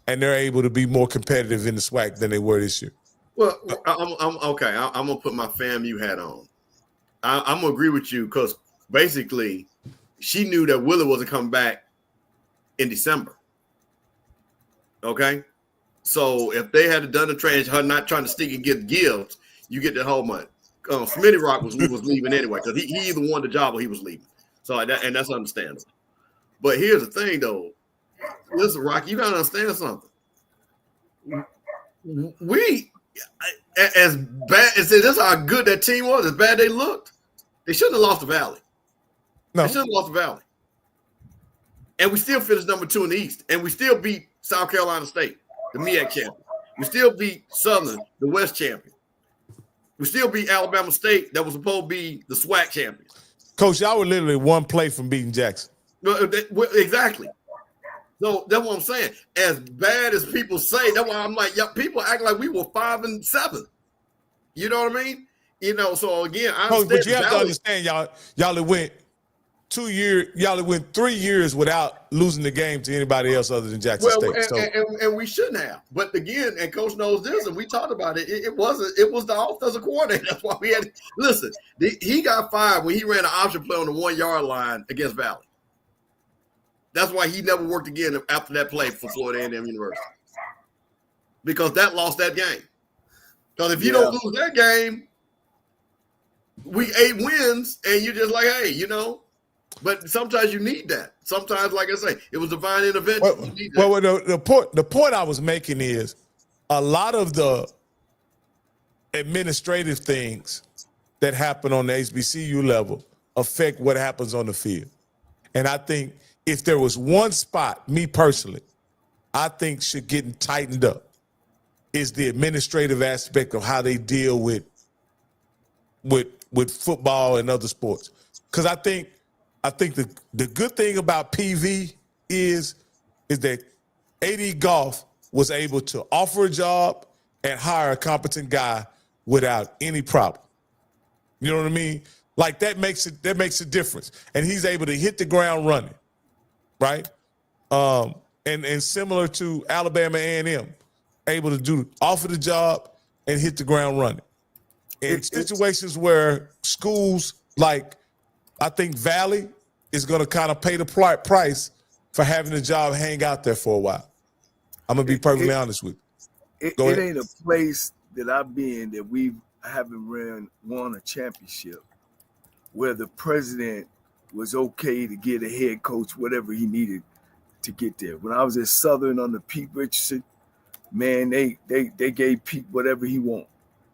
and they're able to be more competitive in the SWAC than they were this year. Well, I'm okay. I'm gonna put my FAMU hat on. I'm gonna agree with you because basically she knew that Willie wasn't coming back in December. Okay, so if they had done the transition, her not trying to stick and get gifts, you get the whole money. Smitty Rock was leaving anyway because he either won the job or he was leaving. So that's understandable. But here's the thing, though. Listen, Rocky, you gotta understand something. We, as bad as this is how good that team was, as bad they looked, they shouldn't have lost the Valley. No. They shouldn't have lost the Valley. And we still finished number 2 in the East. And we still beat South Carolina State, the MEAC champion. We still beat Southern, the West champion. We still beat Alabama State, that was supposed to be the SWAC champion. Coach, y'all were literally one play from beating Jackson. Exactly. So that's what I'm saying. As bad as people say, that's why I'm like, yeah, people act like we were 5-7. You know what I mean? You know, so again, I Coach, understand. but you have to understand, y'all have went 2 years, y'all have went 3 years without losing the game to anybody else other than Jackson State. And we shouldn't have. But again, and Coach knows this, and we talked about it. It was the offensive coordinator. That's why we had. Listen, he got fired when he ran an option play on the 1 yard line against Valley. That's why he never worked again after that play for Florida A&M University, because that lost that game. Because if you don't lose that game, we 8 wins, and you're just like, hey, you know. But sometimes you need that. Sometimes, like I say, it was divine intervention. The point I was making is a lot of the administrative things that happen on the HBCU level affect what happens on the field. And I think if there was one spot, me personally, I think should get tightened up is the administrative aspect of how they deal with football and other sports. Because I think the good thing about PV is that AD Golf was able to offer a job and hire a competent guy without any problem. You know what I mean? Like that makes a difference. And he's able to hit the ground running, right? And similar to Alabama A&M, able to offer the job and hit the ground running. In situations where schools like, I think Valley is going to kind of pay the price for having the job hang out there for a while. I'm going to be perfectly honest with you. It ain't a place that I've been that we haven't won a championship where the president was okay to get a head coach, whatever he needed to get there. When I was at Southern under Pete Richardson, man, they gave Pete whatever he wanted.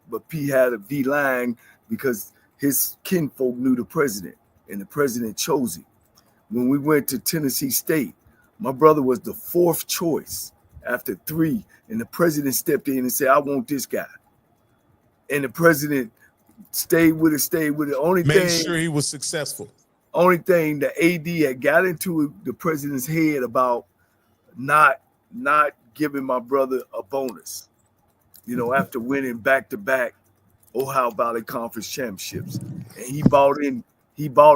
But Pete had a D-line because his kinfolk knew the president, and the president chose him. When we went to Tennessee State, my brother was the 4th choice after 3, and the president stepped in and said, I want this guy. And the president stayed with it. Made sure he was successful. Only thing the AD had got into the president's head about not giving my brother a bonus, you know, after winning back-to-back Ohio Valley Conference championships. And he bought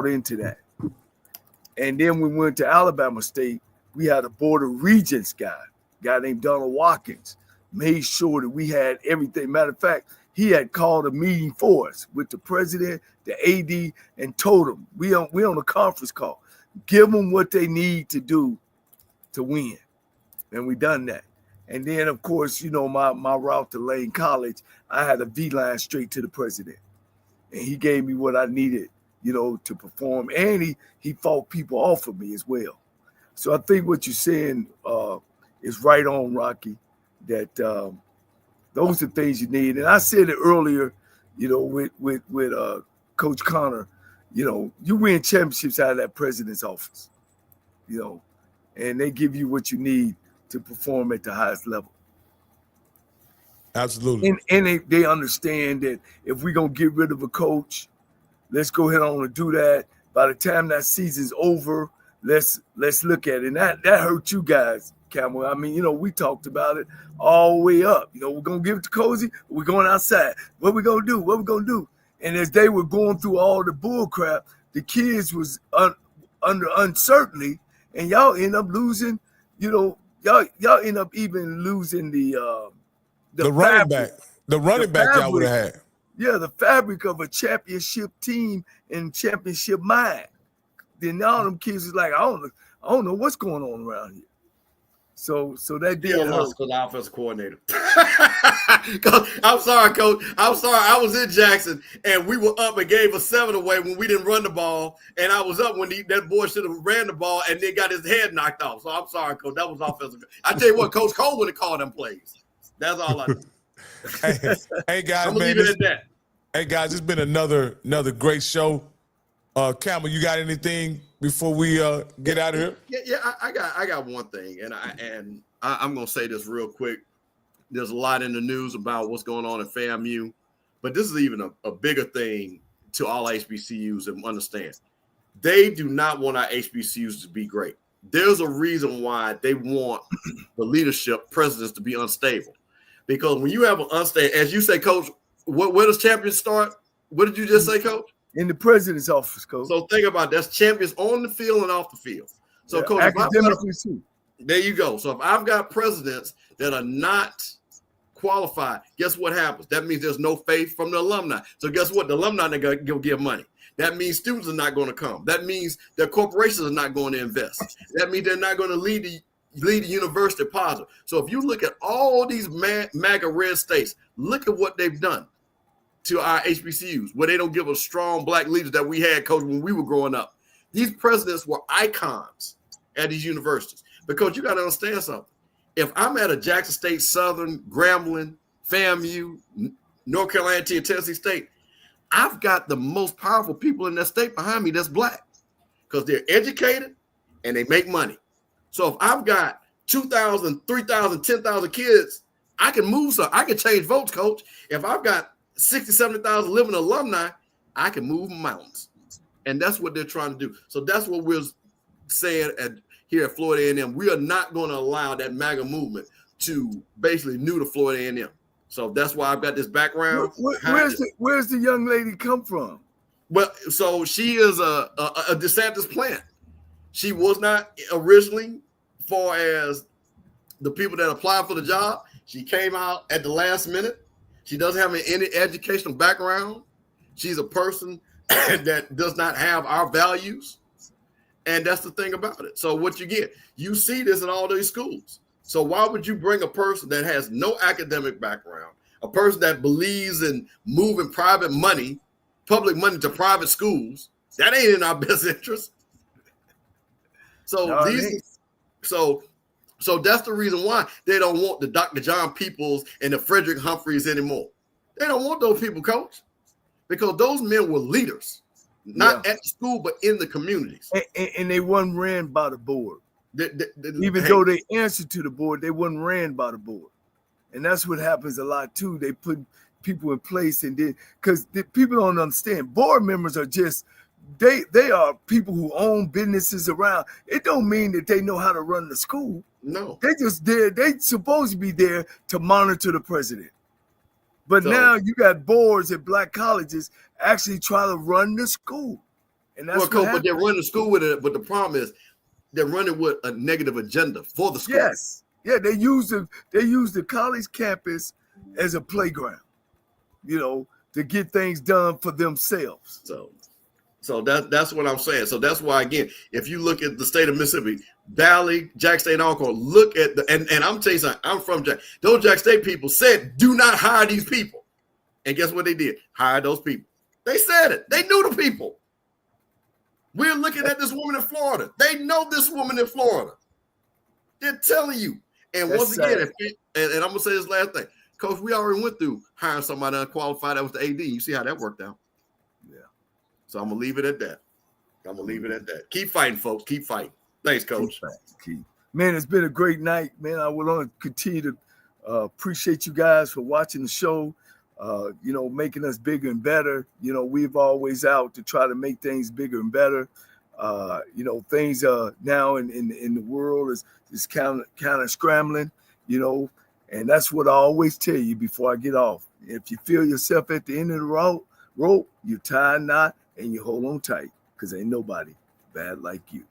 into that. And then we went to Alabama State. We had a Board of Regents guy named Donald Watkins, made sure that we had everything. Matter of fact, he had called a meeting for us with the president, the AD, and told them, we on a conference call. Give them what they need to do to win. And we done that. And then, of course, you know, my route to Lane College, I had a V-line straight to the president. And he gave me what I needed, you know, to perform. And he fought people off of me as well. So I think what you're saying is right on, Rocky, that those are things you need. And I said it earlier, you know, with Coach Conner, you know, you win championships out of that president's office, you know, and they give you what you need to perform at the highest level. Absolutely. And they understand that if we're going to get rid of a coach, let's go ahead on and do that. By the time that season's over, let's look at it. And that hurt you guys, Camel. I mean, you know, we talked about it all the way up. You know, we're going to give it to Cozy. We're going outside. What we going to do? And as they were going through all the bull crap, the kids was under uncertainty, and y'all end up losing, you know, y'all end up even losing the running back. The running back y'all would have had. Yeah, the fabric of a championship team and championship mind. Then all them kids is like, I don't know what's going on around here. So that did hurt. Because the offensive coordinator. I'm sorry, Coach. I'm sorry. I was in Jackson, and we were up and gave us 7 away when we didn't run the ball. And I was up when that boy should have ran the ball and then got his head knocked off. So I'm sorry, Coach. That was offensive. I tell you what, Coach Cole would have called them plays. That's all I do. hey guys, I'm gonna leave it at that. Hey guys, it's been another great show. Camel, you got anything before we get out of here? Yeah. I got one thing, and I'm gonna say this real quick. There's a lot in the news about what's going on in FAMU, but this is even a bigger thing to all HBCUs and understand. They do not want our HBCUs to be great. There's a reason why they want the leadership, presidents, to be unstable. Because when you have an unstable, as you say, Coach, where does champions start? What did you just say, Coach? In the president's office, Coach. So think about it. That's champions on the field and off the field. So, Yeah, Coach, academically too. there you go. So if I've got presidents that are not qualified, guess what happens? That means there's no faith from the alumni. So guess what? The alumni are going to give money. That means students are not going to come. That means their corporations are not going to invest. That means they're not going to lead the university positive. So if you look at all these MAGA red states, look at what they've done to our HBCUs, where they don't give us strong black leaders that we had, Coach, when we were growing up. These presidents were icons at these universities. Because you got to understand something. If I'm at a Jackson State, Southern, Grambling, FAMU, North Carolina, Tennessee State, I've got the most powerful people in that state behind me that's black because they're educated and they make money. So if I've got 2,000, 3,000, 10,000 kids, I can move some. I can change votes, Coach. If I've got 60, 70,000 living alumni, I can move mountains. And that's what they're trying to do. So that's what we're saying here at Florida A&M. We are not going to allow that MAGA movement to basically neuter Florida A&M. So that's why I've got this background. Where's the young lady come from? Well, so she is a DeSantis plant. She was not originally far as the people that applied for the job. She came out at the last minute. She doesn't have any educational background. She's a person that does not have our values. And that's the thing about it. So what you see this in all these schools. So why would you bring a person that has no academic background, a person that believes in moving private money, public money to private schools? That ain't in our best interest. So so that's the reason why they don't want the Dr. John Peoples and the Frederick Humphreys anymore. They don't want those people, Coach, because those men were leaders, not at the school, but in the communities. And they weren't ran by the board. Even though they answered to the board, they weren't ran by the board. And that's what happens a lot too. They put people in place and then because people don't understand. Board members are just they are people who own businesses around. It don't mean that they know how to run the school. No. They just there. They supposed to be there to monitor the president. But now you got boards at black colleges actually try to run the school. And that's what but they're running the school with it. But the problem is they're running with a negative agenda for the school. Yes. Yeah, they use the college campus as a playground, to get things done for themselves. So that's what I'm saying. So that's why, again, if you look at the state of Mississippi, Valley, Jack State, Alcorn, look at and I'm telling you something, I'm from Jack. Those Jack State people said, do not hire these people. And guess what they did? Hire those people. They said it. They knew the people. We're looking at this woman in Florida. They know this woman in Florida. They're telling you. And once again, and I'm going to say this last thing. Coach, we already went through hiring somebody unqualified that was the AD. You see how that worked out? Yeah. So I'm going to leave it at that. Keep fighting, folks. Keep fighting. Thanks, Coach. Man, it's been a great night, man. I will continue to appreciate you guys for watching the show, making us bigger and better. We've always out to try to make things bigger and better. Things now in the world is kind of scrambling, and that's what I always tell you before I get off. If you feel yourself at the end of the rope, you tie a knot and you hold on tight because ain't nobody bad like you.